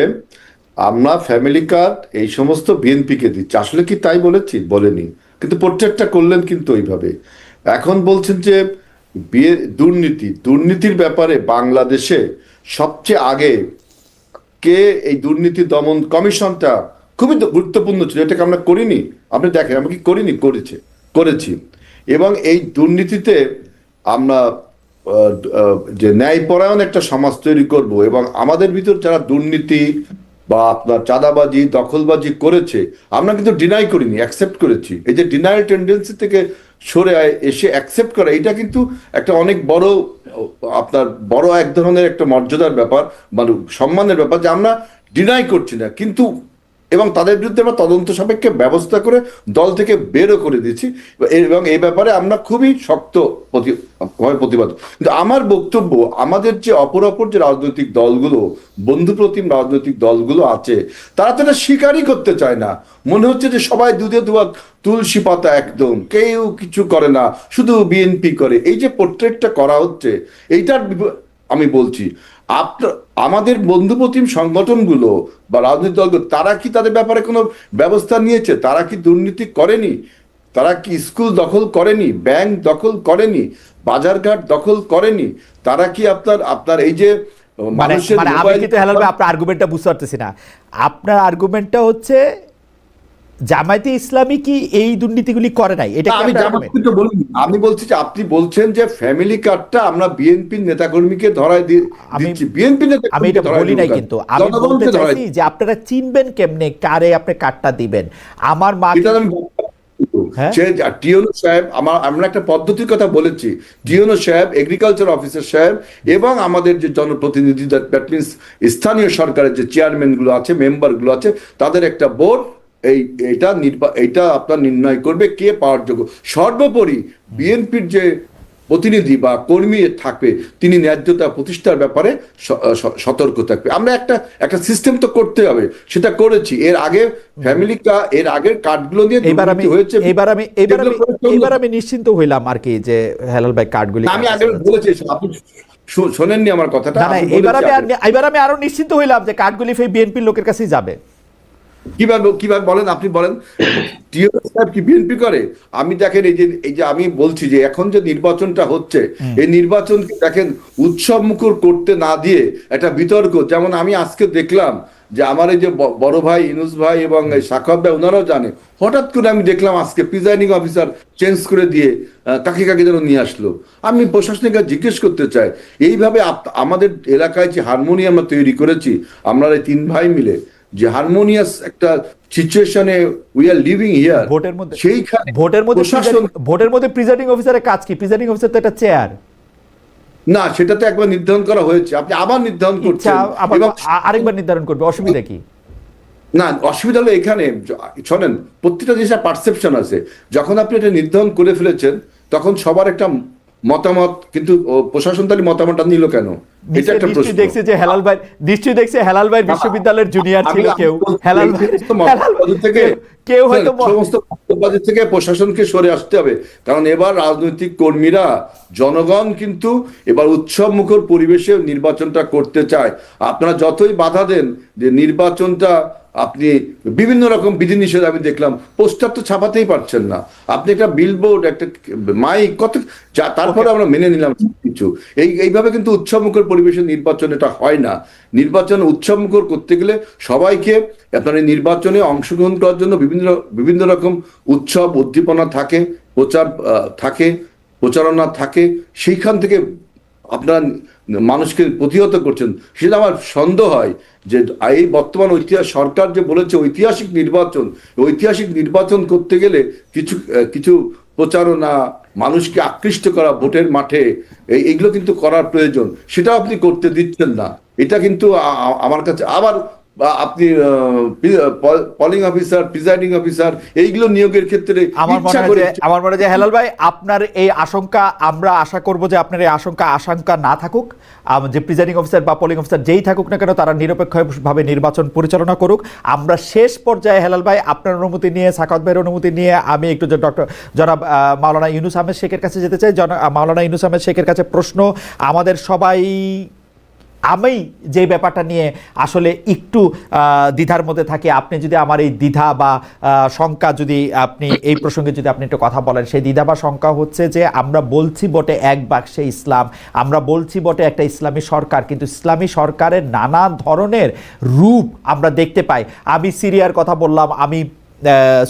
S2: আমরা ফ্যামিলি কার্ড এই সমস্ত বিএনপিকে দিচ্ছি, আসলে কি তাই বলেছি? বলেনি, কিন্তু পোর্ট্রেটটা করলেন কিন্তু ওইভাবে। এখন বলছেন যে দুর্নীতির ব্যাপারে বাংলাদেশে সবচেয়ে আগে কে এই দুর্নীতি দমন কমিশনটা খুবই গুরুত্বপূর্ণ ছিল, এটাকে আমরা করিনি। আপনি দেখেন আমরা কি করিনি, করেছি। এবং এই দুর্নীতিতে আমরা যে ন্যায়পরায়ণ একটা সমাজ তৈরি করব, এবং আমাদের ভিতর যারা দুর্নীতি বা আপনার চাঁদাবাজি, দখলবাজি করেছে আমরা কিন্তু ডিনাই করিনি, অ্যাকসেপ্ট করেছি। এই যে ডিনায়াল টেন্ডেন্সি থেকে সরে এসে অ্যাকসেপ্ট করা, এটা কিন্তু একটা অনেক বড় এক ধরনের একটা মর্যাদার ব্যাপার, মানে সম্মানের ব্যাপার, যে আমরা ডিনাই করছি না কিন্তু, এবং তাদের বিরুদ্ধে আমরা তদন্ত সাপেক্ষে ব্যবস্থা করে দল থেকে বেরও করে দিয়েছি, এবং এই ব্যাপারে আমরা খুবই শক্ত প্রতিবাদ। কিন্তু আমার বক্তব্য, আমাদের যে অপর যে রাজনৈতিক দলগুলো, বন্ধুপ্রতিম রাজনৈতিক দলগুলো আছে, তারা তো এটা স্বীকারই করতে চায় না। মনে হচ্ছে যে সবাই দুধে ধোয়া তুলসী পাতা, একদম কেউ কিছু করে না, শুধু বিএনপি করে। এই যে পোর্ট্রেটটা করা হচ্ছে, এইটার আমি বলছি আমাদের বন্ধুপ্রতিম সংগঠনগুলো বা রাজনৈতিক দলগুলো, তারা কি তাদের ব্যাপারে কোনো ব্যবস্থা নিয়েছে? তারা কি দুর্নীতি করেনি? তারা কি স্কুল দখল করেনি, ব্যাংক দখল করেনি, বাজারঘাট দখল করেনি? তারা কি আপনার আপনার এই যে
S1: মানে
S2: মানুষের
S1: মানে আমি
S2: মোবাইল
S1: কিন্তু হেলাল ভাই আপনার আর্গুমেন্টটা বুঝতে পারতেছি না। আপনার আর্গুমেন্টটা হচ্ছে জামায়াতে ইসলামী কি এই দুর্নীতিগুলি করে নাই, এটা
S2: না,
S1: কি
S2: আমি
S1: আপনার
S2: জামাতকে
S1: argument?
S2: তো বলিনি। আমি বলছি যে আপনি বলছেন যে ফ্যামিলি কার্ডটা আমরা বিএনপির নেতাকর্মীকে ধরায়
S1: আমি
S2: দিচ্ছি। বিএনপি
S1: আমি
S2: নেতাকর্মীকে
S1: এটা
S2: ধরায়
S1: বলি
S2: দিব
S1: নাই,
S2: কেন?
S1: কিন্তু আমি বলতে
S2: জনগণকে ধরায়
S1: চাইছি যে আপনারা চিনবেন কেমনে কারে আপনি কার্ডটা দিবেন। আমার মা
S2: এটা আমি
S1: হ্যাঁ?
S2: সে টিওনো সাহেব, আমরা একটা পদ্ধতির কথা বলেছি। টিওনো সাহেব, এগ্রিকালচার অফিসার সাহেব এবং আমাদের যে জনপ্রতিনিধি, দ্যাট মিনস স্থানীয় সরকারের যে চেয়ারম্যান গুলো আছে, মেম্বার গুলো আছে, তাদের একটা বোর্ড এইটা আপনার নির্ণয় করবে কে পাওয়ার যোগ্য। সর্বোপরি বিএনপির যে প্রতিনিধি বা কর্মী থাকবে, তিনি ন্যায্যতা প্রতিষ্ঠার ব্যাপারে সতর্ক থাকবে। আমরা একটা সিস্টেম তো করতে হবে, সেটা করেছি। এর আগে এর আগের কার্ডগুলো নিয়ে দুর্নীতি হয়েছে।
S1: এইবার আমি নিশ্চিন্ত হইলাম আর কি যে হেলাল ভাই কার্ডগুলি
S2: আমি আগে বলেছি, আপনি শোনেননি আমার কথাটা।
S1: না না,
S2: আমি
S1: এইবার
S2: বলেছি আগে।
S1: এইবার আমি আরো নিশ্চিন্ত হইলাম যে কার্ডগুলি বিএনপির লোকের কাছেই যাবে।
S2: কিভাবে বলেন, আপনি বলেন। টিও সাহেব কি বিএনপি করে? আমি দেখেন, এই যে আমি বলছি যে এখন যে নির্বাচনটা হচ্ছে, এই নির্বাচনকে দেখেন উৎসব মুখর করতে না দিয়ে একটা বিতর্ক, যেমন আমি আজকে দেখলাম যে আমার এই যে বড় ভাই ইনুস ভাই এবং সাখাওয়াত ভাই, ওনারাও জানে, হঠাৎ করে আমি দেখলাম আজকে প্রিজাইডিং অফিসার চেঞ্জ করে দিয়ে কাকে কাকে যেন নিয়ে আসলো। আমি প্রশাসনিক জিজ্ঞেস করতে চাই, এইভাবে আমাদের এলাকায় যে হারমোনিয়াম আমরা তৈরি করেছি, আমরা এই তিন ভাই মিলে যে হারমোনিয়াস একটা সিচুয়েশনে উই আর লিভিং হিয়ার, সেইখানে
S1: ভোটের মধ্যে প্রিজাইডিং অফিসারের কাজ কি? প্রিজাইডিং অফিসার তো একটা চেয়ার
S2: না, সেটা তো একবার নির্ধারণ করা হয়েছে, আপনি আবার নির্ধারণ করছেন
S1: এবং আরেকবার নির্ধারণ করবে, অসুবিধা কি?
S2: না, অসুবিধা হলো এখানে, শোনেন, প্রত্যেকটা জিনিসের পারসেপশন আছে। যখন আপনি এটা নির্ধারণ করে ফেলেছেন, তখন সবার একটা মতামত, কিন্তু প্রশাসন তাহলে মতামতটা নিল কেন? এটা একটা প্রশ্ন।
S1: দেখছে যে হেলাল ভাই নিশ্চয়ই দেখছে হেলাল ভাই বিশ্ববিদ্যালয়ের জুনিয়র ছিল কেউ, হেলাল ভাই
S2: থেকে
S1: কেউ হয়তো
S2: সমস্ত মতবাদের থেকে প্রশাসনকে সরে আসতে হবে। কারণ এবার রাজনৈতিক কর্মীরা, জনগণ কিন্তু এবার উৎসব মুখর পরিবেশে নির্বাচনটা করতে চায়। আপনারা যতই বাধা দেন যে নির্বাচনটা, আপনি বিভিন্ন রকম বিধিনিষেধ, আমি দেখলাম পোস্টার তো ছাপাতেই পারছেন না, আপনি একটা বিলবোর্ড, একটা মাইক, কত, তারপরে আমরা মেনে নিলাম কিছু। এইভাবে কিন্তু উৎসবমুখর পরিবেশে নির্বাচন এটা হয় না। নির্বাচন উৎসবমুখর করতে গেলে সবাইকে আপনার এই নির্বাচনে অংশগ্রহণ করার জন্য বিভিন্ন রকম উৎসব উদ্দীপনা থাকে, প্রচার থাকে, প্রচারণা থাকে, সেইখান থেকে আপনারা মানুষকে প্রতিহত করছেন। সেটা আমার সন্দেহ হয় যে এই বর্তমান সরকার যে বলেছে ঐতিহাসিক নির্বাচন করতে গেলে কিছু প্রচারণা, মানুষকে আকৃষ্ট করা ভোটের মাঠে, এইগুলো কিন্তু করার প্রয়োজন। সেটা আপনি করতে দিচ্ছেন না। এটা কিন্তু আমার কাছে আবার আপনি পলিং অফিসার, প্রিজাইডিং অফিসার, এইগুলো নিয়োগের ক্ষেত্রে
S1: আমার মনে হয় যে হেলাল ভাই আপনার এই আশঙ্কা, আমরা আশা করব যে আপনার এই আশঙ্কা না থাকুক, যে প্রিজাইডিং অফিসার বা পোলিং অফিসার যেই থাকুক না কেন, তারা নিরপেক্ষভাবে নির্বাচন পরিচালনা করুক। আমরা শেষ পর্যায়ে হেলাল ভাই আপনার অনুমতি নিয়ে, সাখাওয়াত ভাইয়ের অনুমতি নিয়ে আমি একটু জনাব মাওলানা ইউনুস আহমেদ শেখের কাছে যেতে চাই। মাওলানা ইউনুস আহমেদ শেখের কাছে প্রশ্ন, আমাদের সবাই, আমি যে ব্যাপারটা নিয়ে আসলে একটু দ্বিধার মধ্যে থাকি, আপনি যদি আমার এই দ্বিধা বা শঙ্কা, যদি আপনি এই প্রসঙ্গে যদি আপনি একটু কথা বলেন। সেই দ্বিধা বা শঙ্কা হচ্ছে যে আমরা বলছি বটে এক বাক্সে ইসলাম, আমরা বলছি বটে একটা ইসলামী সরকার, কিন্তু ইসলামী সরকারের নানা ধরনের রূপ আমরা দেখতে পাই। আমি সিরিয়ার কথা বললাম, আমি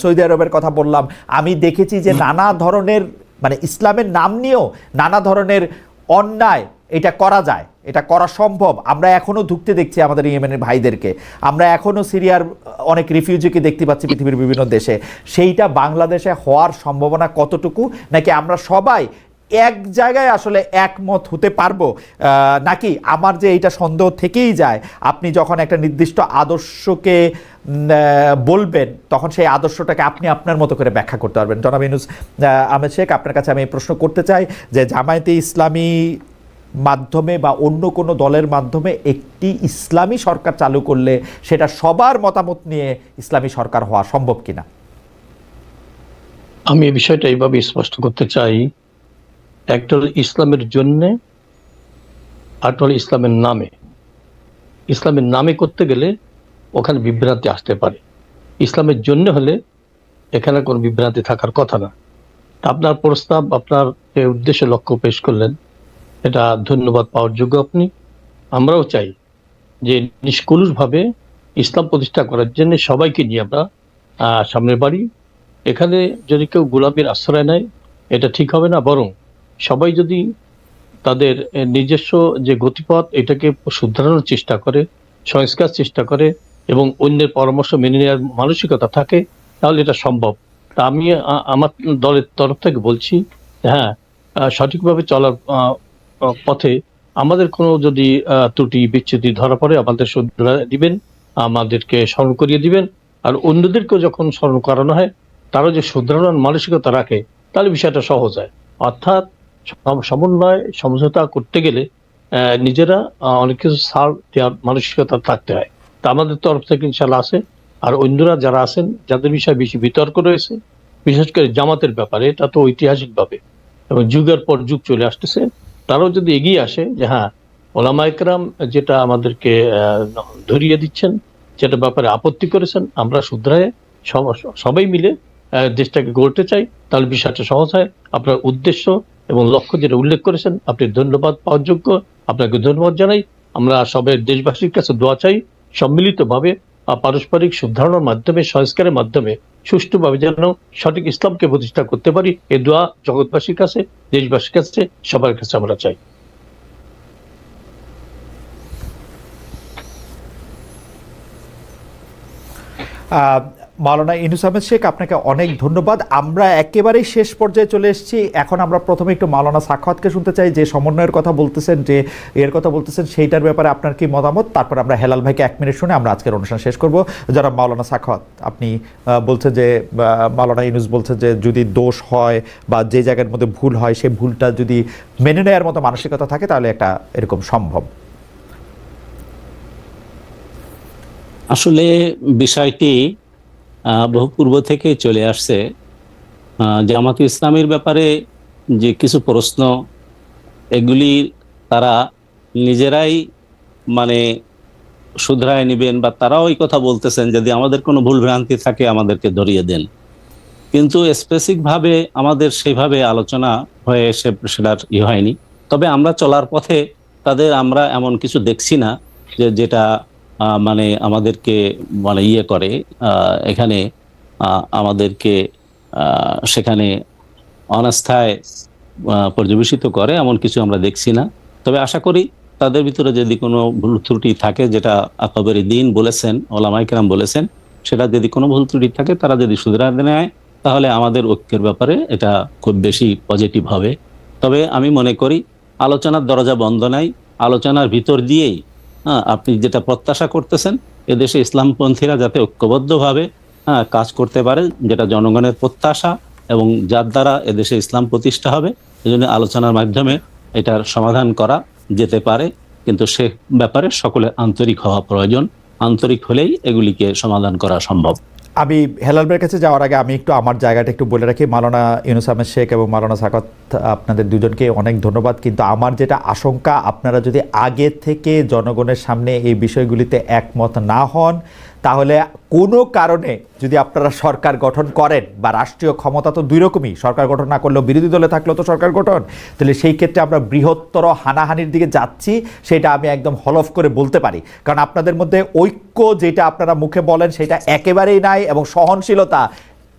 S1: সৌদি আরবের কথা বললাম, আমি দেখেছি যে নানা ধরনের, মানে ইসলামের নাম নিয়েও নানা ধরনের অন্যায় এটা করা যায়, এটা করা সম্ভব। আমরা এখনো ঢুকতে দেখছি আমাদের ইয়েমেনের ভাইদেরকে, আমরা এখনো সিরিয়ার অনেক রিফিউজিকে দেখতে পাচ্ছি পৃথিবীর বিভিন্ন দেশে। সেইটা বাংলাদেশে হওয়ার সম্ভাবনা কতটুকু? নাকি আমরা সবাই এক জায়গায় আসলে একমত হতে পারবো? নাকি আমার যে এইটা সন্দেহ থেকেই যায়, আপনি যখন একটা নির্দিষ্ট আদর্শকে বলবেন, তখন সেই আদর্শটাকে আপনি আপনার মতো করে ব্যাখ্যা করতে পারবেন। জনাব ইউনুস আহমেদ শেখ, আপনার কাছে আমি এই প্রশ্ন করতে চাই যে জামায়াতে ইসলামী মাধ্যমে বা অন্য কোনো দলের মাধ্যমে একটি ইসলামী সরকার চালু করলে সেটা সবার মতামত নিয়ে ইসলামী সরকার হওয়া সম্ভব কিনা?
S4: আমি এই বিষয়টা এইভাবে স্পষ্ট করতে চাই, একটা হলো ইসলামের জন্যে, আরেকটা হলো ইসলামের নামে। ইসলামের নামে করতে গেলে ওখানে বিভ্রান্তি আসতে পারে। ইসলামের জন্য হলে এখানে কোনো বিভ্রান্তি থাকার কথা না। আপনার প্রস্তাব, আপনার যে উদ্দেশ্যে লক্ষ্য পেশ করলেন, এটা ধন্যবাদ পাওয়ার যোগ্য আপনি। আমরাও চাই যে নিষ্কলুষভাবে ইসলাম প্রতিষ্ঠা করার জন্য সবাইকে নিয়ে আমরা সামনের বাড়ি। এখানে যদি কেউ গোলামীর আশ্রয় নেয়, এটা ঠিক হবে না। বরং সবাই যদি তাদের নিজস্ব যে গতিপথ, এটাকে শুধরানোর চেষ্টা করে, সংস্কার চেষ্টা করে এবং অন্যের পরামর্শ মেনে নেওয়ার মানসিকতা থাকে, তাহলে এটা সম্ভব। তা আমি আমার দলের তরফ থেকে বলছি, হ্যাঁ, সঠিকভাবে চলার পথে আমাদের কোনো যদি ত্রুটি বিচ্যুতি ধরা পড়ে, আমাদের শুধরে দিবেন, আমাদেরকে স্মরণ করিয়ে দিবেন। আর অন্যদেরকেও যখন স্মরণ করানো হয়, তারা যে শুধরানোর মানসিকতা রাখে, তাহলে বিষয়টা সহজ হয়। অর্থাৎ সমন্বয় সমঝোতা করতে গেলে নিজেরা অনেক কিছু ছাড় দেওয়ার মানসিকতা থাকতে হয়। তা আমাদের তরফ থেকে ইনশাল্লাহ আছে। আর অন্যরা যারা আছেন, যাদের বিষয়ে বেশি বিতর্ক রয়েছে, বিশেষ করে জামাতের ব্যাপারে, এটা তো ঐতিহাসিকভাবে এবং যুগের পর যুগ চলে আসতেছে, তারাও যদি এগিয়ে আসে যে হ্যাঁ, ওলামা একরাম যেটা আমাদেরকে ধরিয়ে দিচ্ছেন, যেটা ব্যাপারে আপত্তি করেছেন, আমরা শুধরায় সবাই মিলে দেশটাকে গড়তে চাই, তাহলে বিষয়টা সহজ হয়। আপনার উদ্দেশ্য এবং লক্ষ্য যেটা উল্লেখ করেছেন, আপনি ধন্যবাদ পাওয়ার যোগ্য। আপনাকে ধন্যবাদ জানাই। আমরা সবাই দেশবাসীর কাছে দোয়া চাই, সম্মিলিতভাবে পারস্পরিক শুদ্ধারণার মাধ্যমে, সংস্কারের মাধ্যমে সুষ্ঠুভাবে যেন সঠিক ইসলামকে প্রতিষ্ঠা করতে পারি। এই দোয়া জগৎবাসীর কাছে, দেশবাসীর কাছে, সবার কাছে আমরা চাই।
S1: মাওলানা ইউনূস আহমেদ শেখ, আপনাকে অনেক ধন্যবাদ। আমরা একেবারেই শেষ পর্যায়ে চলে এসেছি। এখন আমরা প্রথমে একটু মাওলানা সাখাওয়াতকে শুনতে চাই, যে সমন্বয়ের কথা বলতেছেন, যে এর কথা বলতেছেন, সেইটার ব্যাপারে আপনার কি মতামত। তারপর আমরা হেলাল ভাইকে 1 মিনিট শুনে আমরা আজকের অনুষ্ঠান শেষ করব। যারা মাওলানা সাখাওয়াত, আপনি বলছেন যে মাওলানা ইউনূস বলছেন যে যদি দোষ হয় বা যে জায়গার মধ্যে ভুল হয়, সেই ভুলটা যদি মেনে নেওয়ার মতো মানসিকতা থাকে, তাহলে একটা এরকম সম্ভব।
S3: আসলে বিষয়টি বহু পূর্ব থেকে চলে আসছে। জামাত ইসলামের ব্যাপারে যে কিছু প্রশ্ন, এগুলি তারা নিজেরাই মানে শুধরায় নেবেন, বা তারাও এই কথা বলতেছেন যদি আমাদের কোনো ভুল ভ্রান্তি থাকে আমাদেরকে ধরিয়ে দেন। কিন্তু স্পেসিফিক ভাবে আমাদের সেইভাবে আলোচনা হয়ে সেটার হয়নি। তবে আমরা চলার পথে তাদের আমরা এমন কিছু দেখছি না যেটা মানে আমাদেরকে মানে করে এখানে আমাদেরকে সেখানে অনাস্থায় পর্যবেসিত করে, এমন কিছু আমরা দেখছি না। তবে আশা করি তাদের ভিতরে যদি কোনো ভুল ত্রুটি থাকে, যেটা আকবরী দ্বীন বলেছেন, ওলামায়ে কেরাম বলেছেন, সেটা যদি কোনো ভুল ত্রুটি থাকে, তারা যদি শুধরায় নেয়, তাহলে আমাদের ঐক্যের ব্যাপারে এটা খুব বেশি পজিটিভ হবে। তবে আমি মনে করি আলোচনার দরজা বন্ধ নাই। আলোচনার ভিতর দিয়েই আপনি যেটা প্রত্যাশা করতেছেন, এদেশে ইসলামপন্থীরা যাতে ঐক্যবদ্ধভাবে কাজ করতে পারে, যেটা জনগণের প্রত্যাশা এবং যার দ্বারা এদেশে ইসলাম প্রতিষ্ঠা হবে, এজন্য আলোচনার মাধ্যমে এটার সমাধান করা যেতে পারে। কিন্তু সে ব্যাপারে সকলের আন্তরিক হওয়া প্রয়োজন। আন্তরিক হলেই এগুলিকে সমাধান করা সম্ভব।
S1: আমি হেলাল ভাইয়ের কাছে যাওয়ার আগে আমি একটু আমার জায়গাটা একটু বলে রাখি। মাওলানা ইউনূস আহমেদ শেখ এবং মাওলানা সাখাওয়াত, আপনাদের দুজনকে অনেক ধন্যবাদ। কিন্তু আমার যেটা আশঙ্কা, আপনারা যদি আগে থেকে জনগণের সামনে এই বিষয়গুলিতে একমত না হন, তাহলে কোনো কারণে যদি আপনারা সরকার গঠন করেন, বা রাষ্ট্রীয় ক্ষমতা তো দুই রকমই, সরকার গঠন না করলেও বিরোধী দলে থাকলেও তো সরকার গঠন, তাহলে সেই ক্ষেত্রে আমরা বৃহত্তর হানাহানির দিকে যাচ্ছি, সেটা আমি একদম হলফ করে বলতে পারি। কারণ আপনাদের মধ্যে ঐক্য যেটা আপনারা মুখে বলেন, সেটা একেবারেই নাই, এবং সহনশীলতা,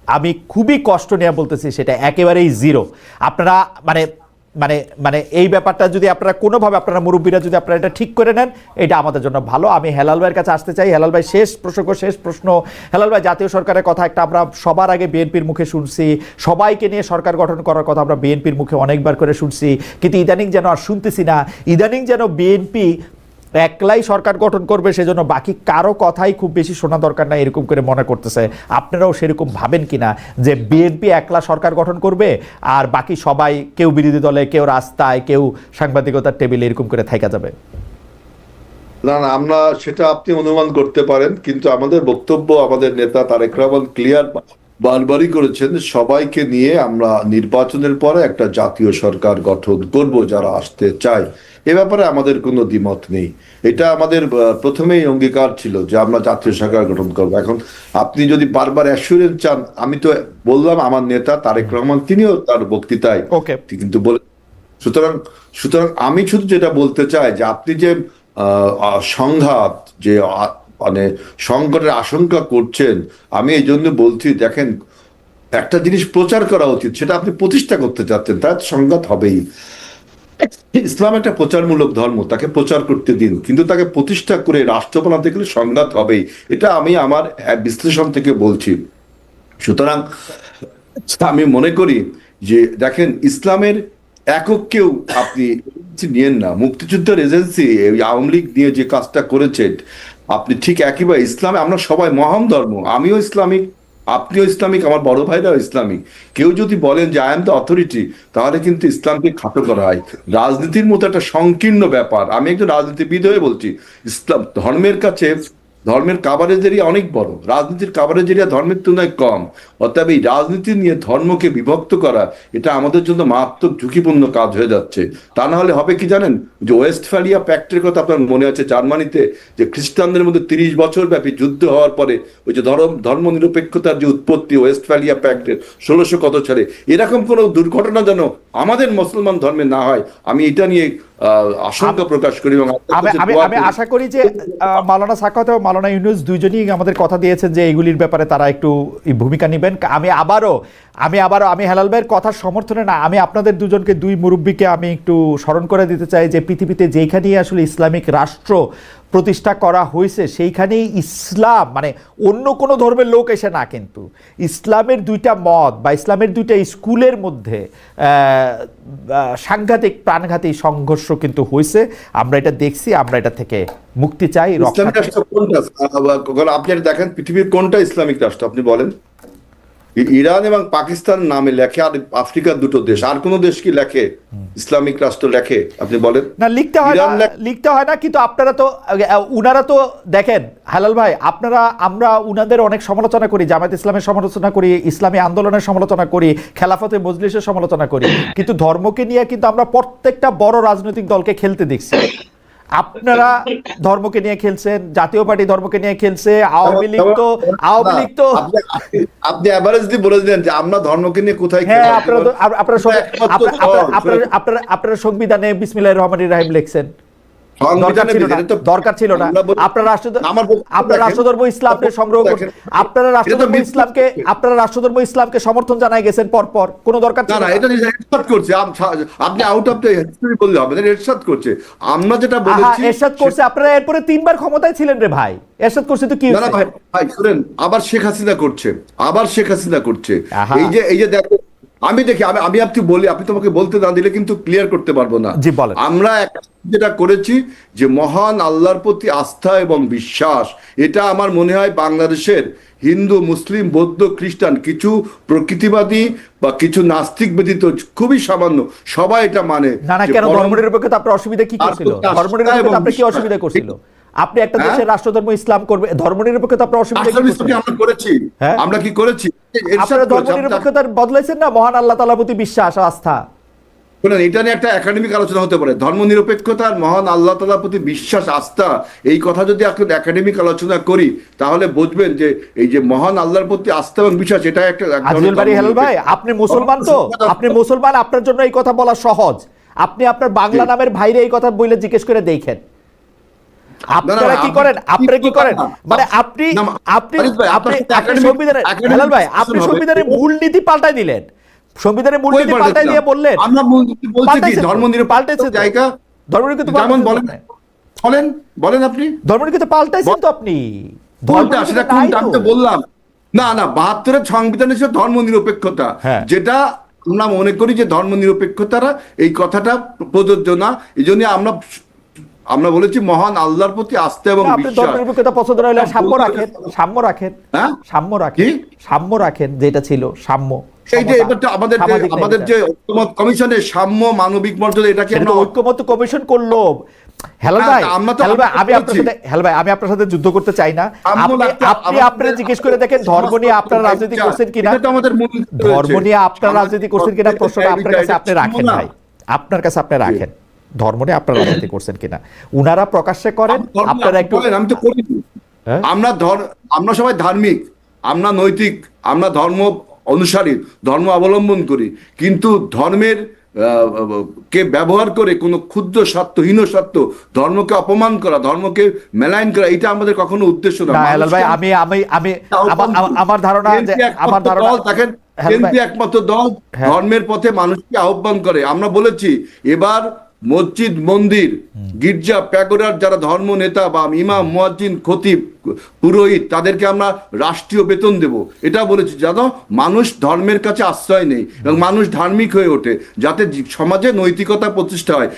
S1: আমি খুবই কষ্ট নিয়ে বলতেছি, সেটা একেবারেই জিরো। আপনারা মানে মানে মানে এই ব্যাপারটা যদি আপনারা কোনোভাবে, আপনারা মুরব্বীরা যদি আপনারা এটা ঠিক করে নেন, এটা আমাদের জন্য ভালো। আমি হেলাল ভাইয়ের কাছে আসতে চাই। হেলাল ভাই, শেষ প্রশ্ন। হেলাল ভাই, জাতীয় সরকারের কথা একটা আমরা সবার আগে বিএনপির মুখে শুনছি, সবাইকে নিয়ে সরকার গঠন করার কথা আমরা বিএনপির মুখে অনেকবার করে শুনছি, কিন্তু ইদানিং যেন আর শুনতেছি না। ইদানিং যেন বিএনপি একলাই সরকার গঠন করবে, সেজন্য বাকি কারো কথাই খুব বেশি শোনা দরকার নাই, এরকম করে মনে করতেছে। আপনারাও সেরকম ভাবেন কিনা যে বিএনপি একলা সরকার গঠন করবে, আর বাকি সবাই, কেউ বিরোধী দলে, কেউ রাস্তায়, কেউ সাংবাদিকতার টেবিলে, এরকম করে থাকা যাবে?
S2: না, আমরা সেটা আপনি অনুমান করতে পারেন, কিন্তু আমাদের বক্তব্য, আমাদের নেতা তারেক রহমান ক্লিয়ার বারবারই করেছেন, সবাইকে নিয়ে আমরা নির্বাচনের পরে একটা জাতীয় সরকার গঠন করব যারা আসতে চায়। এ ব্যাপারে আমাদের কোনো দ্বিমত নেই। এটা আমাদের প্রথমেই অঙ্গীকার ছিল যে আমরা জাতীয় সরকার গঠন করবো। এখন আপনি যদি বারবার অ্যাসুরেন্স চান, আমি তো বললাম আমার নেতা তারেক রহমান তিনিও তার বক্তৃতায়
S1: ওকে
S2: কিন্তু বলে, সুতরাং সুতরাং আমি শুধু যেটা বলতে চাই যে আপনি যে সংঘাত, যে মানে সংকটের আশঙ্কা করছেন, আমি এই জন্য বলছি, দেখেন একটা জিনিস প্রচার করা উচিত, সেটা আপনি প্রতিষ্ঠা করতে চাচ্ছেন, তার সংঘাত হবেই। ইসলাম একটা প্রচারমূলক ধর্ম, তাকে প্রচার করতে দিন, কিন্তু তাকে প্রতিষ্ঠা করে রাষ্ট্র বানাতে গেলে সংঘাত হবেই। এটা আমি আমার বিশ্লেষণ থেকে বলছি। সুতরাং আমি মনে করি যে দেখেন, ইসলামের একক কেউ আপনি নিয়েন না। মুক্তিযুদ্ধের এজেন্সি আওয়ামী লীগ নিয়ে যে কাজটা করেছেন, আপনি ঠিক একইভাবে ইসলামে আমরা সবাই মহান ধর্ম, আমিও ইসলামিক, আপনিও ইসলামিক, আমার বড় ভাইরাও ইসলামিক। কেউ যদি বলেন যে আই এম দ্য অথরিটি, তাহলে কিন্তু ইসলামকে খাটো করা হয়। রাজনীতির মতো একটা সংকীর্ণ ব্যাপার, আমি একজন রাজনীতিবিদ হয়ে বলছি, ইসলাম ধর্মের কাছে, ধর্মের কাভারেজ এরিয়া অনেক বড়, রাজনীতির কাভারেজ এরিয়া ধর্মের তুলনায় কম। অতএব এই রাজনীতি নিয়ে ধর্মকে বিভক্ত করা, এটা আমাদের জন্য মারাত্মক ঝুঁকিপূর্ণ কাজ হয়ে যাচ্ছে। তা না হলে হবে কি জানেন, যে ওয়েস্টফ্যালিয়া প্যাক্টের কথা আপনার মনে আছে, জার্মানিতে যে খ্রিস্টানদের মধ্যে 30 বছর ব্যাপী যুদ্ধ হওয়ার পরে ওই যে ধর্ম নিরপেক্ষতার যে উৎপত্তি ওয়েস্টফ্যালিয়া প্যাক্টের 1600 কত সালে, এরকম কোনো দুর্ঘটনা যেন আমাদের মুসলমান ধর্মে না হয়, আমি এটা নিয়ে আশঙ্কা প্রকাশ করি। এবং
S1: আমি আশা করি যে মাওলানা সাখাওয়াত এবং মাওলানা ইউনূস দুইজনই আমাদের কথা দিয়েছেন যে এইগুলির ব্যাপারে তারা একটু ভূমিকা নেবেন। আমি হেলাল ভাইয়ের কথার সমর্থনে না, আমি আপনাদের দুজনকে, দুই মুরব্বীকে আমি একটু স্মরণ করে দিতে চাই যে পৃথিবীতে যেইখানেই আসলে ইসলামিক রাষ্ট্র প্রতিষ্ঠা করা হয়েছে, সেইখানেই ইসলাম মানে অন্য কোনো ধর্মের লোক এসে না, কিন্তু ইসলামের দুইটা মত বা ইসলামের দুইটা স্কুলের মধ্যে সাংঘাতিক প্রাণঘাতী সংঘর্ষ কিন্তু হয়েছে। আমরা এটা দেখছি, আমরা এটা থেকে মুক্তি চাই।
S2: ইসলামিক রাষ্ট্র কোনটা আপনি দেখেন, পৃথিবীর কোনটা ইসলামিক রাষ্ট্র আপনি বলেন? ইরান এবং পাকিস্তান নামে লেখে, আর আফ্রিকার দুটো দেশ, আর কোন দেশ কি লেখে ইসলামিক রাষ্ট্র লেখে? আপনি বলেন
S1: না, লিখতে হয় না, কিন্তু আপনারা তো, উনারা তো দেখেন হেলাল ভাই, আমরা উনাদের অনেক সমালোচনা করি, জামায়াত ইসলামের সমালোচনা করি, ইসলামী আন্দোলনের সমালোচনা করি, খেলাফতে মজলিসের সমালোচনা করি, কিন্তু ধর্মকে নিয়ে কিন্তু আমরা প্রত্যেকটা বড় রাজনৈতিক দলকে খেলতে দেখছি। আপনারা ধর্মকে নিয়ে খেলছেন, জাতীয় পার্টি ধর্মকে নিয়ে খেলছে, আওয়ামী লীগ তো
S2: আপনি এভারেজলি বলে দিলেন যে আমরা ধর্মকে নিয়ে কোথায়
S1: হ্যাঁ, আপনারা সংবিধানে বিসমিল্লাহির রহমানির রহিম লিখছেন, দরকার ছিল না। আপনারা রাষ্ট্রধর্ম ইসলামকে সংগ্রহ করছেন, আপনারা রাষ্ট্রধর্ম ইসলামকে সমর্থন জানাই গেছেন পরপর, কোনো দরকার ছিল না।
S2: এটা এরশাদ করছে, আপনি আউট অফ দ্য হিস্টরি বললে হবে না, এরশাদ করছে। আমরা যেটা বলেছি
S1: এরশাদ করছে, আপনারা এরপরে 3 বার ক্ষমতায় ছিলেন রে ভাই, এরশাদ করছে তো কি হয়েছে?
S2: ভাই শুনেন, আবার শেখ হাসিনা করছে, এই যে দেখো, আমি দেখি, আমি আপনি বলি, আপনি তোমাকে বলতে না দিলে কিন্তু ক্লিয়ার করতে পারবো না। আমরা যেটা করেছি যে মহান আল্লাহর প্রতি আস্থা এবং বিশ্বাস, এটা আমার মনে হয় বাংলাদেশের হিন্দু, মুসলিম, বৌদ্ধ, খ্রিস্টান, কিছু প্রকৃতিবাদী বা কিছু নাস্তিক ব্যতীত খুবই সামান্য সবাই এটা মানে।
S1: না কেন, ধর্মনিরপেক্ষতা আপনার অসুবিধা কি করছিল? ধর্মনিরপেক্ষতা আপনি কি অসুবিধা করছিল? আপনি একটা দেশের রাষ্ট্রধর্ম ইসলাম করবে, ধর্মনিরপেক্ষতা আপনার অসুবিধা কি করছিল?
S2: আমরা কি করেছি?
S1: আপনারা ধর্মনিরপেক্ষতা বদলাইছেন না, মহান আল্লাহ তাআলার প্রতি বিশ্বাস আস্থা।
S2: শুনেন, এটা নিয়ে একটা একাডেমিক আলোচনা হতে পারে, ধর্মনিরপেক্ষতা আর মহান আল্লাহ তাআলার প্রতি বিশ্বাস আস্থা, এই কথা যদি এখন একাডেমিক আলোচনা করি, তাহলে বুঝবেন যে এই যে মহান আল্লাহর প্রতি আস্থা এবং বিশ্বাস, এটা একটা
S1: হেলাল ভাই, আপনি মুসলমান তো, আপনি মুসলমান, আপনার জন্য এই কথা বলা সহজ। আপনি আপনার বাংলা নামের ভাইরে এই কথা বলে জিজ্ঞেস করে দেখেন, আপনারা কি করেন? মানে আপনি সংবিধানের মূলনীতি পাল্টাই দিলেন, সংবিধানের মূলনীতি পাল্টাই দিয়ে বললেন
S2: বলেন আপনি
S1: ধর্মনিরপেক্ষতা পাল্টাইছেন তো, আপনি
S2: বললাম না 72-এর সংবিধানে ছিল ধর্মনিরপেক্ষতা, যেটা আমরা মনে করি যে ধর্মনিরপেক্ষতারা এই কথাটা প্রযোজ্য না, এই জন্য আমরা বলেছি মহান আল্লাহর প্রতি আস্থা এবং বিশ্বাস।
S1: ধর্মনিরপেক্ষতা পছন্দ হলে সাম্য রাখেন, যেটা ছিল সাম্য।
S2: আমাদের যে ঐক্যমত কমিশনের সাম্য, মানবিক মর্যাদা, এটাকে আমরা
S1: ঐক্যমত কমিশন করলো। হেলাল ভাই, আমি আপনার সাথে যুদ্ধ করতে চাই না, আপনি জিজ্ঞেস করে দেখেন ধর্ম নিয়ে আপনারা রাজনীতি করছেন কিনা, প্রশ্নটা আপনার কাছে আপনি রাখেন ভাই, আপনার কাছে আপনি রাখেন। ধর্ম নিয়ে আপনারা রাজনীতি করছেন কিনা। উনারা প্রকাশ্যে করেন, আপনারা একটু
S2: আমি তো করি।
S1: হ্যাঁ?
S2: আমরা সবাই ধার্মিক, আমরা নৈতিক, আমরা ধর্ম অনুসারী, ধর্ম অবলম্বন করি, কিন্তু ধর্মের কে ব্যবহার করে কোনো ক্ষুদ্র স্বার্থ, হীন স্বার্থ, ধর্মকে অপমান করা, ধর্মকে মেলাইন করা, এটা আমাদের কখনো উদ্দেশ্য না।
S1: না হেলাল ভাই, আমার ধারণা যে
S2: দেখেন,
S1: হেলাল ভাই,
S2: একমাত্র দল
S1: হ্যাঁ।
S2: ধর্মের পথে মানুষকে আহ্বান করে। আমরা বলেছি এবার মসজিদ, মন্দির, গির্জা, প্যাগোডার যারা ধর্ম নেতা বা ইমাম, মুয়াজ্জিন, খতিব, পুরোহিত, তাদেরকে আমরা রাষ্ট্রীয় বেতন দেব, এটা বলেছি, যেন মানুষ ধর্মের কাছে আশ্রয় নেই এবং মানুষ ধার্মিক হয়ে ওঠে, যাতে সমাজে নৈতিকতা প্রতিষ্ঠা হয়।